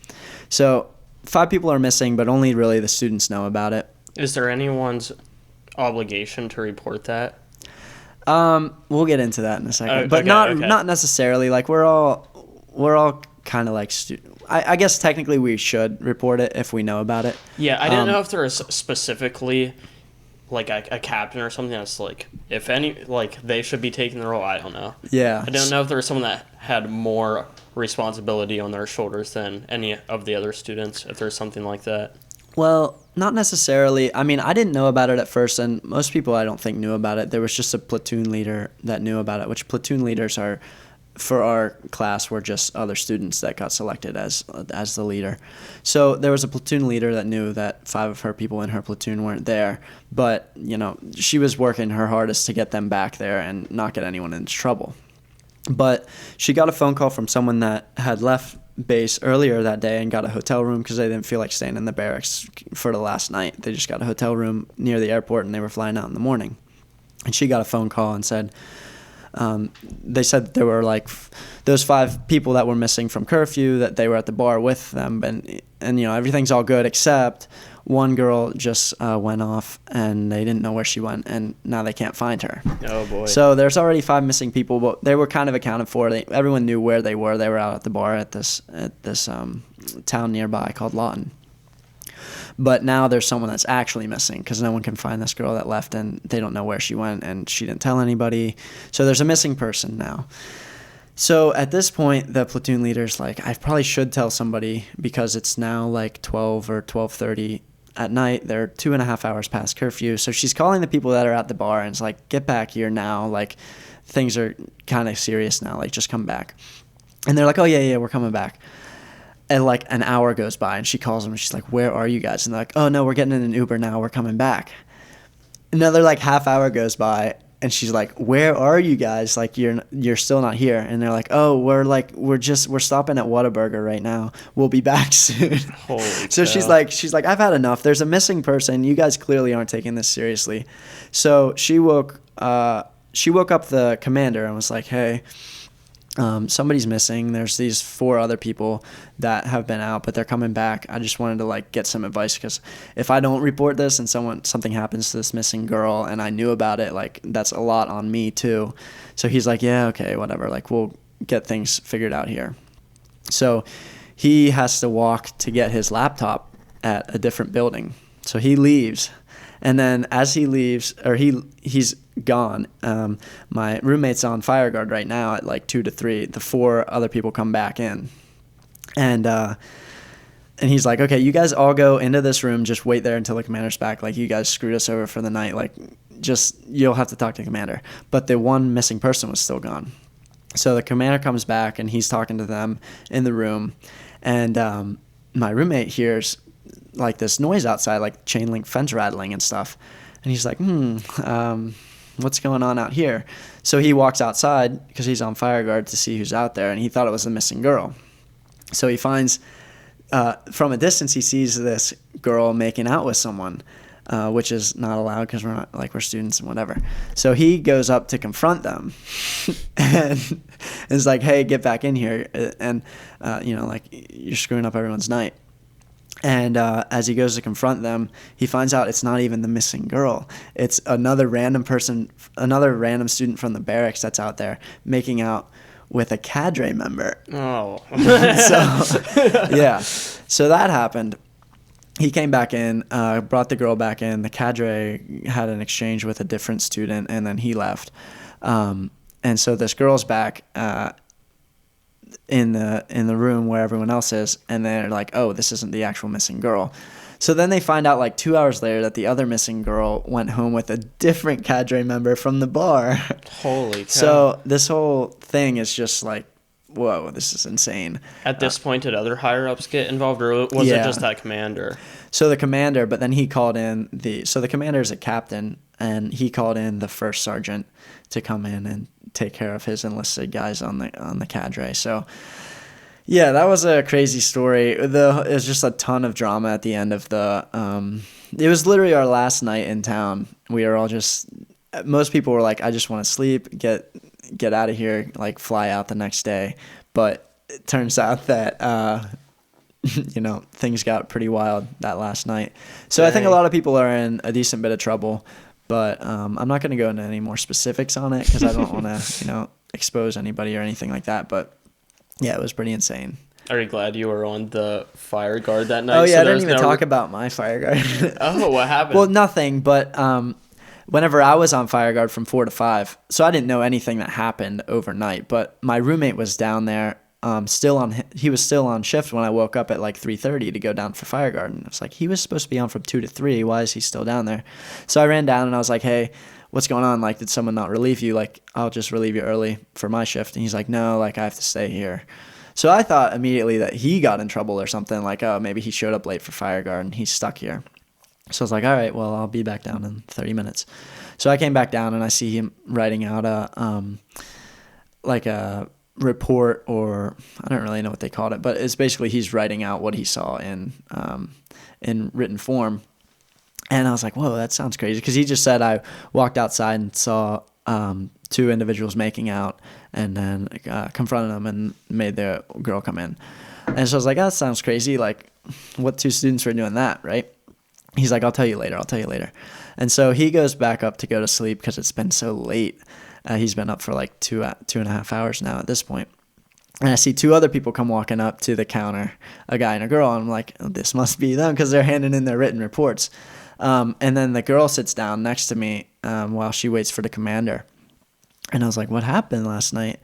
So 5 people are missing, but only really the students know about it. Is there anyone's obligation to report that? We'll get into that in a second, but not necessarily. Like we're all kind of like I guess technically we should report it if we know about it. Yeah, I didn't know if there was specifically like a captain or something that's like, if any, like they should be taking the role. I don't know. Yeah. I don't know if there was someone that had more responsibility on their shoulders than any of the other students, if there's something like that. Well, not necessarily. I mean, I didn't know about it at first, and most people I don't think knew about it. There was just a platoon leader that knew about it, which platoon leaders are, for our class, were just other students that got selected as the leader. So there was a platoon leader that knew that 5 of her people in her platoon weren't there, but, she was working her hardest to get them back there and not get anyone into trouble. But she got a phone call from someone that had left base earlier that day and got a hotel room because they didn't feel like staying in the barracks for the last night. They just got a hotel room near the airport and they were flying out in the morning. And she got a phone call and said, they said there were like those 5 people that were missing from curfew, that they were at the bar with them, and everything's all good except one girl just went off and they didn't know where she went, and now they can't find her. Oh boy. So there's already 5 missing people, but they were kind of accounted for. Everyone knew where they were. They were out at the bar at this town nearby called Lawton. But now there's someone that's actually missing because no one can find this girl that left, and they don't know where she went, and she didn't tell anybody. So there's a missing person now. So at this point, the platoon leader's like, I probably should tell somebody because it's now like 12 or 12:30 at night. They're 2.5 hours past curfew. So she's calling the people that are at the bar and it's like, get back here now. Like, things are kind of serious now. Like, just come back. And they're like, oh, yeah, we're coming back. And like an hour goes by and she calls them and she's like, where are you guys? And they're like, oh no, we're getting in an Uber now, we're coming back. Another like half hour goes by and she's like, where are you guys? Like, you're still not here. And they're like, oh, we're stopping at Whataburger right now, we'll be back soon. Holy So cow. she's like, I've had enough, there's a missing person, you guys clearly aren't taking this seriously. So she woke up the commander and was like, hey, somebody's missing. There's these 4 other people that have been out, but they're coming back. I just wanted to like get some advice because if I don't report this and something happens to this missing girl and I knew about it, like that's a lot on me too. So he's like, yeah, okay, whatever. Like, we'll get things figured out here. So he has to walk to get his laptop at a different building. So he leaves. And then as he leaves, or he's gone, my roommate's on fire guard right now at like 2 to 3. The 4 other people come back in. And he's like, okay, you guys all go into this room. Just wait there until the commander's back. Like, you guys screwed us over for the night. Like, you'll have to talk to the commander. But the one missing person was still gone. So the commander comes back and he's talking to them in the room. And my roommate hears like this noise outside, like chain link fence rattling and stuff. And he's like, what's going on out here? So he walks outside because he's on fire guard to see who's out there, and he thought it was the missing girl. So he finds, from a distance, he sees this girl making out with someone, which is not allowed because we're students and whatever. So he goes up to confront them and is like, hey, get back in here. And, like, you're screwing up everyone's night. And as he goes to confront them, he finds out it's not even the missing girl. It's another random student from the barracks that's out there making out with a cadre member. Oh. So, yeah. So that happened. He came back in, brought the girl back in. The cadre had an exchange with a different student, and then he left. And so this girl's back in the room where everyone else is, and they're like, oh, this isn't the actual missing girl. So then they find out like 2 hours later that the other missing girl went home with a different cadre member from the bar. Holy cow. So this whole thing is just like, whoa, this is insane. At this point, did other higher-ups get involved, or was it just that commander? So the commander, but then he called in so the commander is a captain, and he called in the first sergeant to come in and take care of his enlisted guys on the cadre. So yeah, that was a crazy story. It was just a ton of drama at the end of it was literally our last night in town. We were all most people were like, I just want to sleep, get out of here, like fly out the next day. But it turns out that, things got pretty wild that last night. So Dang. I think a lot of people are in a decent bit of trouble, but I'm not going to go into any more specifics on it because I don't want to, expose anybody or anything like that. But yeah, it was pretty insane. Are you glad you were on the fire guard that night? Oh, yeah, I didn't even talk about my fire guard. Oh, what happened? Well, nothing, but whenever I was on fire guard from 4 to 5, so I didn't know anything that happened overnight, but my roommate was down there he was still on shift when I woke up at like 3:30 to go down for fire guard. And I was like, he was supposed to be on from 2 to 3. Why is he still down there? So I ran down and I was like, hey, what's going on? Like, did someone not relieve you? Like, I'll just relieve you early for my shift. And he's like, no, like I have to stay here. So I thought immediately that he got in trouble or something, like, oh, maybe he showed up late for fire guard and he's stuck here. So I was like, all right, well, I'll be back down in 30 minutes. So I came back down and I see him writing out a report, or I don't really know what they called it, but it's basically he's writing out what he saw in written form. And I was like, whoa, that sounds crazy. Because he just said I walked outside and saw 2 individuals making out and then confronted them and made the girl come in. And so I was like, oh, that sounds crazy. Like, what 2 students were doing that, right? He's like, I'll tell you later. And so he goes back up to go to sleep because it's been so late. He's been up for like 2.5 hours now at this point. And I see 2 other people come walking up to the counter, a guy and a girl. And I'm like, oh, this must be them because they're handing in their written reports. And then the girl sits down next to me while she waits for the commander. And I was like, what happened last night?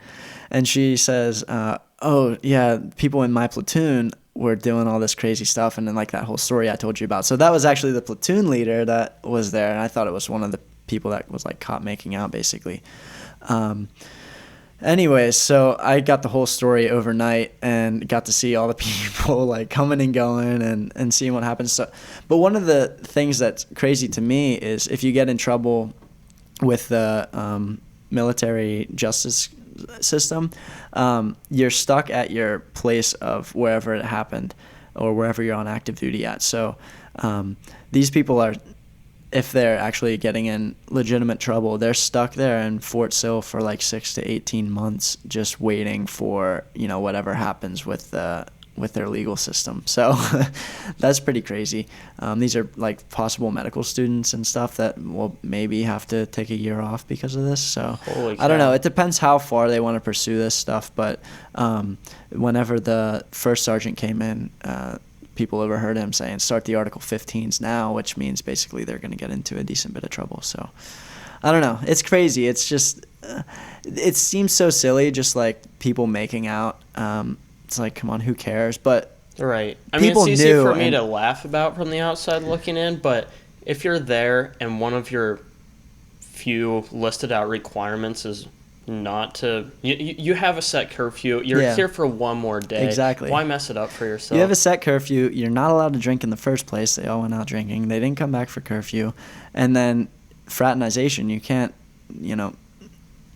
And she says, oh, yeah, people in my platoon were doing all this crazy stuff. And then like that whole story I told you about. So that was actually the platoon leader that was there. And I thought it was one of the people that was like caught making out basically. Anyways, so I got the whole story overnight and got to see all the people like coming and going and seeing what happens. So, but one of the things that's crazy to me is if you get in trouble with the military justice system, you're stuck at your place of wherever it happened or wherever you're on active duty at. So these people are, if they're actually getting in legitimate trouble, they're stuck there in Fort Sill for like 6 to 18 months just waiting for, whatever happens with their legal system. So that's pretty crazy. These are like possible medical students and stuff that will maybe have to take a year off because of this. So I don't know. It depends how far they want to pursue this stuff. But whenever the first sergeant came in, people overheard him saying, start the Article 15s now, which means basically they're going to get into a decent bit of trouble. So I don't know. It's crazy. It's just, it seems so silly, just like people making out. It's like, come on, who cares? But right. I mean, it's easy for me to laugh about from the outside looking in, but if you're there and one of your few listed out requirements is not to, you have a set curfew, you're here for one more day. Exactly. Why mess it up for yourself? You have a set curfew, you're not allowed to drink in the first place. They all went out drinking. They didn't come back for curfew. And then fraternization, you can't,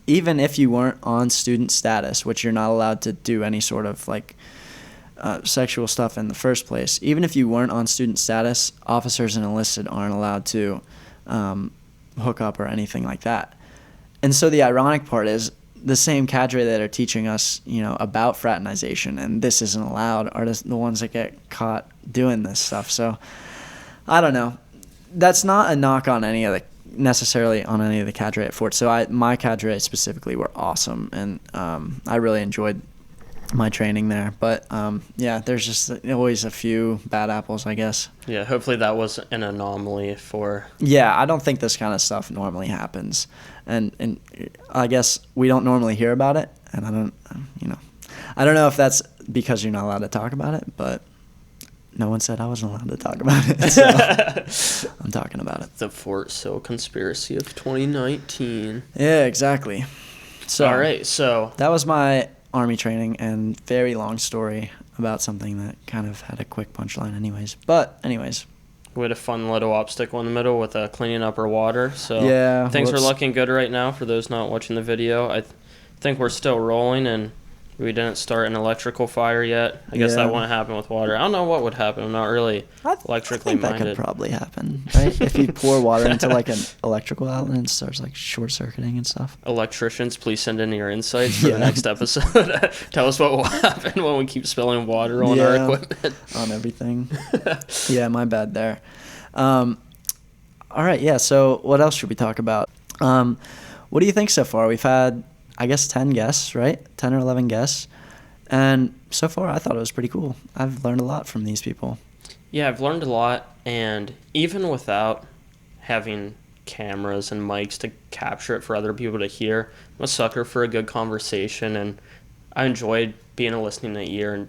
even if you weren't on student status, which you're not allowed to do any sort of like sexual stuff in the first place, even if you weren't on student status, officers and enlisted aren't allowed to hook up or anything like that. And so the ironic part is the same cadre that are teaching us, about fraternization and this isn't allowed are the ones that get caught doing this stuff. So I don't know. That's not a knock on necessarily on any of the cadre at Fort. So my cadre specifically were awesome, and I really enjoyed my training there. But there's just always a few bad apples, I guess. Yeah, hopefully that was an anomaly for... Yeah, I don't think this kind of stuff normally happens. And I guess we don't normally hear about it, and I don't know if that's because you're not allowed to talk about it, but no one said I wasn't allowed to talk about it, so I'm talking about it. The Fort Sill conspiracy of 2019. Yeah, exactly. So all right, so that was my Army training, and very long story about something that kind of had a quick punchline anyways. We had a fun little obstacle in the middle with cleaning up our water. So yeah, things are looking good right now for those not watching the video. I think we're still rolling, and we didn't start an electrical fire yet. I guess that wouldn't happen with water. I don't know what would happen. I'm not really electrically minded. That could probably happen, right? If you pour water into like an electrical outlet and it starts like short circuiting and stuff. Electricians, please send in your insights for the next episode. Tell us what will happen when we keep spilling water on our equipment. On everything. Yeah, my bad there. All right, yeah, so what else should we talk about? What do you think so far? We've had, I guess, 10 guests, right? 10 or 11 guests. And so far, I thought it was pretty cool. I've learned a lot from these people. Yeah, I've learned a lot. And even without having cameras and mics to capture it for other people to hear, I'm a sucker for a good conversation. And I enjoyed being a listening ear and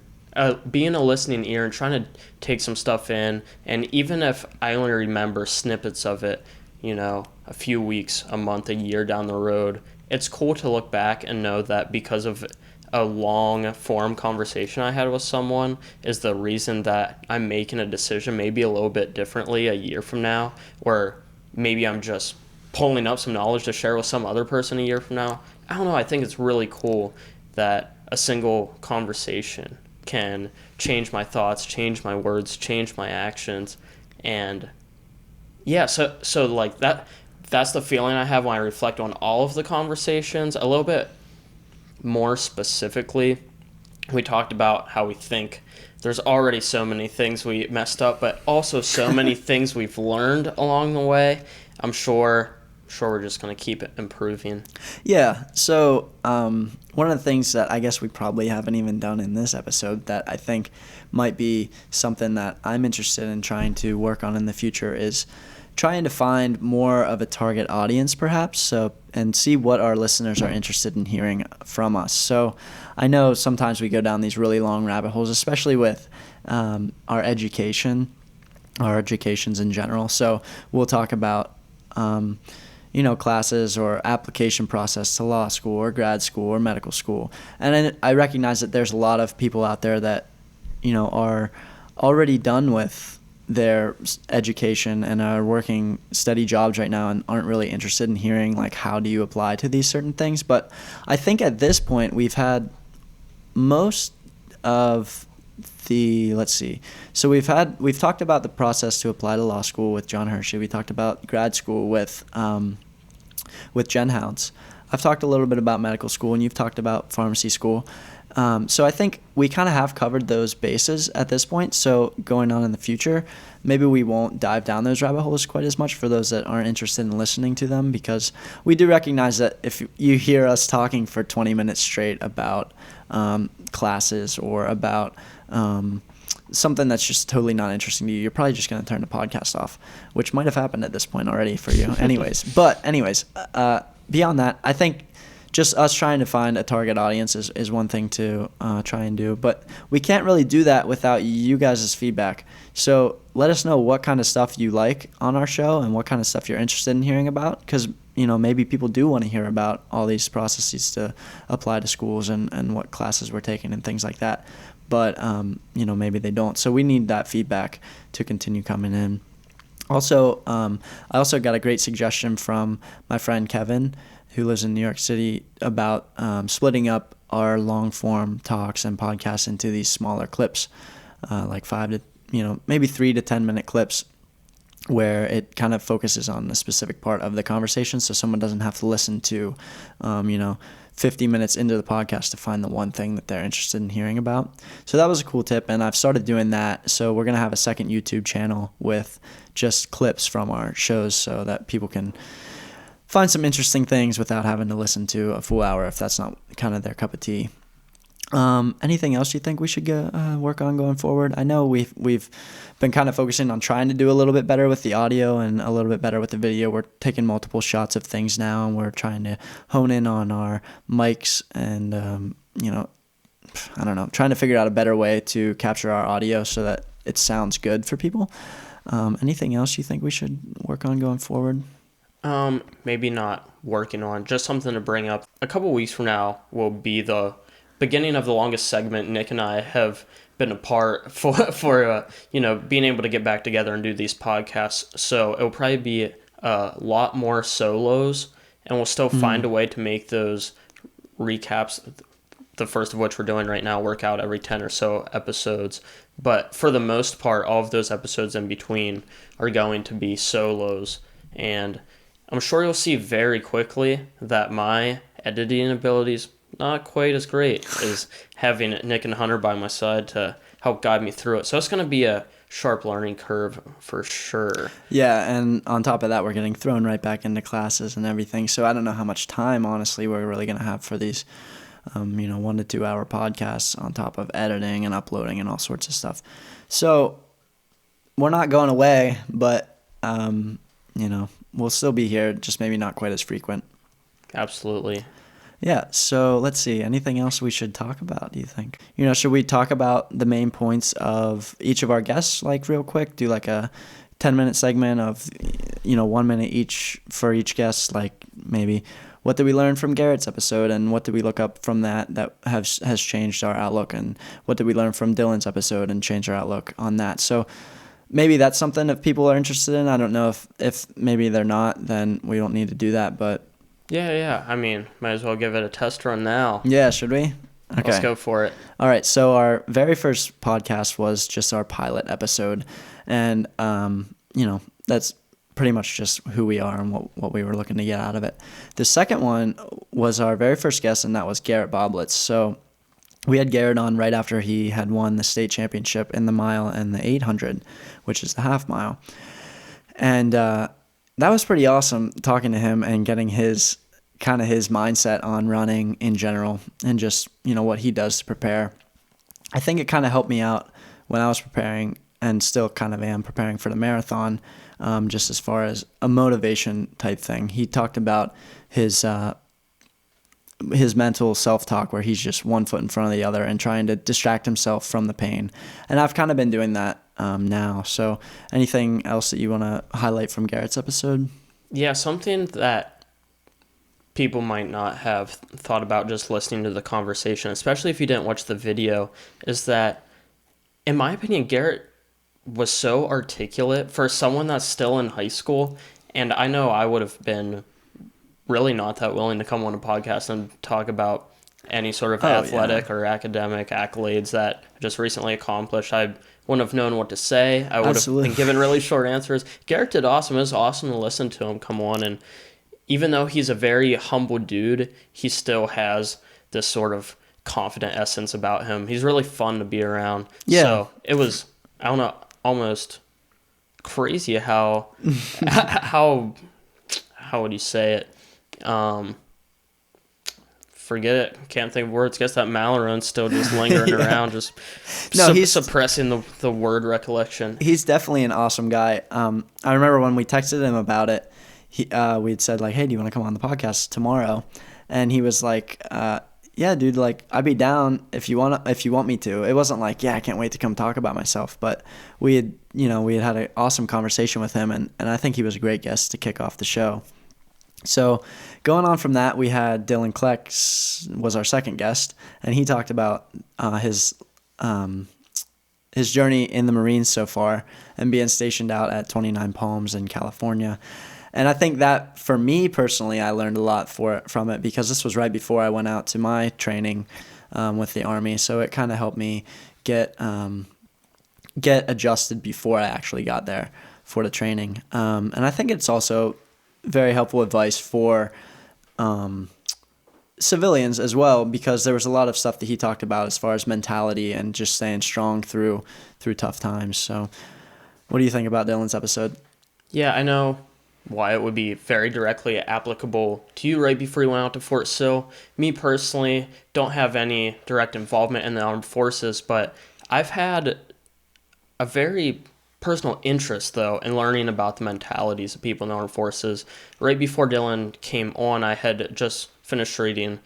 trying to take some stuff in. And even if I only remember snippets of it, a few weeks, a month, a year down the road, it's cool to look back and know that because of a long form conversation I had with someone is the reason that I'm making a decision maybe a little bit differently a year from now, or maybe I'm just pulling up some knowledge to share with some other person a year from now. I don't know. I think it's really cool that a single conversation can change my thoughts, change my words, change my actions. And yeah, so like that's the feeling I have when I reflect on all of the conversations. A little bit more specifically, we talked about how we think there's already so many things we messed up, but also so many things we've learned along the way. I'm sure we're just going to keep improving. Yeah, so one of the things that I guess we probably haven't even done in this episode that I think might be something that I'm interested in trying to work on in the future is trying to find more of a target audience, perhaps, and see what our listeners are interested in hearing from us. So I know sometimes we go down these really long rabbit holes, especially with our educations in general. So we'll talk about classes or application process to law school or grad school or medical school. And I recognize that there's a lot of people out there that, are already done with their education and are working steady jobs right now and aren't really interested in hearing, like, how do you apply to these certain things. But I think at this point we've had most of the, so we've talked about the process to apply to law school with John Hershey. We talked about grad school with Jen Hounds. I've talked a little bit about medical school, and you've talked about pharmacy school. So I think we kind of have covered those bases at this point. So going on in the future, maybe we won't dive down those rabbit holes quite as much for those that aren't interested in listening to them, because we do recognize that if you hear us talking for 20 minutes straight about classes or about something that's just totally not interesting to you, you're probably just going to turn the podcast off, which might have happened at this point already for you. Anyways, beyond that, I think just us trying to find a target audience is one thing to try and do. But we can't really do that without you guys' feedback. So let us know what kind of stuff you like on our show and what kind of stuff you're interested in hearing about, because maybe people do want to hear about all these processes to apply to schools and what classes we're taking and things like that. But maybe they don't. So we need that feedback to continue coming in. Also, I also got a great suggestion from my friend Kevin, who lives in New York City, about splitting up our long-form talks and podcasts into these smaller clips, like 5 to, maybe 3 to 10-minute clips, where it kind of focuses on a specific part of the conversation, so someone doesn't have to listen to, 50 minutes into the podcast to find the one thing that they're interested in hearing about. So that was a cool tip, and I've started doing that. So we're going to have a second YouTube channel with just clips from our shows so that people can find some interesting things without having to listen to a full hour if that's not kind of their cup of tea. Anything else you think we should work on going forward? I know we've been kind of focusing on trying to do a little bit better with the audio and a little bit better with the video. We're taking multiple shots of things now, and we're trying to hone in on our mics and, I don't know, trying to figure out a better way to capture our audio so that it sounds good for people. Anything else you think we should work on going forward? Maybe not working on, just something to bring up. A couple weeks from now will be the beginning of the longest segment Nick and I have been apart for being able to get back together and do these podcasts. So it'll probably be a lot more solos, and we'll still find a way to make those recaps, the first of which we're doing right now, work out every 10 or so episodes. But for the most part, all of those episodes in between are going to be solos. And I'm sure you'll see very quickly that my editing abilities not quite as great as having Nick and Hunter by my side to help guide me through it. So it's going to be a sharp learning curve for sure. Yeah, and on top of that, we're getting thrown right back into classes and everything. So I don't know how much time, honestly, we're really going to have for these 1 to 2 hour podcasts on top of editing and uploading and all sorts of stuff. So we're not going away, but, we'll still be here, just maybe not quite as frequent. Absolutely. Yeah, so let's see. Anything else we should talk about, do you think? Should we talk about the main points of each of our guests, like real quick? Do like a 10-minute segment of, 1 minute each for each guest, like maybe what did we learn from Garrett's episode and what did we look up from that has changed our outlook, and what did we learn from Dylan's episode and change our outlook on that. So maybe that's something if people are interested in. I don't know if maybe they're not, then we don't need to do that, but Yeah. I mean, might as well give it a test run now. Yeah, should we? Okay. Let's go for it. All right. So our very first podcast was just our pilot episode. And, that's pretty much just who we are and what we were looking to get out of it. The second one was our very first guest, and that was Garrett Boblitz. So we had Garrett on right after he had won the state championship in the mile and the 800, which is the half mile. And, that was pretty awesome talking to him and getting his mindset on running in general and just, what he does to prepare. I think it kind of helped me out when I was preparing and still kind of am preparing for the marathon, just as far as a motivation type thing. He talked about his mental self-talk where he's just one foot in front of the other and trying to distract himself from the pain. And I've kind of been doing that now. So anything else that you want to highlight from Garrett's episode? Yeah, something that people might not have thought about just listening to the conversation, especially if you didn't watch the video, is that, in my opinion, Garrett was so articulate for someone that's still in high school. And I know I would have been really not that willing to come on a podcast and talk about any sort of athletic or academic accolades that I just recently accomplished. I wouldn't have known what to say. I would have been given really short answers. Garrett did awesome. It was awesome to listen to him come on. And even though he's a very humble dude, he still has this sort of confident essence about him. He's really fun to be around. Yeah. So it was, I don't know, almost crazy how would you say it? Forget it. Can't think of words. Guess that Malaron's still just lingering around, just he's suppressing the word recollection. He's definitely an awesome guy. I remember when we texted him about it, we'd said like, "Hey, do you want to come on the podcast tomorrow?" And he was like, "Yeah, dude. Like, I'd be down if you want me to." It wasn't like, "Yeah, I can't wait to come talk about myself." But we had had an awesome conversation with him, and I think he was a great guest to kick off the show. So going on from that, we had Dylan Klex was our second guest, and he talked about his journey in the Marines so far and being stationed out at 29 Palms in California. And I think that for me personally, I learned a lot from it because this was right before I went out to my training with the Army. So it kind of helped me get adjusted before I actually got there for the training. And I think it's also very helpful advice for civilians as well, because there was a lot of stuff that he talked about as far as mentality and just staying strong through tough times. So what do you think about Dylan's episode? Yeah, I know why it would be very directly applicable to you right before you went out to Fort Sill. Me personally, don't have any direct involvement in the armed forces, but I've had a very personal interest, though, in learning about the mentalities of people in the armed forces. Right before Dylan came on, I had just finished reading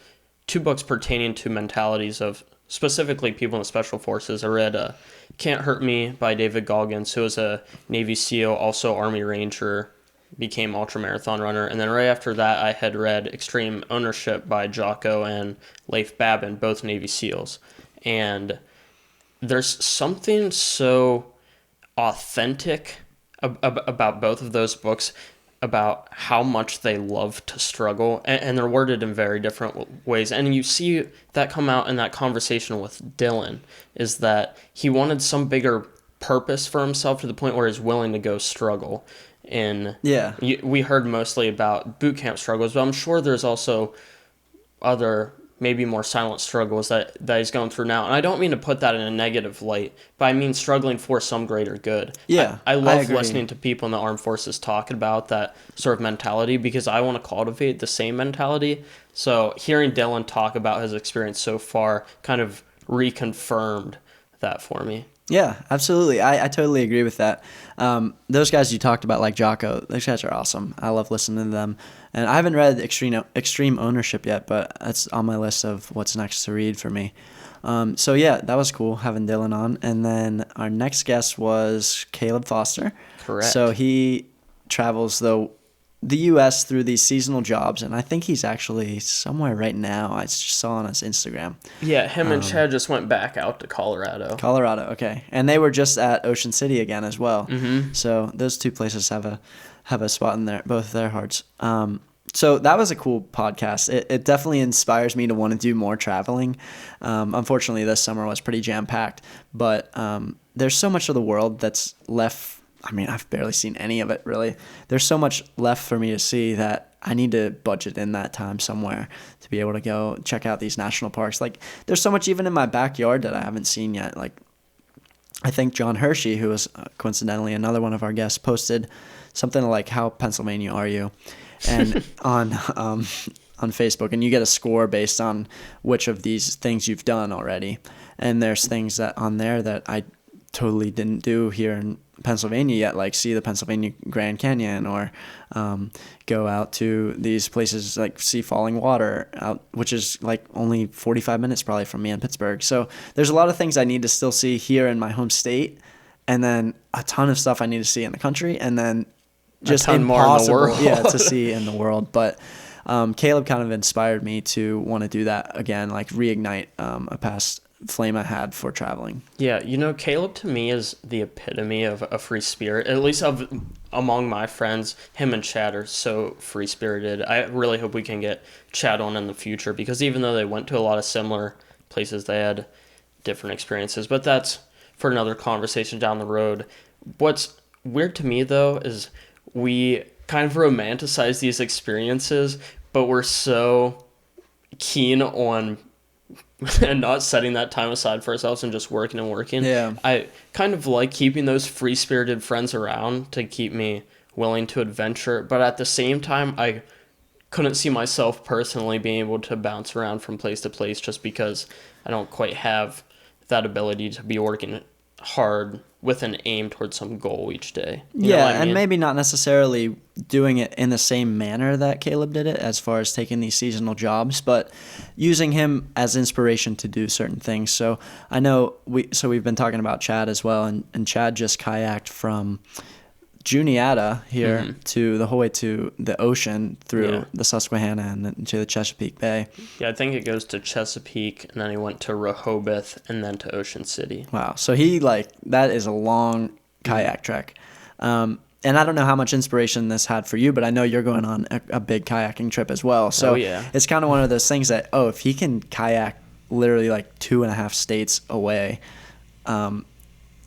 2 books pertaining to mentalities of specifically people in the special forces. I read Can't Hurt Me by David Goggins, who was a Navy SEAL, also Army Ranger, became ultramarathon runner. And then right after that, I had read Extreme Ownership by Jocko and Leif Babin, both Navy SEALs. And there's something so authentic about both of those books, about how much they love to struggle, and they're worded in very different ways. And you see that come out in that conversation with Dylan, is that he wanted some bigger purpose for himself to the point where he's willing to go struggle. And Yeah. we heard mostly about boot camp struggles, but I'm sure there's also other, maybe more silent struggles that he's going through now. And I don't mean to put that in a negative light, but I mean struggling for some greater good. Yeah, I love agree. listening to people in the armed forces talk about that sort of mentality, because I want to cultivate the same mentality. So hearing Dylan talk about his experience so far kind of reconfirmed that for me. Yeah, absolutely. I totally agree with that. Those guys you talked about, like Jocko, those guys are awesome. I love listening to them. And I haven't read Extreme Ownership yet, but that's on my list of what's next to read for me. So yeah, that was cool having Dylan on. And then our next guest was Caleb Foster. Correct. So he travels the U.S. through these seasonal jobs, and I think he's actually somewhere right now. I just saw on his Instagram. Yeah, him and Chad just went back out to Colorado. Colorado, okay. And they were just at Ocean City again as well. Mm-hmm. So those 2 places have a spot in both their hearts. So that was a cool podcast. It definitely inspires me to want to do more traveling. Unfortunately, this summer was pretty jam-packed, but there's so much of the world that's left. I mean, I've barely seen any of it, really. There's so much left for me to see that I need to budget in that time somewhere to be able to go check out these national parks. Like, there's so much even in my backyard that I haven't seen yet. Like, I think John Hershey, who was coincidentally another one of our guests, posted something like, "How Pennsylvania are you?" and on Facebook, and you get a score based on which of these things you've done already. And there's things that on there that I totally didn't do here in Pennsylvania yet, like see the Pennsylvania Grand Canyon, or go out to these places like see falling water out, which is like only 45 minutes probably from me in Pittsburgh. So there's a lot of things I need to still see here in my home state, and then a ton of stuff I need to see in the country, and then just a ton more in the world. yeah, to see in the world. But Caleb kind of inspired me to want to do that again, like reignite a past flame I had for traveling. Yeah, Caleb to me is the epitome of a free spirit, at least among my friends. Him and Chad are so free-spirited. I really hope we can get Chad on in the future, because even though they went to a lot of similar places, they had different experiences. But that's for another conversation down the road. What's weird to me, though, is we kind of romanticize these experiences, but we're so keen on and not setting that time aside for ourselves and just working and working. Yeah. I kind of like keeping those free-spirited friends around to keep me willing to adventure, but at the same time, I couldn't see myself personally being able to bounce around from place to place, just because I don't quite have that ability to be working hard with an aim towards some goal each day. You know what I mean? And maybe not necessarily doing it in the same manner that Caleb did it, as far as taking these seasonal jobs, but using him as inspiration to do certain things. So I know we've been talking about Chad as well, and Chad just kayaked from Juniata here to the whole way to the ocean through the Susquehanna and then to the Chesapeake Bay. Yeah, I think it goes to Chesapeake, and then he went to Rehoboth, and then to Ocean City. Wow. So that is a long kayak trek. And I don't know how much inspiration this had for you, but I know you're going on a big kayaking trip as well. So it's kind of one of those things that, if he can kayak literally like 2.5 states away,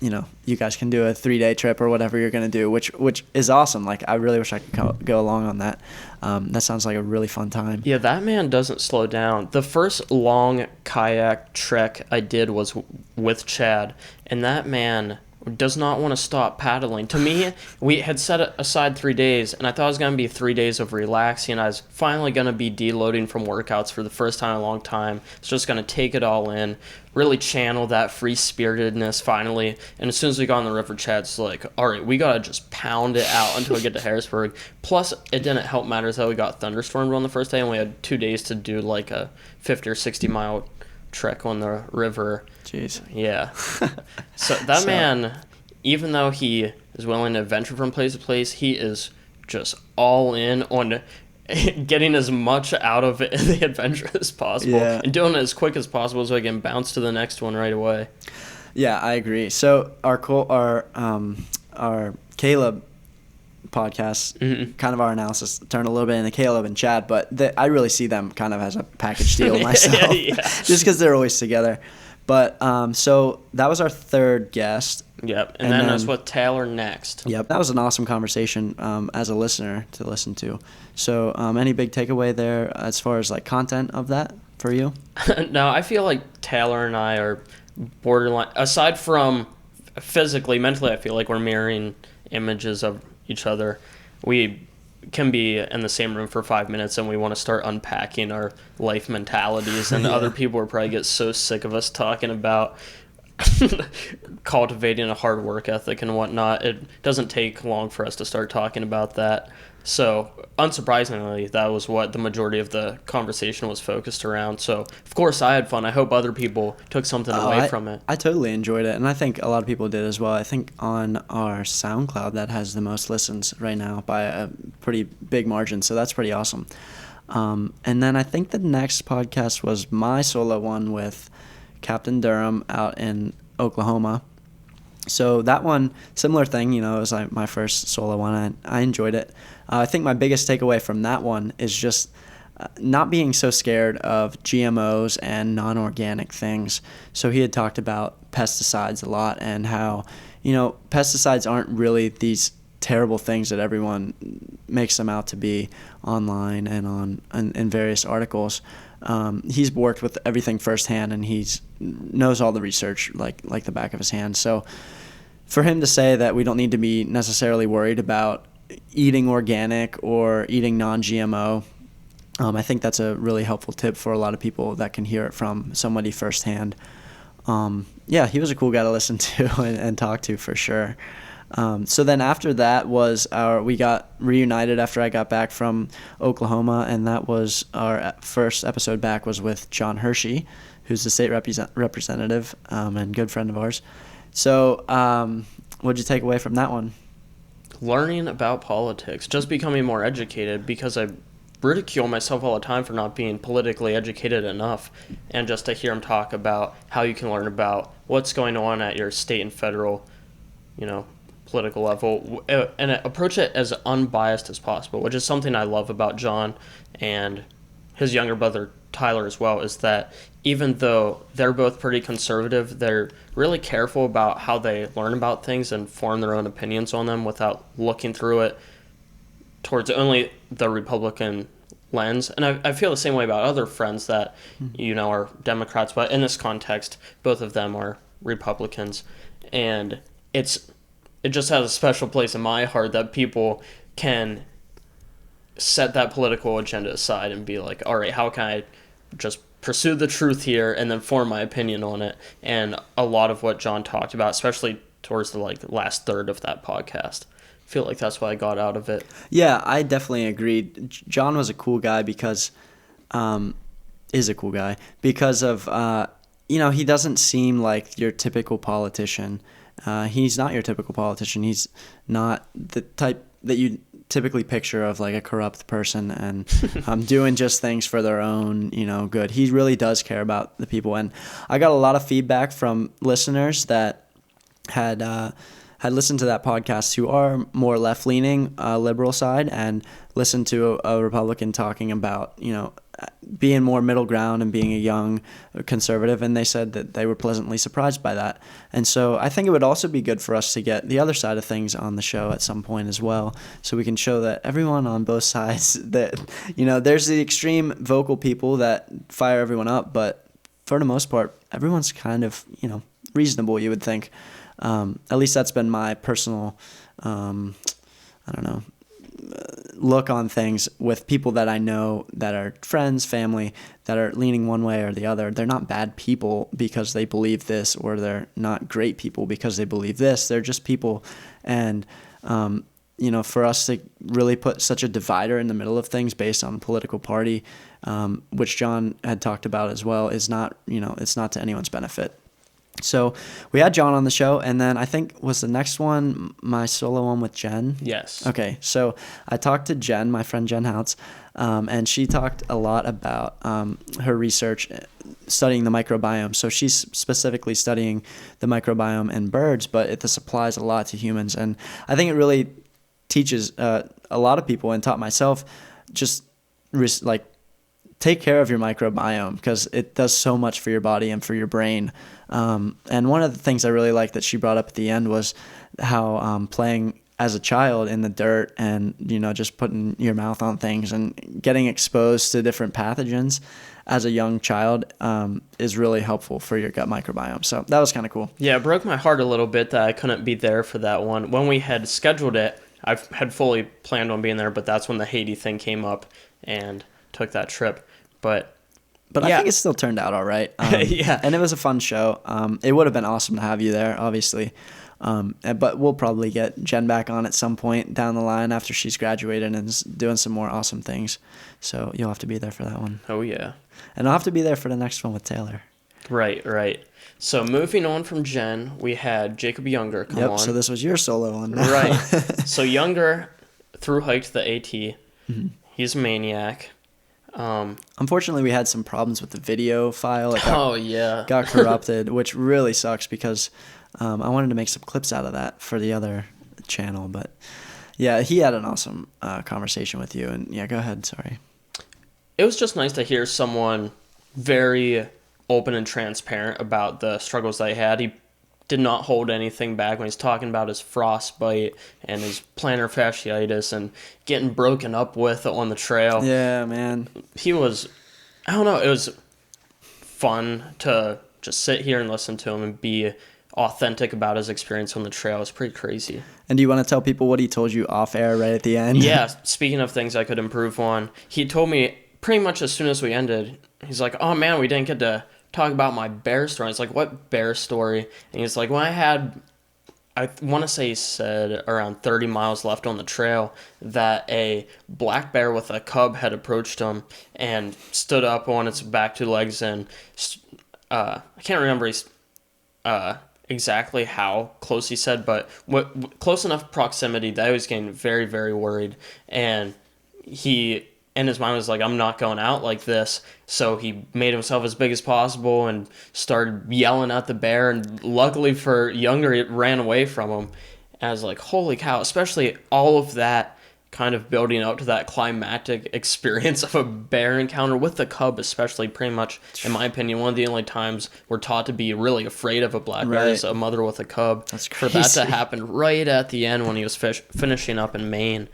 you guys can do a 3-day trip or whatever you're going to do, which is awesome. Like, I really wish I could go along on that. That sounds like a really fun time. Yeah, that man doesn't slow down. The first long kayak trek I did was with Chad, and that man does not want to stop paddling. To me, we had set aside 3 days, and I thought it was going to be 3 days of relaxing, and I was finally going to be deloading from workouts for the first time in a long time. It's just going to take it all in, really channel that free-spiritedness finally. And as soon as we got on the river, Chad's like, all right, we got to just pound it out until we get to Harrisburg. Plus, it didn't help matters that we got thunderstormed on the first day, and we had 2 days to do like a 50 or 60-mile trek on the river. Jeez. Yeah. So that man, even though he is willing to venture from place to place, he is just all in on getting as much out of the adventure as possible and doing it as quick as possible so I can bounce to the next one right away. Yeah, I agree. So our Caleb podcast, kind of our analysis turned a little bit into Caleb and Chad, but I really see them kind of as a package deal myself, just because they're always together. But so that was our third guest. Yep, and then that's with Taylor next. Yep, that was an awesome conversation as a listener to listen to. So any big takeaway there as far as like content of that for you? No, I feel like Taylor and I are borderline, aside from physically, mentally, I feel like we're mirroring images of each other. We can be in the same room for 5 minutes and we want to start unpacking our life mentalities, and other people will probably get so sick of us talking about cultivating a hard work ethic and whatnot. It doesn't take long for us to start talking about that. So unsurprisingly, that was what the majority of the conversation was focused around. So of course I had fun. I hope other people took something away from it. I totally enjoyed it, and I think a lot of people did as well. I think on our SoundCloud that has the most listens right now by a pretty big margin, so that's pretty awesome. And then I think the next podcast was my solo one with Captain Durham out in Oklahoma. So that one, similar thing, it was like my first solo one, and I enjoyed it. I think my biggest takeaway from that one is just not being so scared of GMOs and non-organic things. So he had talked about pesticides a lot, and how, pesticides aren't really these terrible things that everyone makes them out to be online and in various articles. He's worked with everything firsthand, and knows all the research like the back of his hand. So for him to say that we don't need to be necessarily worried about eating organic or eating non-GMO, I think that's a really helpful tip for a lot of people that can hear it from somebody firsthand. Yeah, he was a cool guy to listen to and talk to for sure. So then after that was we got reunited after I got back from Oklahoma, and that was our first episode back was with John Hershey, who's the state representative and good friend of ours. So what'd you take away from that one? Learning about politics, just becoming more educated, because I ridicule myself all the time for not being politically educated enough, and just to hear him talk about how you can learn about what's going on at your state and federal, political level, and approach it as unbiased as possible, which is something I love about John and his younger brother Tyler as well, is that even though they're both pretty conservative, they're really careful about how they learn about things and form their own opinions on them without looking through it towards only the Republican lens. And I feel the same way about other friends that, are Democrats, but in this context, both of them are Republicans. And it just has a special place in my heart that people can set that political agenda aside and be like, all right, how can I just pursue the truth here and then form my opinion on it? And a lot of what John talked about, especially towards the last third of that podcast, I feel like that's what I got out of it. Yeah, I definitely agreed. John was a cool guy because of he doesn't seem like your typical politician. He's not your typical politician. He's not the type that you typically picture of like a corrupt person and doing just things for their own, good. He really does care about the people. And I got a lot of feedback from listeners that had listened to that podcast who are more left-leaning, liberal side, and listened to a Republican talking about, being more middle ground and being a young conservative, and they said that they were pleasantly surprised by that. And so I think it would also be good for us to get the other side of things on the show at some point as well, so we can show that everyone on both sides, that, you know, there's the extreme vocal people that fire everyone up, but for the most part, everyone's kind of, you know, reasonable, you would think. At least that's been my personal, I don't know, look on things with people that I know that are friends, family, that are leaning one way or the other. They're not bad people because they believe this, or they're not great people because they believe this. They're just people. And, you know, for us to really put such a divider in the middle of things based on political party, which John had talked about as well, is not, you know, it's not to anyone's benefit. So we had John on the show, and then I think was the next one my solo one with Jen? Yes. Okay, so I talked to Jen, my friend Jen Houts, and she talked a lot about her research studying the microbiome. So she's specifically studying the microbiome in birds, but this applies a lot to humans. And I think it really teaches a lot of people, and taught myself, just like, take care of your microbiome, because it does so much for your body and for your brain. And one of the things I really liked that she brought up at the end was how playing as a child in the dirt, and, you know, just putting your mouth on things and getting exposed to different pathogens as a young child is really helpful for your gut microbiome. So that was kind of cool. Yeah, it broke my heart a little bit that I couldn't be there for that one. When we had scheduled it, I had fully planned on being there, but that's when the Haiti thing came up and took that trip. But yeah. I think it still turned out all right. Yeah. And it was a fun show. It would have been awesome to have you there, obviously. But we'll probably get Jen back on at some point down the line after she's graduated and is doing some more awesome things. So you'll have to be there for that one. Oh, yeah. And I'll have to be there for the next one with Taylor. Right. So moving on from Jen, we had Jacob Younger come on. So this was your solo one. Right. So Younger thru-hiked the AT. Mm-hmm. He's a maniac. Unfortunately, we had some problems with the video file. It got corrupted, which really sucks, because I wanted to make some clips out of that for the other channel. But yeah, he had an awesome conversation with you. And yeah, go ahead. Sorry. It was just nice to hear someone very open and transparent about the struggles that he had. He did not hold anything back when he's talking about his frostbite and his plantar fasciitis and getting broken up with on the trail. Yeah, man. He was, I don't know, it was fun to just sit here and listen to him and be authentic about his experience on the trail. It's pretty crazy. And do you want to tell people what he told you off air right at the end? Yeah, speaking of things I could improve on, he told me pretty much as soon as we ended, he's like, oh man, we didn't get to talk about my bear story. It's like, what bear story? And he's like, well, I want to say he said around 30 miles left on the trail that a black bear with a cub had approached him and stood up on its back two legs, and I can't remember exactly how close he said, but close enough proximity that I was getting very, very worried. And he, in his mind, was like, I'm not going out like this. So he made himself as big as possible and started yelling at the bear. And luckily for Younger, it ran away from him. And I was like, holy cow, especially all of that kind of building up to that climactic experience of a bear encounter with the cub, especially, pretty much, in my opinion, one of the only times we're taught to be really afraid of a black bear is a mother with a cub. That's crazy. For that to happen right at the end when he was finishing up in Maine.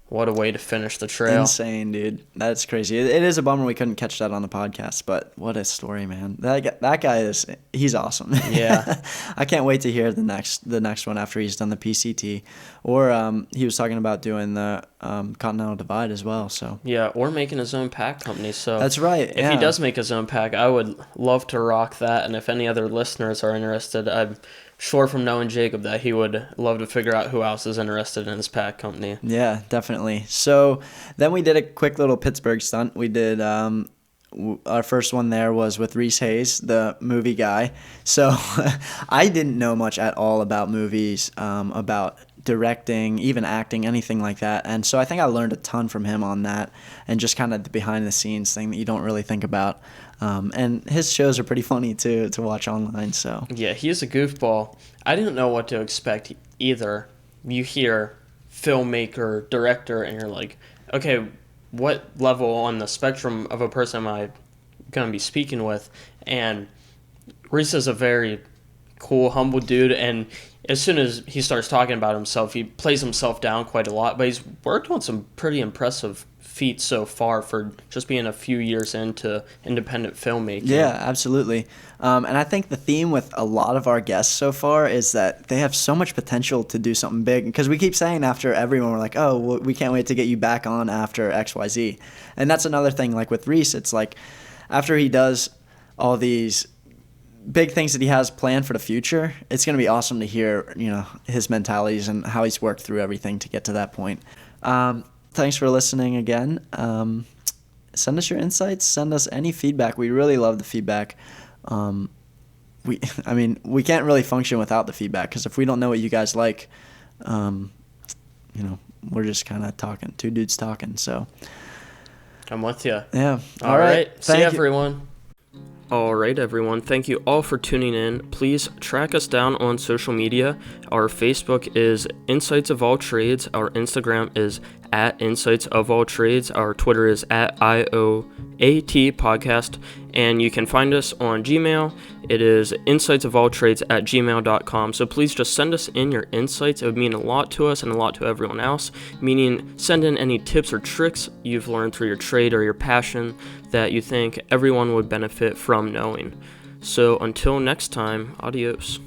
What a way to finish the trail. Insane, dude. That's crazy. It is a bummer we couldn't catch that on the podcast, but what a story, man. That guy he's awesome. Yeah. I can't wait to hear the next one after he's done the PCT. Or he was talking about doing the Continental Divide as well. So yeah, or making his own pack company. So that's right. If he does make his own pack, I would love to rock that. And if any other listeners are interested, I'm sure from knowing Jacob that he would love to figure out who else is interested in his pack company. Yeah, definitely. So then we did a quick little Pittsburgh stunt. We did our first one there was with Reese Hayes, the movie guy. So I didn't know much at all about movies, about directing, even acting, anything like that. And so I think I learned a ton from him on that, and just kind of the behind the scenes thing that you don't really think about. And his shows are pretty funny to watch online. So yeah, he's a goofball. I didn't know what to expect either. You hear filmmaker, director, and you're like, okay, what level on the spectrum of a person am I going to be speaking with? And Reese is a very cool, humble dude, and as soon as he starts talking about himself, he plays himself down quite a lot, but he's worked on some pretty impressive feats so far for just being a few years into independent filmmaking. Yeah, absolutely. And I think the theme with a lot of our guests so far is that they have so much potential to do something big. Because we keep saying after everyone, we're like, oh, well, we can't wait to get you back on after XYZ. And that's another thing, like with Reese, it's like after he does all these big things that he has planned for the future, it's going to be awesome to hear, his mentalities and how he's worked through everything to get to that point. Thanks for listening again. Send us your insights. Send us any feedback. We really love the feedback. We can't really function without the feedback, because if we don't know what you guys like, we're just kind of talking, two dudes talking. So I'm with you. Yeah. All right. See you, everyone. All right, everyone. Thank you all for tuning in. Please track us down on social media. Our Facebook is Insights of All Trades. Our Instagram is at Insights of All Trades. Our Twitter is at IOAT Podcast. And you can find us on Gmail. It is insightsofalltrades@gmail.com. So please just send us in your insights. It would mean a lot to us and a lot to everyone else. Meaning, send in any tips or tricks you've learned through your trade or your passion that you think everyone would benefit from knowing. So until next time, adios.